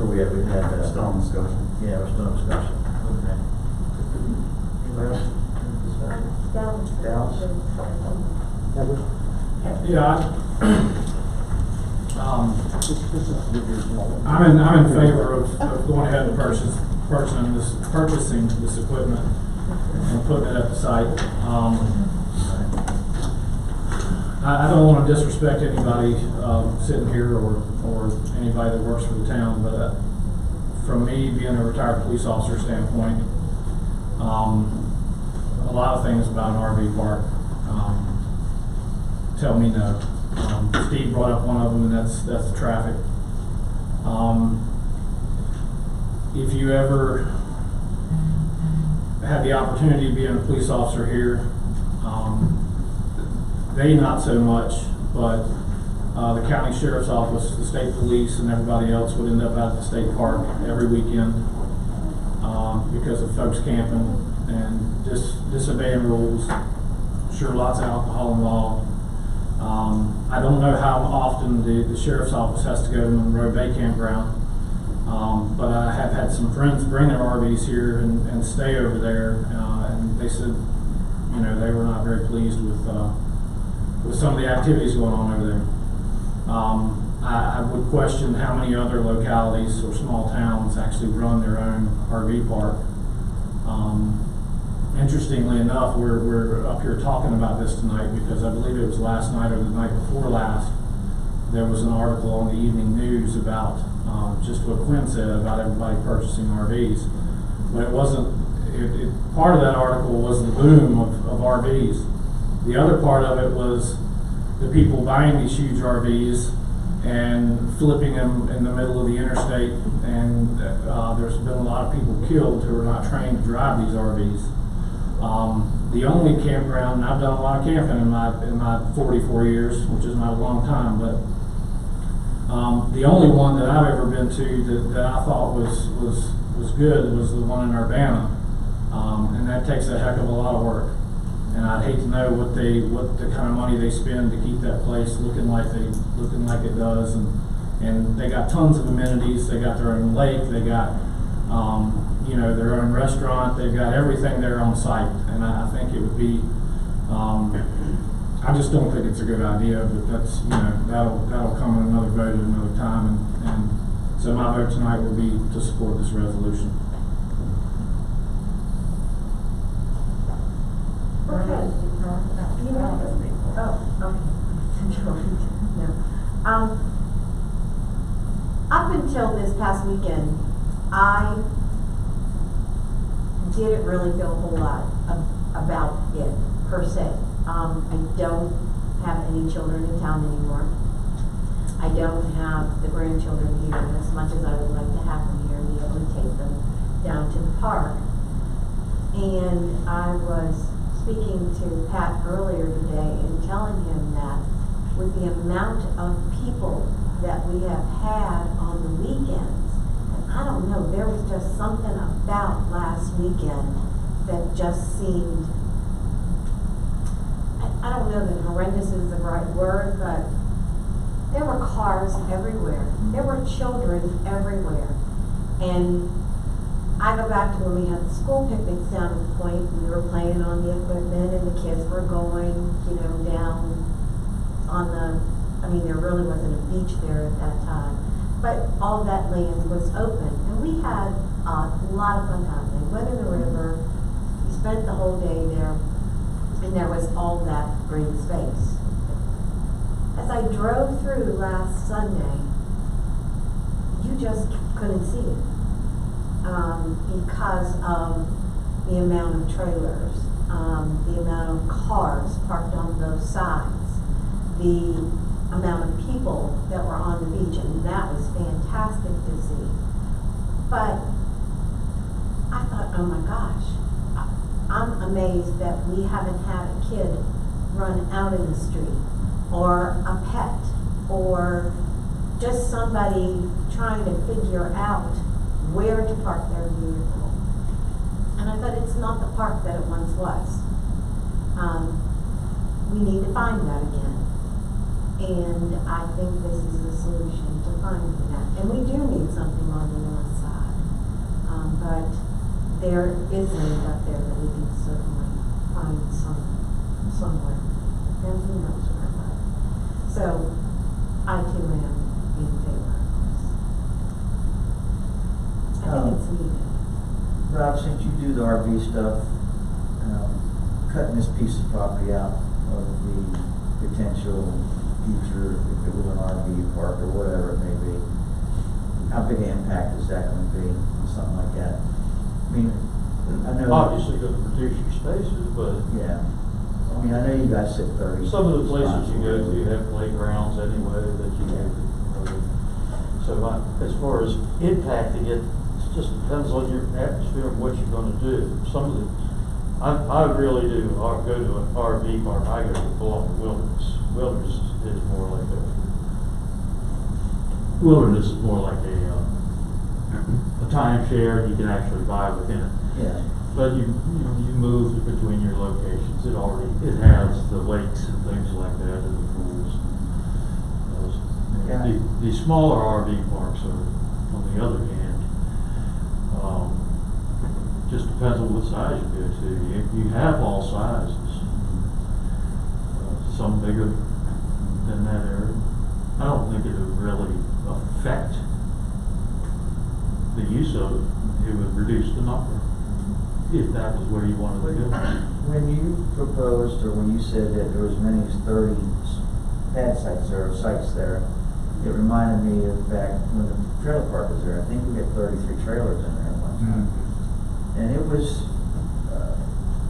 are we at? We've had Still on discussion. Yeah, we're still on discussion. Okay. Anybody else? Dallas? Yeah, I'm in favor of going ahead and purchasing this equipment and putting it at the site. I don't want to disrespect anybody sitting here or anybody that works for the town, but from me being a retired police officer standpoint, a lot of things about an RV park tell me no. Steve brought up one of them, and that's the traffic. If you ever had the opportunity of being a police officer here, they not so much, but the county sheriff's office, the state police, and everybody else would end up out at the state park every weekend because of folks camping and disobeying rules. Sure, lots of alcohol involved. I don't know how often the sheriff's office has to go to Monroe Bay Campground, but I have had some friends bring their RVs here and stay over there, and they said, you know, they were not very pleased with some of the activities going on over there. I would question how many other localities or small towns actually run their own RV park. Interestingly enough, we're up here talking about this tonight because I believe it was last night or the night before last, there was an article on the evening news about just what Quinn said about everybody purchasing RVs. But it wasn't, part of that article was the boom of RVs. The other part of it was the people buying these huge RVs and flipping them in the middle of the interstate, and there's been a lot of people killed who are not trained to drive these RVs. The only campground, and I've done a lot of camping in my 44 years, which is not a long time, but the only one that I've ever been to that I thought was good was the one in Urbana, and that takes a heck of a lot of work. And I'd hate to know what the kind of money they spend to keep that place looking like it does, and they got tons of amenities. They got their own lake. They got their own restaurant. They've got everything there on site, and I think it would be. I just don't think it's a good idea, but that's that'll come in another vote at another time, and so my vote tonight will be to support this resolution. Okay. Up until this past weekend, I didn't really feel a whole lot about it per se. I don't have any children in town anymore. I don't have the grandchildren here, and as much as I would like to have them here and be able to take them down to the park. And I was speaking to Pat earlier today and telling him that with the amount of people that we have had on the weekends, and I don't know, there was just something about last weekend that just seemed, I don't know that horrendous is the right word, but there were cars everywhere. There were children everywhere. And I go back to when we had the school picnics down at the point, we were playing on the equipment and the kids were going, down on there really wasn't a beach there at that time. But all that land was open. And we had a lot of fun out there. Went in the river, we spent the whole day there, and there was all that green space. As I drove through last Sunday, you just couldn't see it because of the amount of trailers, the amount of cars parked on both sides, the amount of people that were on the beach, and that was fantastic to see. But I thought, oh my gosh, I'm amazed that we haven't had a kid run out in the street, or a pet, or just somebody trying to figure out where to park their vehicle. And I thought, it's not the park that it once was. We need to find that again. And I think this is the solution to finding that. And we do need something on the north side. But there is land up there that we can certainly find somewhere. And who knows where. So, I too am in favor of this. I think it's needed. Rob, since you do the RV stuff, cutting this piece of property out of the potential future, if it was an RV park or whatever it may be, how big an impact is that going to be on something like that? I mean, I know. Obviously going to reduce your spaces, but. Yeah. I mean, I know you guys said 30. Some of the places you go to have playgrounds anyway that you have. So as far as impacting it, it just depends on your atmosphere and what you're going to do. Some of the, I really do go to an RV park. I go to Wilderness. Wilderness is more like a timeshare. You can actually buy within it. Yeah. But you move between your locations. It has the lakes and things like that, and the pools. Yeah. The smaller RV parks are, on the other hand, just depends on what size you go to. You have all sizes. Some bigger than that area. I don't think it would really affect the use of it. It would reduce the number, if that was where you wanted to go. When you proposed, or when you said that there was as many as 30 pad sites or sites there, it reminded me of back when the trailer park was there. I think we had 33 trailers in there at one time. And it was,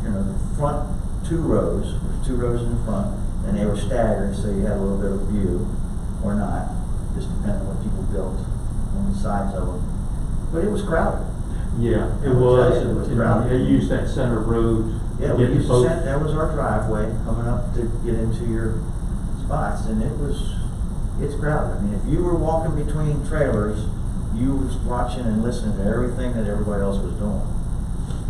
the front 2 rows, there was 2 rows in the front, and they were staggered, so you had a little bit of view, or not, just depending on what people built on the sides of them. But it was crowded. Yeah, it was. Crowded. They used that center road. Yeah, we used to that was our driveway coming up to get into your spots, and it's crowded. I mean, if you were walking between trailers, you was watching and listening to everything that everybody else was doing.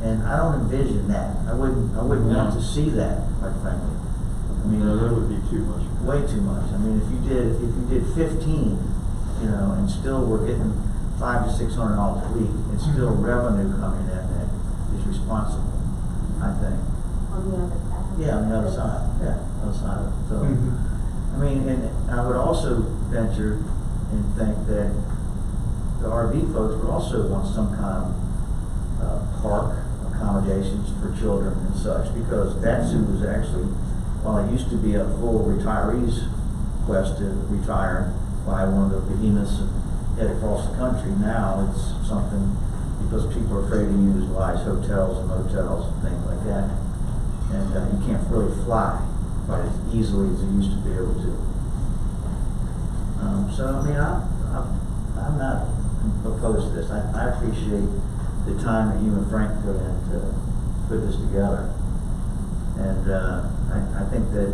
And I don't envision that. I wouldn't want to see that, quite frankly. I mean, that would be too much. Way too much. I mean, if you did 15, and still we're getting $500 to $600 a week, it's still revenue coming in that is responsible, I think. On the other side. Yeah, on the other side. Yeah, other side of it. So, I mean, and I would also venture and think that the RV folks would also want some kind of park accommodations for children and such, because that zoo was actually, while it used to be a full retirees quest to retire, buy one of the behemoths and head across the country, now it's something because people are afraid to utilize hotels and motels and things like that. And you can't really fly quite as easily as you used to be able to. So, I mean, I'm not opposed to this. I appreciate the time that you and Frank put in to put this together. And I think the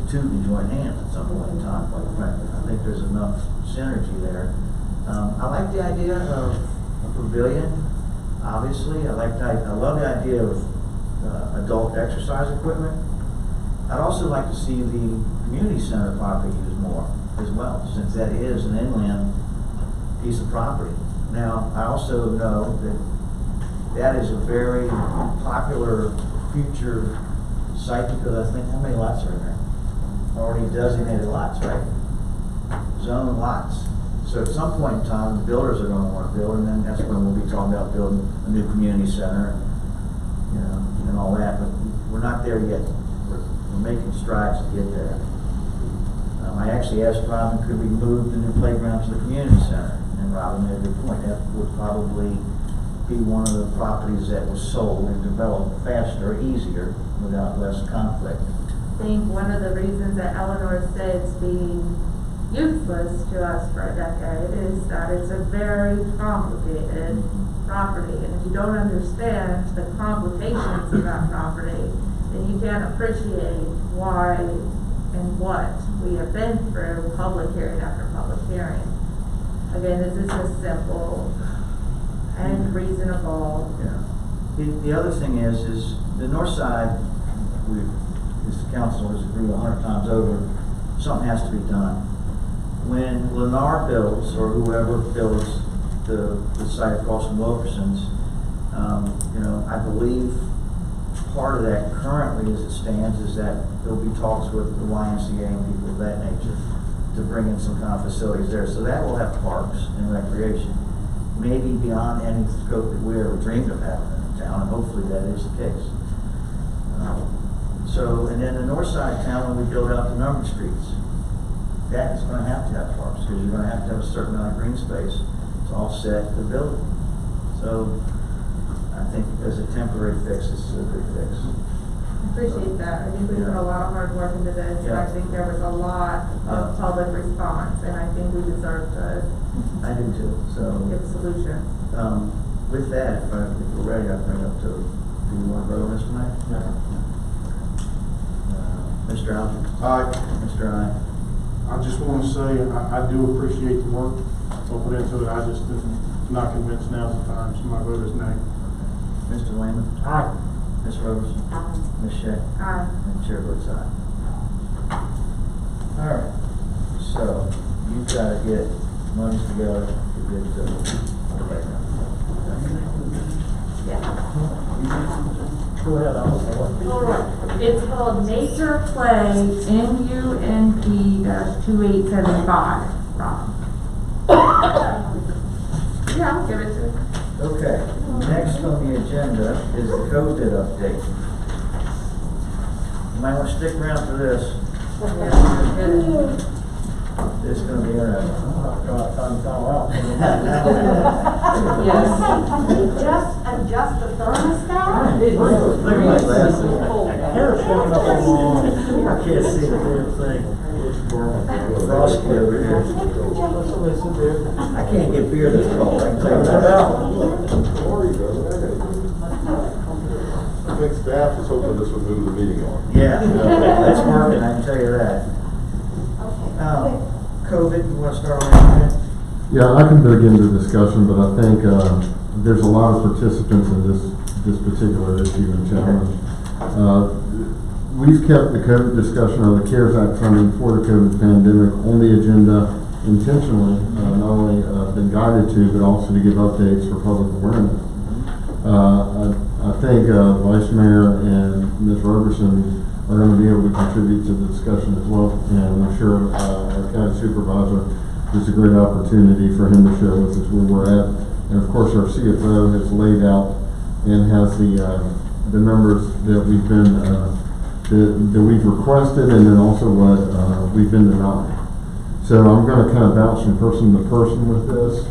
two can join hands at some point in time, quite frankly. I think there's enough synergy there. I like the idea of a pavilion, obviously. I love the idea of adult exercise equipment. I'd also like to see the community center property used more as well, since that is an inland piece of property. Now, I also know that is a very popular future site, because I think, how many lots are in there? Already designated lots, right? Zone lots. So at some point in time, the builders are going to want to build, and then that's when we'll be talking about building a new community center, and all that. But we're not there yet. We're making strides to get there. I actually asked Robin, could we move the new playground to the community center? And Robin made a good point. That would probably be one of the properties that was sold and developed faster, easier, without less conflict. I think one of the reasons that Eleanor states being useless to us for a decade is that it's a very complicated property, and if you don't understand the complications of that property, then you can't appreciate why and what we have been through public hearing after public hearing. Again, this is just simple and reasonable. Yeah. The other thing is the north side, this council has agreed 100 times over, something has to be done. When Lennar builds, or whoever builds the site across from Wilkerson's, I believe part of that currently as it stands is that there'll be talks with the YMCA and people of that nature to bring in some kind of facilities there. So that will have parks and recreation, maybe beyond any scope that we ever dreamed of having in the town, and hopefully that is the case. And then the north side of town, when we build out the numbered streets, that is going to have parks, because you're going to have a certain amount of green space to offset the building. So I think as a temporary fix, this is a good fix. I appreciate that. I think we put a lot of hard work into this, and I think there was a lot of public response, and I think we deserve to I do too. So give solutions. With that, if we're ready, I'll bring up to, do you want to vote on this tonight? Yeah. Mr. Allen? Aye. Mr. Aye. I just want to say, I do appreciate the work I put into it. I just am not convinced now's the time, so my vote is nay. Mr. Lehman? Aye. Ms. Roberson? Aye. Ms. Shea? Aye. And Chair votes aye. All right. So you've got to get monies together to get the playground. Go ahead, All right. It's called Nature Play NUNP-2875. Rob. Yeah, I'll give it to you. Okay. Next on the agenda is the COVID update. You might want to stick around for this. It's going to be interesting. Yes. Adjust the thermostat? Look at my glasses. I can't see the damn thing. Frosty over here. I can't get beer this cold, I can tell you that. I think staff is hoping this would move the meeting on. Yeah, that's working, I can tell you that. COVID, you want to start on that? Yeah, I can begin the discussion, but I think there's a lot of participants in this particular issue and challenge. We've kept the COVID discussion on the CARES Act funding for the COVID pandemic on the agenda intentionally, not only been guided to, but also to give updates for public awareness. I think Vice Mayor and Ms. Roberson are going to be able to contribute to the discussion as well, and I'm sure our county supervisor, it's a great opportunity for him to share with us where we're at. And of course, our CFO has laid out and has the numbers that we've been that we've requested, and then also what we've been denied. So I'm going to kind of bounce from person to person with this.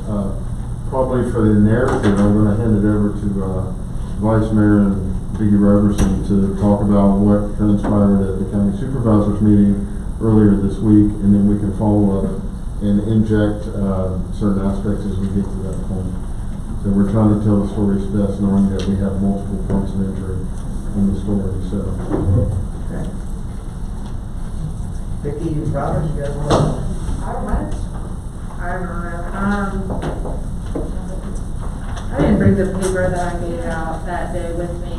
probably for the narrative, I'm gonna hand it over to, Vice Mayor and Vicki Roberson to talk about what transpired at the county supervisors meeting earlier this week, and then we can follow up and inject, certain aspects as we get to that point. So we're trying to tell the stories best, knowing that we have multiple points of entry in the story, so. Okay. Vicki, Robert, you guys want to? I don't know. I didn't bring the paper that I gave out that day with me.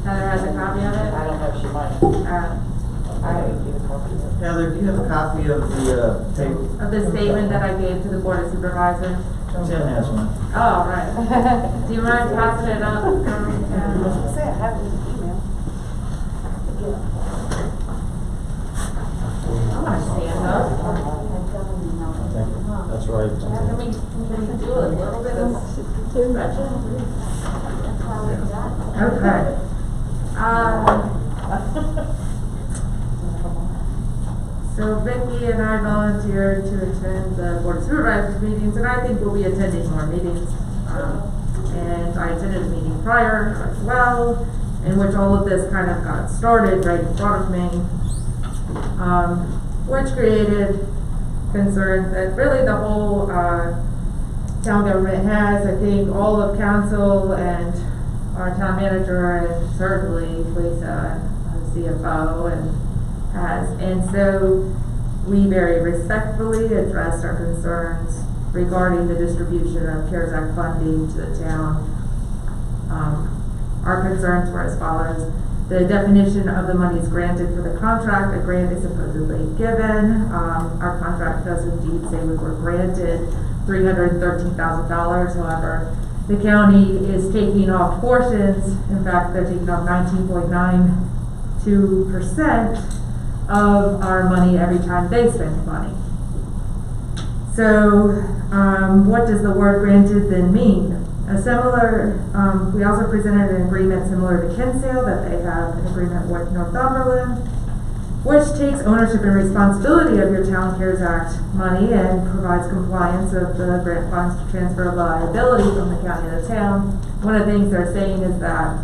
Heather has a copy of it? I don't know if she might. Heather, do you have a copy of the paper? Of the statement that I gave to the Board of Supervisors? Tim has one. Oh, right. Do you mind passing it up? I was gonna say, I have it in the email. I'm gonna stand up. That's right. Can we do a little bit of stretching? Okay. So Vicki and I volunteered to attend the Board of Supervisors meetings, and I think we'll be attending more meetings. And I attended a meeting prior as well, in which all of this kind of got started right in front of me, which created concerns that really the whole town government has. I think all of council and our town manager and certainly Lisa, CFO, and so we very respectfully addressed our concerns regarding the distribution of CARES Act funding to the town. Our concerns were as follows. The definition of the monies granted for the contract, a grant is supposedly given. Our contract does indeed say we were granted $313,000. However, the county is taking off portions. In fact, they're taking off 19.92% of our money every time they spend money. So, what does the word granted then mean? A similar, we also presented an agreement similar to Kinsale, that they have an agreement with Northumberland, which takes ownership and responsibility of your town CARES Act money and provides compliance of the grant funds to transfer liability from the county to the town. One of the things they're saying is that,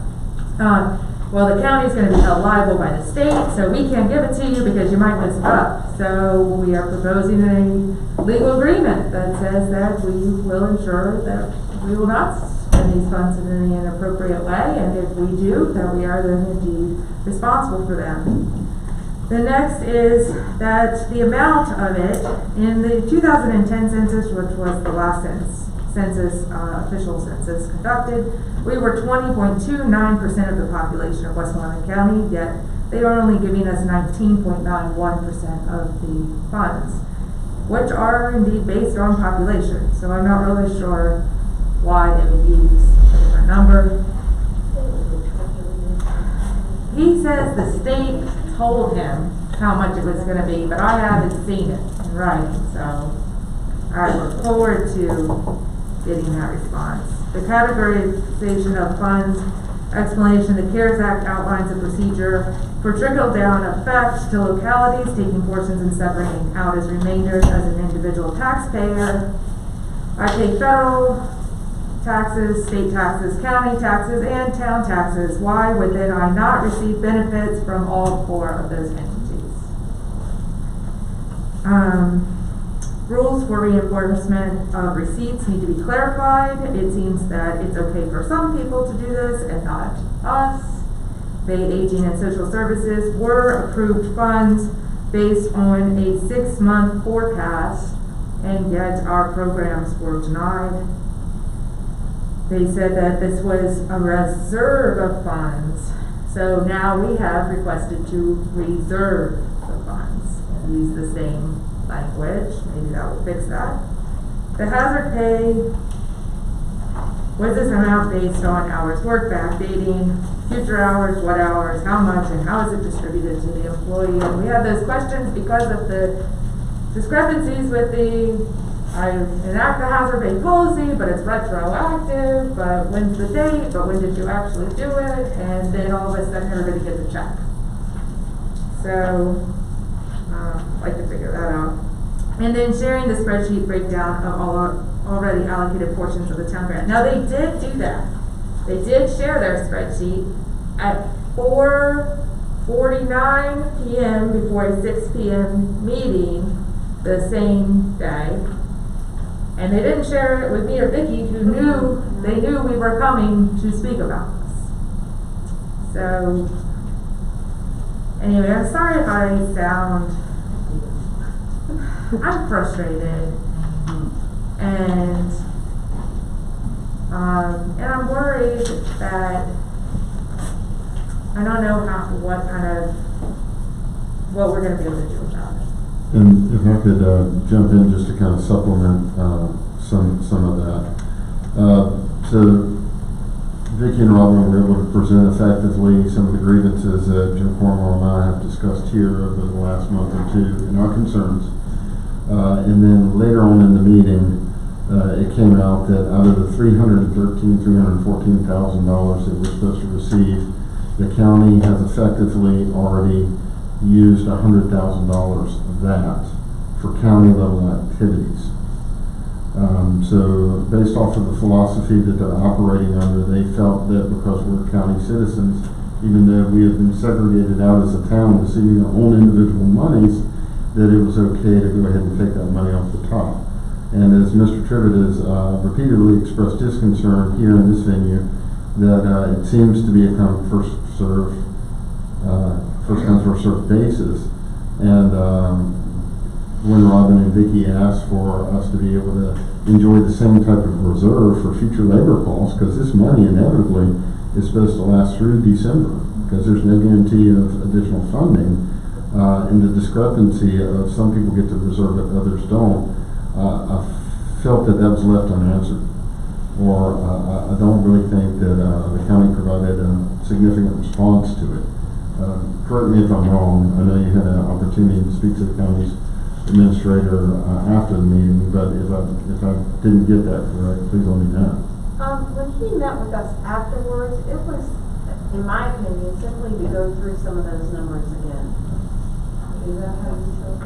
well, the county's going to be held liable by the state, so we can't give it to you because you might mess it up. So we are proposing a legal agreement that says that we will ensure that we will not spend these funds in any inappropriate way, and if we do, that we are then indeed responsible for them. The next is that the amount of it in the 2010 census, which was the last official census conducted, we were 20.29% of the population of Westmoreland County, yet they are only giving us 19.91% of the funds, which are indeed based on population. So I'm not really sure why they would use a different number. He says the state told him how much it was going to be, but I haven't seen it in writing, so I look forward to getting that response. The categorization of funds, explanation, the CARES Act outlines a procedure for trickle-down effect to localities, taking portions and separating out as remainders as an individual taxpayer. I pay federal taxes, state taxes, county taxes, and town taxes. Why would then I not receive benefits from all four of those entities? Rules for reimbursement of receipts need to be clarified. It seems that it's okay for some people to do this and not us. The Aging and Social Services were approved funds based on a 6-month forecast, and yet our programs were denied. They said that this was a reserve of funds, so now we have requested to reserve the funds and use the same language. Maybe that will fix that. The hazard pay was this amount based on hours worked, backdating, future hours, what hours, how much, and how is it distributed to the employee? And we had those questions because of the discrepancies with the I enact the hazard pay policy, but it's retroactive, but when's the date, but when did you actually do it? And then all of a sudden everybody gets a check. So, I'd like to figure that out. And then sharing the spreadsheet breakdown of all our already allocated portions of the town grant. Now, they did do that. They did share their spreadsheet at 4:49 PM before a 6 PM meeting the same day. And they didn't share it with me or Vicki, who knew we were coming to speak about this. So, anyway, I'm sorry if I sound, I'm frustrated, and I'm worried that I don't know what we're gonna be able to do about it. And if I could jump in just to kind of supplement some of that. So Vicki and Robin were able to present effectively some of the grievances that Jim Cornwall and I have discussed here over the last month or two and our concerns. And then later on in the meeting, it came out that out of the $314,000 that we're supposed to receive, the county has effectively already used $100,000 of that for county level activities. So based off of the philosophy that they're operating under, they felt that because we're county citizens, even though we have been segregated out as a town receiving our own individual monies, that it was okay to go ahead and take that money off the top. And as Mr. Trivett has repeatedly expressed his concern here in this venue, that it seems to be a kind of first come, first served basis. And when Robin and Vicki asked for us to be able to enjoy the same type of reserve for future labor costs, because this money inevitably is supposed to last through December, because there's no guarantee of additional funding, and the discrepancy of some people get the reserve but others don't, I felt that was left unanswered. Or I don't really think that the county provided a significant response to it. Correct me if I'm wrong. I know you had an opportunity to speak to the county's administrator after the meeting, but if I didn't get that correct, please let me know. When he met with us afterwards, it was, in my opinion, simply to go through some of those numbers again. Is that how you feel?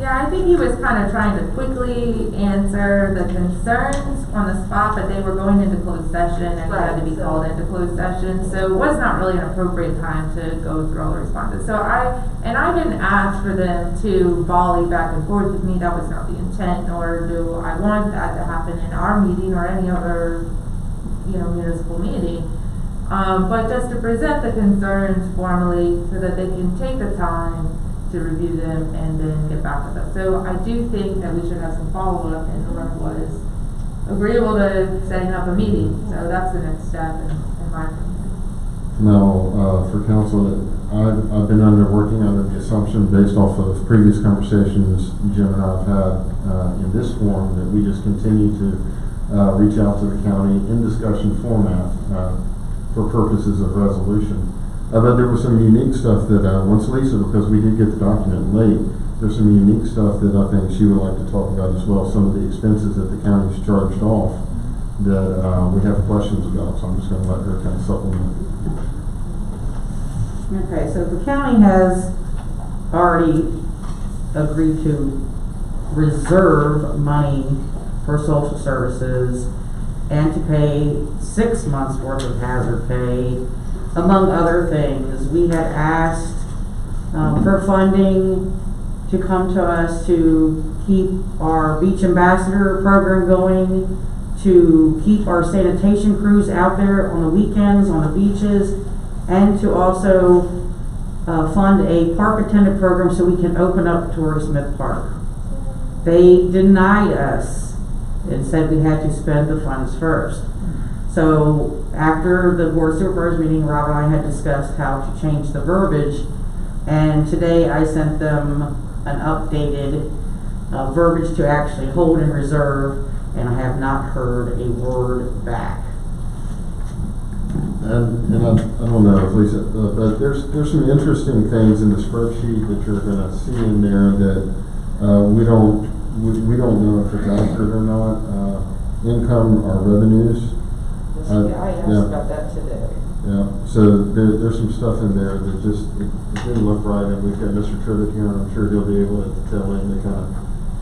Yeah, I think he was kind of trying to quickly answer the concerns on the spot, but they were going into closed session and had to be called into closed session, so it was not really an appropriate time to go through all the responses. So I didn't ask for them to volley back and forth with me. That was not the intent, nor do I want that to happen in our meeting or any other, municipal meeting. But just to present the concerns formally so that they can take the time to review them and then get back with us. So I do think that we should have some follow-up, and Norm was agreeable to setting up a meeting. So that's the next step in my opinion. Now, for council, I've been working under the assumption based off of previous conversations Jim and I have had in this forum that we just continue to reach out to the county in discussion format for purposes of resolution. But there was some unique stuff that once Lisa, because we did get the document late, there's some unique stuff that I think she would like to talk about as well. Some of the expenses that the county's charged off that we have questions about. So I'm just going to let her kind of supplement. Okay, so the county has already agreed to reserve money for social services and to pay 6 months worth of hazard pay, among other things. We had asked for funding to come to us to keep our beach ambassador program going, to keep our sanitation crews out there on the weekends on the beaches, and to also fund a park attendant program so we can open up Torrey Smith Park. They denied us and said we had to spend the funds first. So after the board of supervisors meeting, Rob and I had discussed how to change the verbiage, and today I sent them an updated verbiage to actually hold in reserve, and I have not heard a word back. And I don't know if Lisa, but there's some interesting things in the spreadsheet that you're going to see in there that we don't know if it's accurate or not. Income or revenues. I asked about that today. Yeah, so there's some stuff in there that just it didn't look right, and we've got Mr. Trivett here, and I'm sure he'll be able to tell him to kind of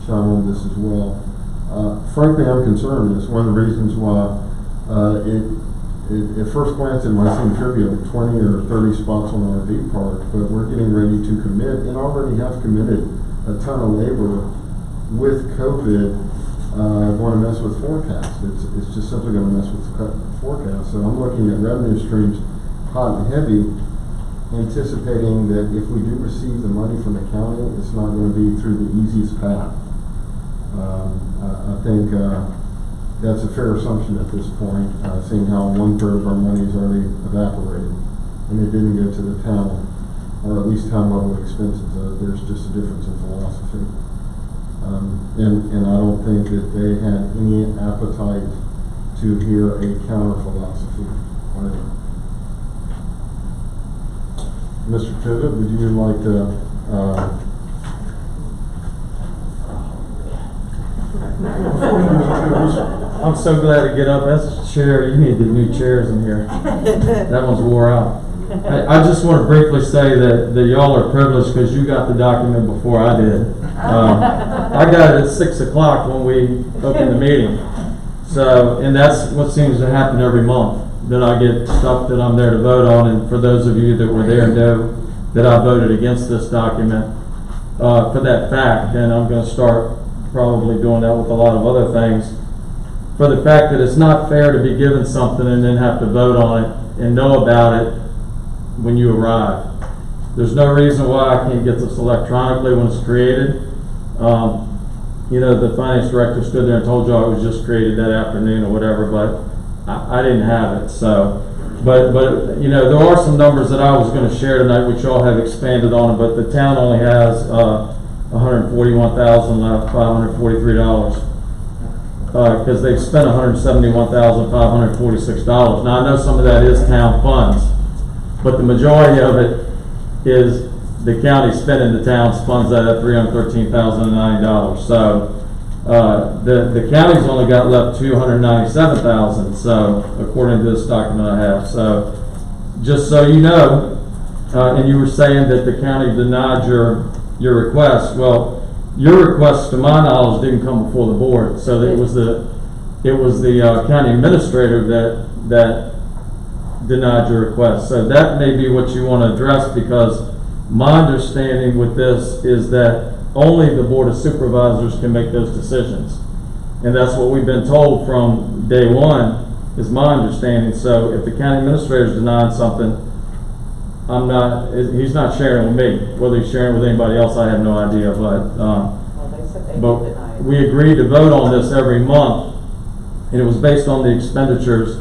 chime on this as well. Frankly, I'm concerned. It's one of the reasons why at first glance it might seem trivial, 20 or 30 spots on an RV park, but we're getting ready to commit and already have committed a ton of labor with COVID going to mess with forecasts. It's just simply going to mess with the forecast. So I'm looking at revenue streams hot and heavy, anticipating that if we do receive the money from the county, it's not going to be through the easiest path. I think that's a fair assumption at this point, seeing how 1/3 of our money is already evaporated, and it didn't go to the town, or at least town level expenses. There's just a difference in philosophy, and I don't think that they had any appetite to hear a counter philosophy on it. Mr. Pivot, would you like to? I'm so glad to get up. As a chair, you need the new chairs in here. That one's wore out. I just want to briefly say that y'all are privileged because you got the document before I did. I got it at 6 o'clock when we opened the meeting. So, and that's what seems to happen every month, that I get stuff that I'm there to vote on. And for those of you that were there know that I voted against this document for that fact, and I'm going to start probably doing that with a lot of other things, for the fact that it's not fair to be given something and then have to vote on it and know about it when you arrive. There's no reason why I can't get this electronically when it's created. You know, the finance director stood there and told you it was just created that afternoon or whatever, but I didn't have it. So, but you know, there are some numbers that I was going to share tonight, which y'all have expanded on, but the town only has $141,000 left, $543, because they've spent $171,546. Now I know some of that is town funds, but the majority of it is the county spending the town's funds out of $313,090. So the county's only got left $297,000. So according to this document I have, so just so you know, and you were saying that the county denied your request. Well, your request, to my knowledge, didn't come before the board. So it was the county administrator that denied your request. So that may be what you want to address, because my understanding with this is that only the Board of Supervisors can make those decisions. And that's what we've been told from day one, is my understanding. So if the county administrator is denying something, he's not sharing with me. Whether he's sharing with anybody else, I have no idea. But we agreed to vote on this every month, and it was based on the expenditures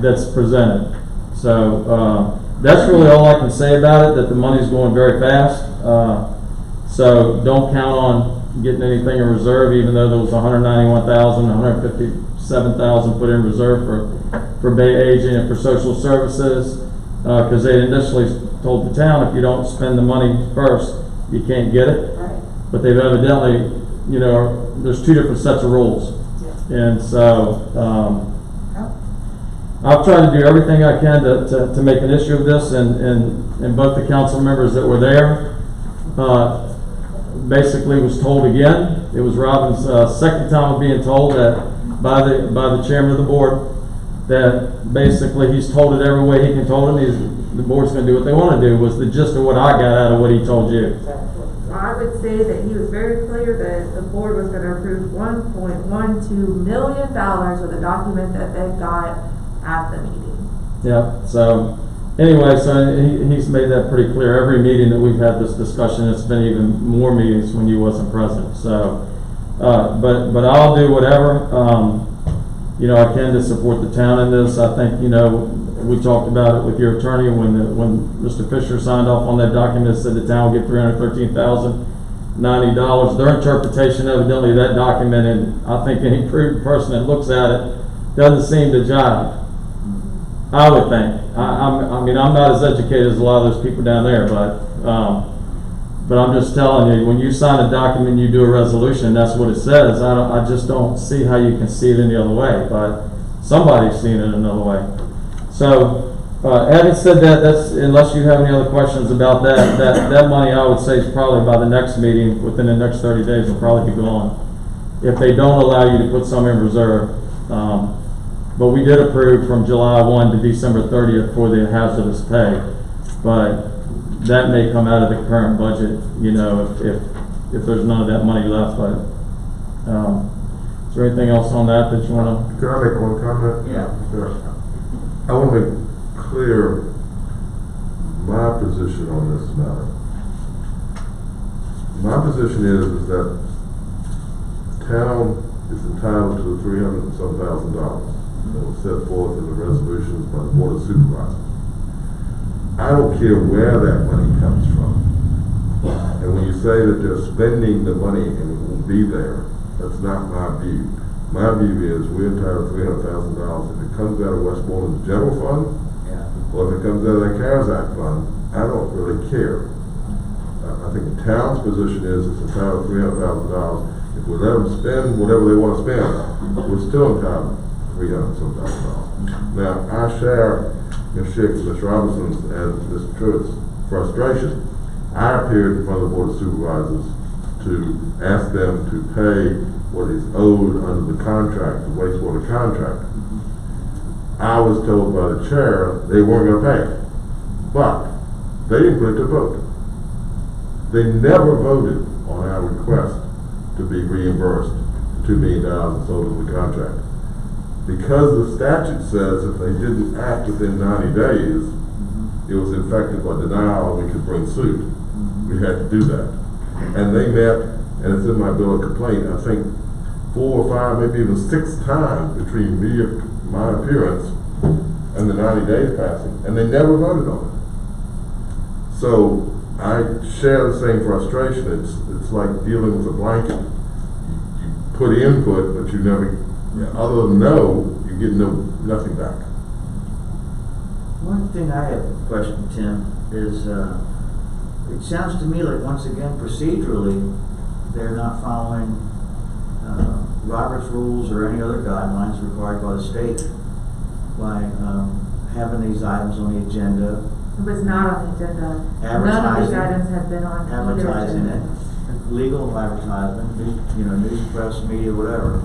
that's presented. So that's really all I can say about it, that the money's going very fast. So don't count on getting anything in reserve, even though there was $191,000, $157,000 put in reserve for Bay Aging and for social services, because they initially told the town, if you don't spend the money first, you can't get it. Right. But they've evidently, you know, there's two different sets of rules. And so I've tried to do everything I can to make an issue of this, and both the council members that were there basically was told again. It was Robin's second time of being told that by the chairman of the board, that basically he's told it every way he can told him. The board's going to do what they want to do, was the gist of what I got out of what he told you. I would say that he was very clear that the board was going to approve $1.12 million with a document that they got at the meeting. Yeah, so anyway, so he's made that pretty clear. Every meeting that we've had this discussion, it's been even more meetings when you wasn't present. So, but I'll do whatever, you know, I can to support the town in this. I think, you know, we talked about it with your attorney when Mr. Fisher signed off on that document, said the town will get $313,090. Their interpretation evidently of that document, and I think any prudent person that looks at it, doesn't seem to jive. I would think. I mean, I'm not as educated as a lot of those people down there, but I'm just telling you, when you sign a document, you do a resolution, that's what it says. I just don't see how you can see it any other way, but somebody's seeing it another way. So Having said that, that's, unless you have any other questions about that money, I would say is probably by the next meeting, within the next 30 days, will probably be gone. If they don't allow you to put some in reserve. But we did approve from July 1 to December 30th for the hazardous pay. But that may come out of the current budget, you know, if there's none of that money left. But is there anything else on that you want to? Can I make one comment? Yeah. I want to make clear my position on this matter. My position is that town is entitled to the $300 and some thousand that was set forth in the resolutions by the Board of Supervisors. I don't care where that money comes from. And when you say that they're spending the money and it won't be there, that's not my view. My view is we're entitled to $300,000. If it comes out of Westmoreland's general fund, or if it comes out of the CARES Act fund, I don't really care. I think the town's position is it's entitled to $300,000. If we let them spend whatever they want to spend, we're still entitled to $300,000. Now, I share Ms. Schick, Ms. Robinson's, and Mr. Truitt's frustration. I appeared in front of the Board of Supervisors to ask them to pay what is owed under the contract, the wastewater contract. I was told by the chair they weren't going to pay, but they didn't put it to vote. They never voted on our request to be reimbursed $2 million sold in the contract. Because the statute says if they didn't act within 90 days, it was infected by denial and we could bring suit. We had to do that. And they met, and it's in my bill of complaint, I think 4 or 5, maybe even 6 times between my appearance and the 90 days passing, and they never voted on it. So I share the same frustration. It's like dealing with a blanket. You put input, but you never, other than no, you get nothing back. One thing I have a question, Tim, is it sounds to me like once again procedurally they're not following Robert's rules or any other guidelines required by the state by having these items on the agenda. It was not on the agenda. None of these items have been on either Advertising agenda. it, legal advertisement, news, press, media, whatever.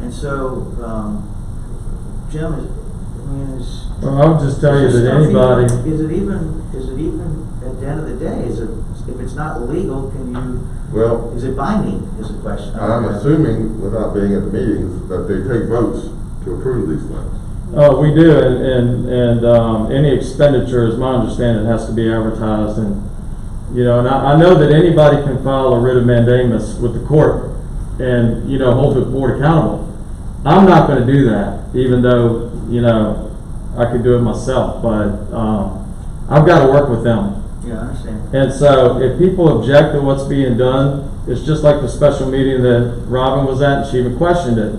And so, Jim, is Well, I'll just tell you that anybody. Is it even at the end of the day? If it's not legal, is it binding? Is the question. I'm assuming, without being at the meetings, that they take votes to approve these things. We do, and any expenditure, is my understanding, has to be advertised, and I know that anybody can file a writ of mandamus with the court, and hold the board accountable. I'm not going to do that, even though I could do it myself, but I've got to work with them. Yeah, I understand. And so, if people object to what's being done, it's just like the special meeting that Robin was at, and she even questioned it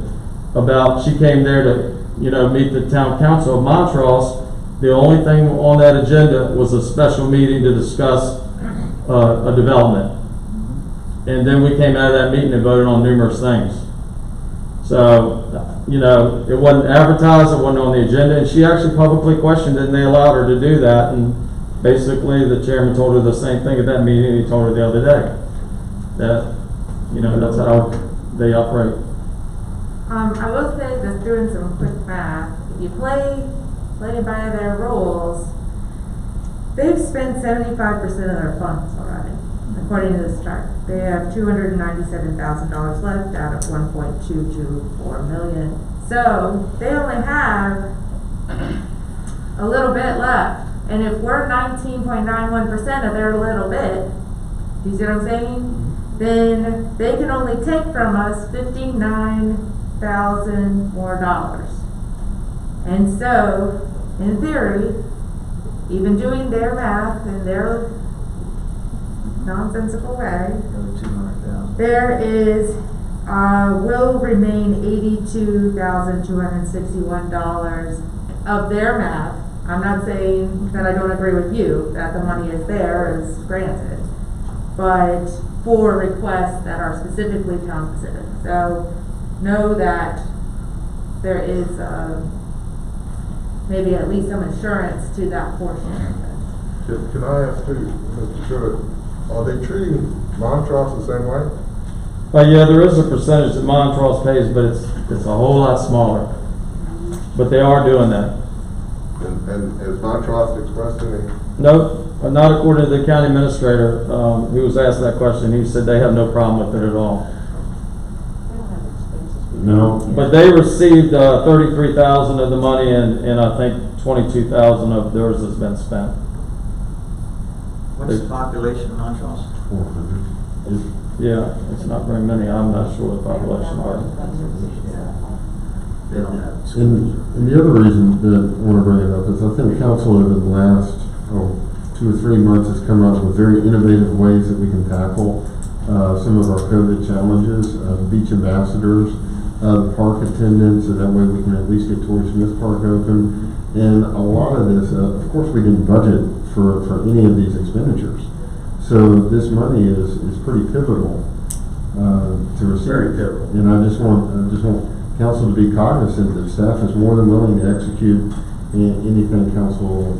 about. She came there to meet the town council of Montrose. The only thing on that agenda was a special meeting to discuss a development. And then we came out of that meeting and voted on numerous things. So, it wasn't advertised, it wasn't on the agenda, and she actually publicly questioned it, and they allowed her to do that. And basically, the chairman told her the same thing at that meeting he told her the other day. That, that's how they operate. I will say, just doing some quick math, if you play by their rules, they've spent 75% of their funds already, according to this chart. They have $297,000 left out of $1.224 million. So they only have a little bit left. And if we're 19.91% of their little bit, do you see what I'm saying? Then they can only take from us $59,000 more dollars. And so, in theory, even doing their math in their nonsensical way, there is will remain $82,261 of their math. I'm not saying that I don't agree with you that the money is there, is granted, but for requests that are specifically town specific. So know that there is maybe at least some insurance to that portion. Can I ask too, Mr. Stewart, are they treating Montrose the same way? Yeah, there is a percentage that Montrose pays, but it's a whole lot smaller. But they are doing that. And has Montrose expressed any? Nope, not according to the county administrator, who was asked that question. He said they have no problem with it at all. No. But they received 33,000 of the money, and I think 22,000 of theirs has been spent. What's the population of Montrose? 400. Yeah, it's not very many. I'm not sure the population, but They don't have schools. And the other reason that I want to bring it up is I think council over the last 2 or 3 months has come up with very innovative ways that we can tackle some of our COVID challenges, beach ambassadors, park attendants, so that way we can at least get Torrey Smith Park open. And a lot of this, of course, we didn't budget for any of these expenditures. So this money is pretty pivotal to receive. Very pivotal. And I just want council to be cognizant that staff is more than willing to execute anything council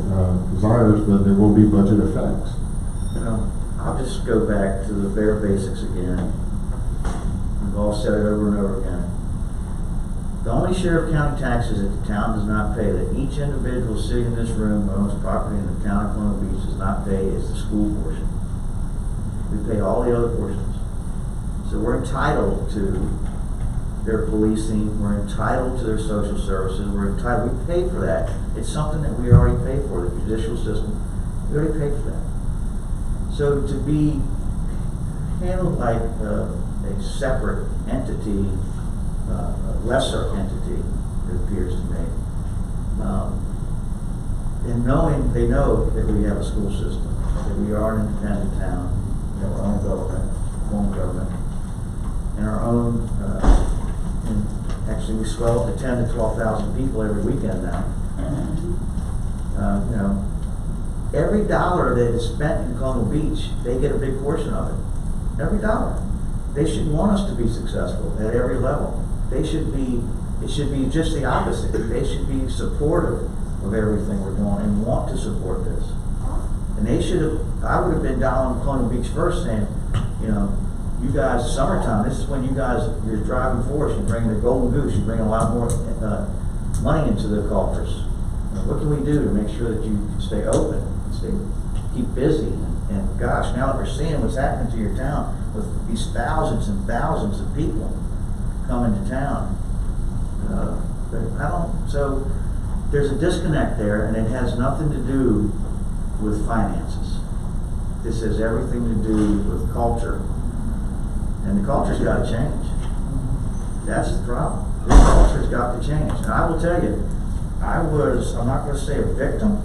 desires, but there will be budget effects. I'll just go back to the bare basics again. We've all said it over and over again. The only share of county taxes that the town does not pay, that each individual sitting in this room who owns property in the town of Colonial Beach does not pay, is the school portion. We pay all the other portions. So we're entitled to their policing, we're entitled to their social services, we pay for that. It's something that we already pay for, the judicial system, we already pay for that. So to be handled like a separate entity, a lesser entity, it appears to me, and they know that we have a school system, that we are an independent town, we have our own government, form of government, and our own, and actually we swell to 10 to 12,000 people every weekend now. Every dollar that is spent in Colonial Beach, they get a big portion of it. Every dollar. They should want us to be successful at every level. It should be just the opposite. They should be supportive of everything we're doing and want to support this. And I would have been down on Colonial Beach first saying, you guys, summertime, this is when you're driving force, you're bringing the golden goose, you're bringing a lot more money into the coffers. What can we do to make sure that you can stay open, keep busy? And gosh, now that we're seeing what's happening to your town with these thousands and thousands of people coming to town, so there's a disconnect there, and it has nothing to do with finances. This has everything to do with culture. And the culture's got to change. That's the problem. The culture's got to change. And I will tell you, I'm not going to say a victim,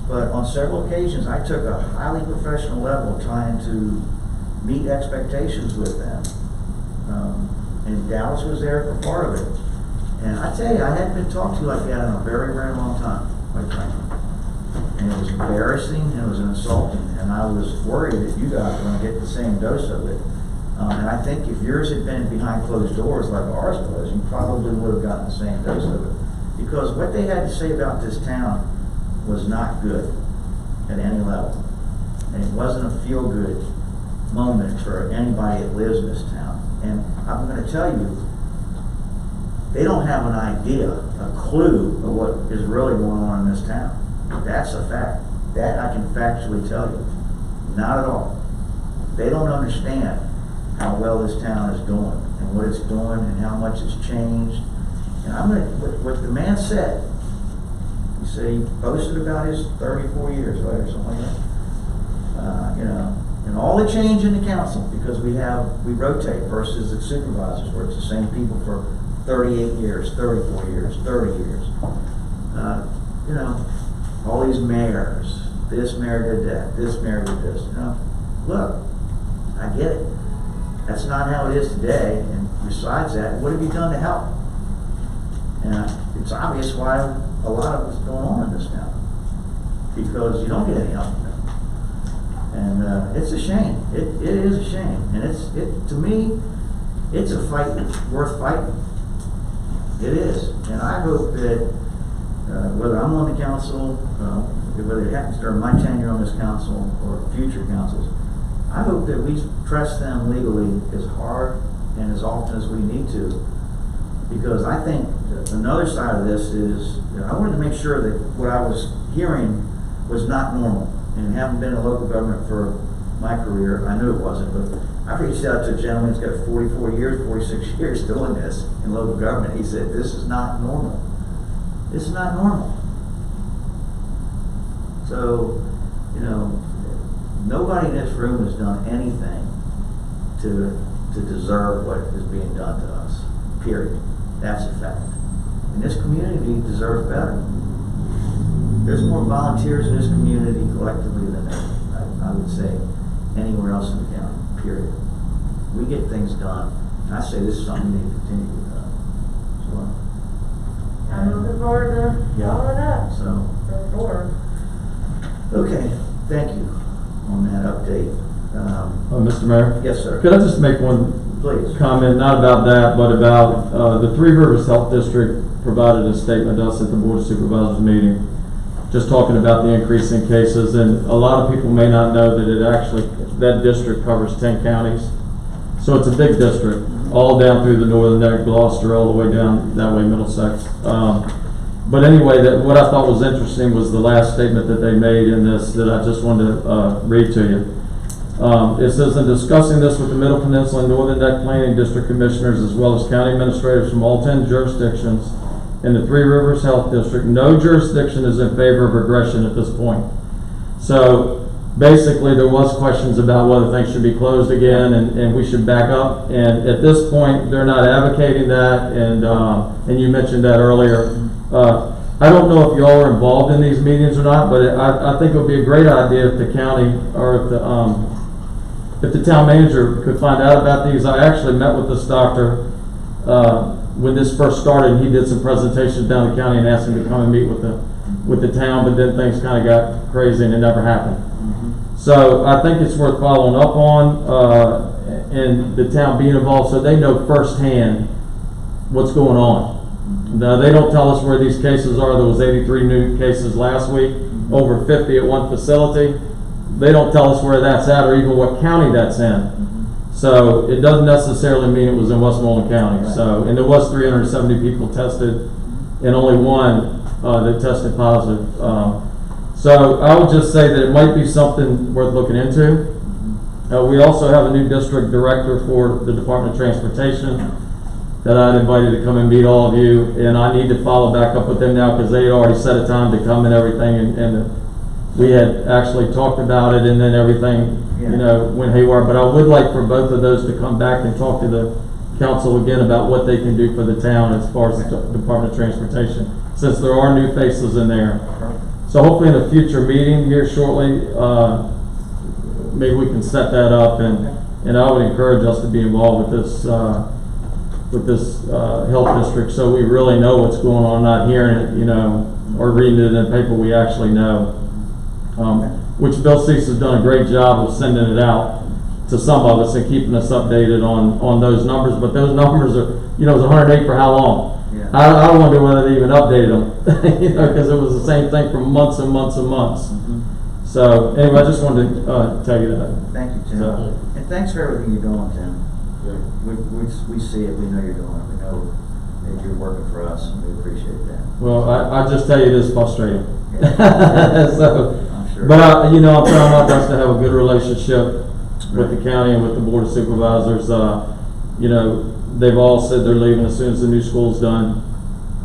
but on several occasions I took a highly professional level trying to meet expectations with them. And Dallas was there for part of it. And I tell you, I hadn't been talked to like that in a very, very long time, quite frankly. And it was embarrassing, and it was insulting, and I was worried that you guys were going to get the same dose of it. And I think if yours had been behind closed doors like ours was, you probably would have gotten the same dose of it. Because what they had to say about this town was not good at any level. And it wasn't a feel-good moment for anybody that lives in this town. And I'm going to tell you, they don't have an idea, a clue of what is really going on in this town. That's a fact. That I can factually tell you. Not at all. They don't understand how well this town is doing and what it's doing and how much it's changed. And what the man said, he posted about his 34 years, right, or something like that. And all the change in the council, because we rotate versus the supervisors, where it's the same people for 38 years, 34 years, 30 years. All these mayors, this mayor did that, this mayor did this. Look, I get it. That's not how it is today. And besides that, what have you done to help? And it's obvious why a lot of what's going on in this town, because you don't get any help from them. And it's a shame. It is a shame. And to me, it's a fight worth fighting. It is. And I hope that whether I'm on the council, whether it happens during my tenure on this council or future councils, I hope that we press them legally as hard and as often as we need to. Because I think another side of this is, I wanted to make sure that what I was hearing was not normal. And having been in local government for my career, I knew it wasn't, but I reached out to a gentleman who's got 44 years, 46 years doing this in local government. He said, this is not normal. This is not normal. So, you know, nobody in this room has done anything to deserve what is being done to us, period. That's a fact. And this community deserves better. There's more volunteers in this community collectively than I would say anywhere else in the county, period. We get things done. And I say this is something we need to continue to get done. So, I'm looking forward to following up. So, For sure. okay, thank you on that update. Mr. Mayor? Yes, sir. Could I just make one Please. comment, not about that, but about the Three Rivers Health District provided a statement to us at the Board of Supervisors meeting, just talking about the increase in cases, and a lot of people may not know that that district covers 10 counties. So it's a big district, all down through the northern neck, Gloucester, all the way down that way, Middlesex. But anyway, what I thought was interesting was the last statement that they made in this that I just wanted to read to you. It says, in discussing this with the Middle Peninsula and Northern Neck Planning District Commissioners as well as county administrators from all 10 jurisdictions in the Three Rivers Health District, no jurisdiction is in favor of regression at this point. So basically there was questions about whether things should be closed again and we should back up. And at this point, they're not advocating that. And you mentioned that earlier. I don't know if y'all are involved in these meetings or not, but I think it would be a great idea if the county or if the town manager could find out about these. I actually met with this doctor when this first started, and he did some presentations down the county and asked him to come and meet with the town, but then things kind of got crazy and it never happened. So I think it's worth following up on and the town being involved so they know firsthand what's going on. Now, they don't tell us where these cases are. There was 83 new cases last week, over 50 at one facility. They don't tell us where that's at or even what county that's in. So it doesn't necessarily mean it was in Westmoreland County. So, and there was 370 people tested and only one that tested positive. So I would just say that it might be something worth looking into. We also have a new district director for the Department of Transportation that I'd invited to come and meet all of you, and I need to follow back up with them now because they had already set a time to come and everything, and we had actually talked about it, and then everything, you know, went haywire. But I would like for both of those to come back and talk to the council again about what they can do for the town as far as the Department of Transportation, since there are new faces in there. So hopefully in a future meeting here shortly, maybe we can set that up, and I would encourage us to be involved with this health district, so we really know what's going on, not hearing it, you know, or reading it in the paper. We actually know, which Bill Cease has done a great job of sending it out to some of us and keeping us updated on those numbers. But those numbers are, you know, it was 108 for how long? Yeah. I wonder whether they even updated them, you know, because it was the same thing for months and months and months. So anyway, I just wanted to tell you that. Thank you, Tim. And thanks for everything you're doing, Tim. We see it, we know you're doing it, we know that you're working for us, and we appreciate that. Well, I just tell you it is frustrating. Yeah. So, I'm sure. but you know, I'm trying my best to have a good relationship with the county and with the Board of Supervisors. You know, they've all said they're leaving as soon as the new school's done,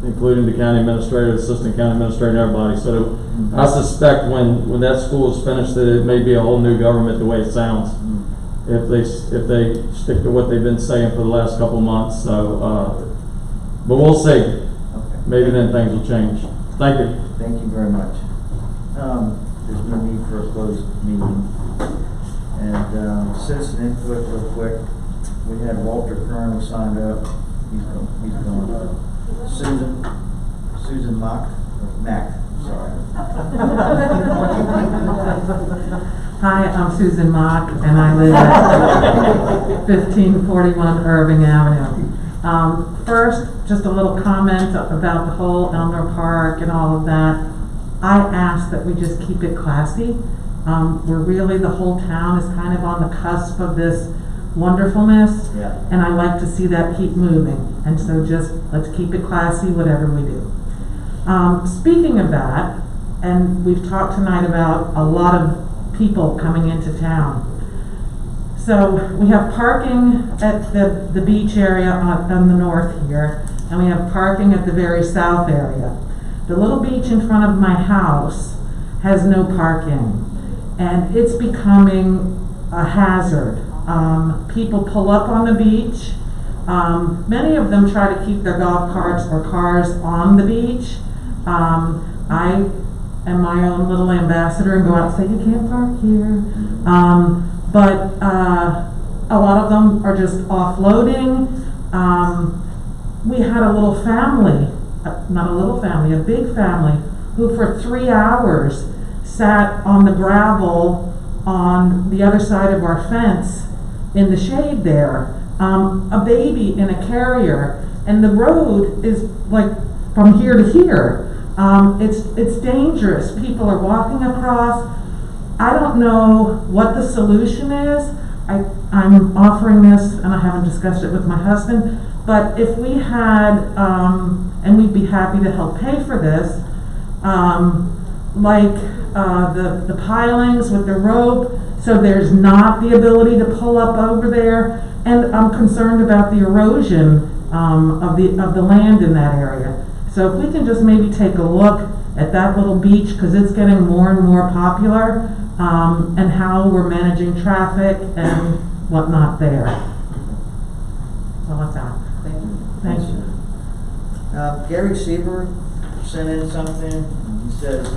including the county administrator, the assistant county administrator, and everybody. So I suspect when that school is finished that it may be a whole new government the way it sounds. If they stick to what they've been saying for the last couple months. So, but we'll see. Okay. Maybe then things will change. Thank you. Thank you very much. There's no need for a closed meeting. And citizen input real quick. We had Walter Kern who signed up. He's going. Susan Mack. Sorry. Hi, I'm Susan Mock, and I live at 1541 Irving Avenue. First, just a little comment about the whole Elmer Park and all of that. I ask that we just keep it classy. We're really, the whole town is kind of on the cusp of this wonderfulness. Yeah. And I like to see that keep moving. And so just, let's keep it classy, whatever we do. Speaking of that, and we've talked tonight about a lot of people coming into town. So we have parking at the beach area on the north here, and we have parking at the very south area. The little beach in front of my house has no parking, and it's becoming a hazard. People pull up on the beach. Many of them try to keep their golf carts or cars on the beach. I am my own little ambassador and go out and say, you can't park here. But a lot of them are just offloading. We had a little family, not a little family, a big family, who for 3 hours sat on the gravel on the other side of our fence in the shade there. A baby in a carrier, and the road is like from here to here. It's dangerous. People are walking across. I don't know what the solution is. I'm offering this, and I haven't discussed it with my husband, but if we had, and we'd be happy to help pay for this, like the pilings with the rope, so there's not the ability to pull up over there, and I'm concerned about the erosion of the land in that area. So if we can just maybe take a look at that little beach, because it's getting more and more popular, and how we're managing traffic and whatnot there. So that's that. Thank you. Thank you. Gary Sieber sent in something. He says,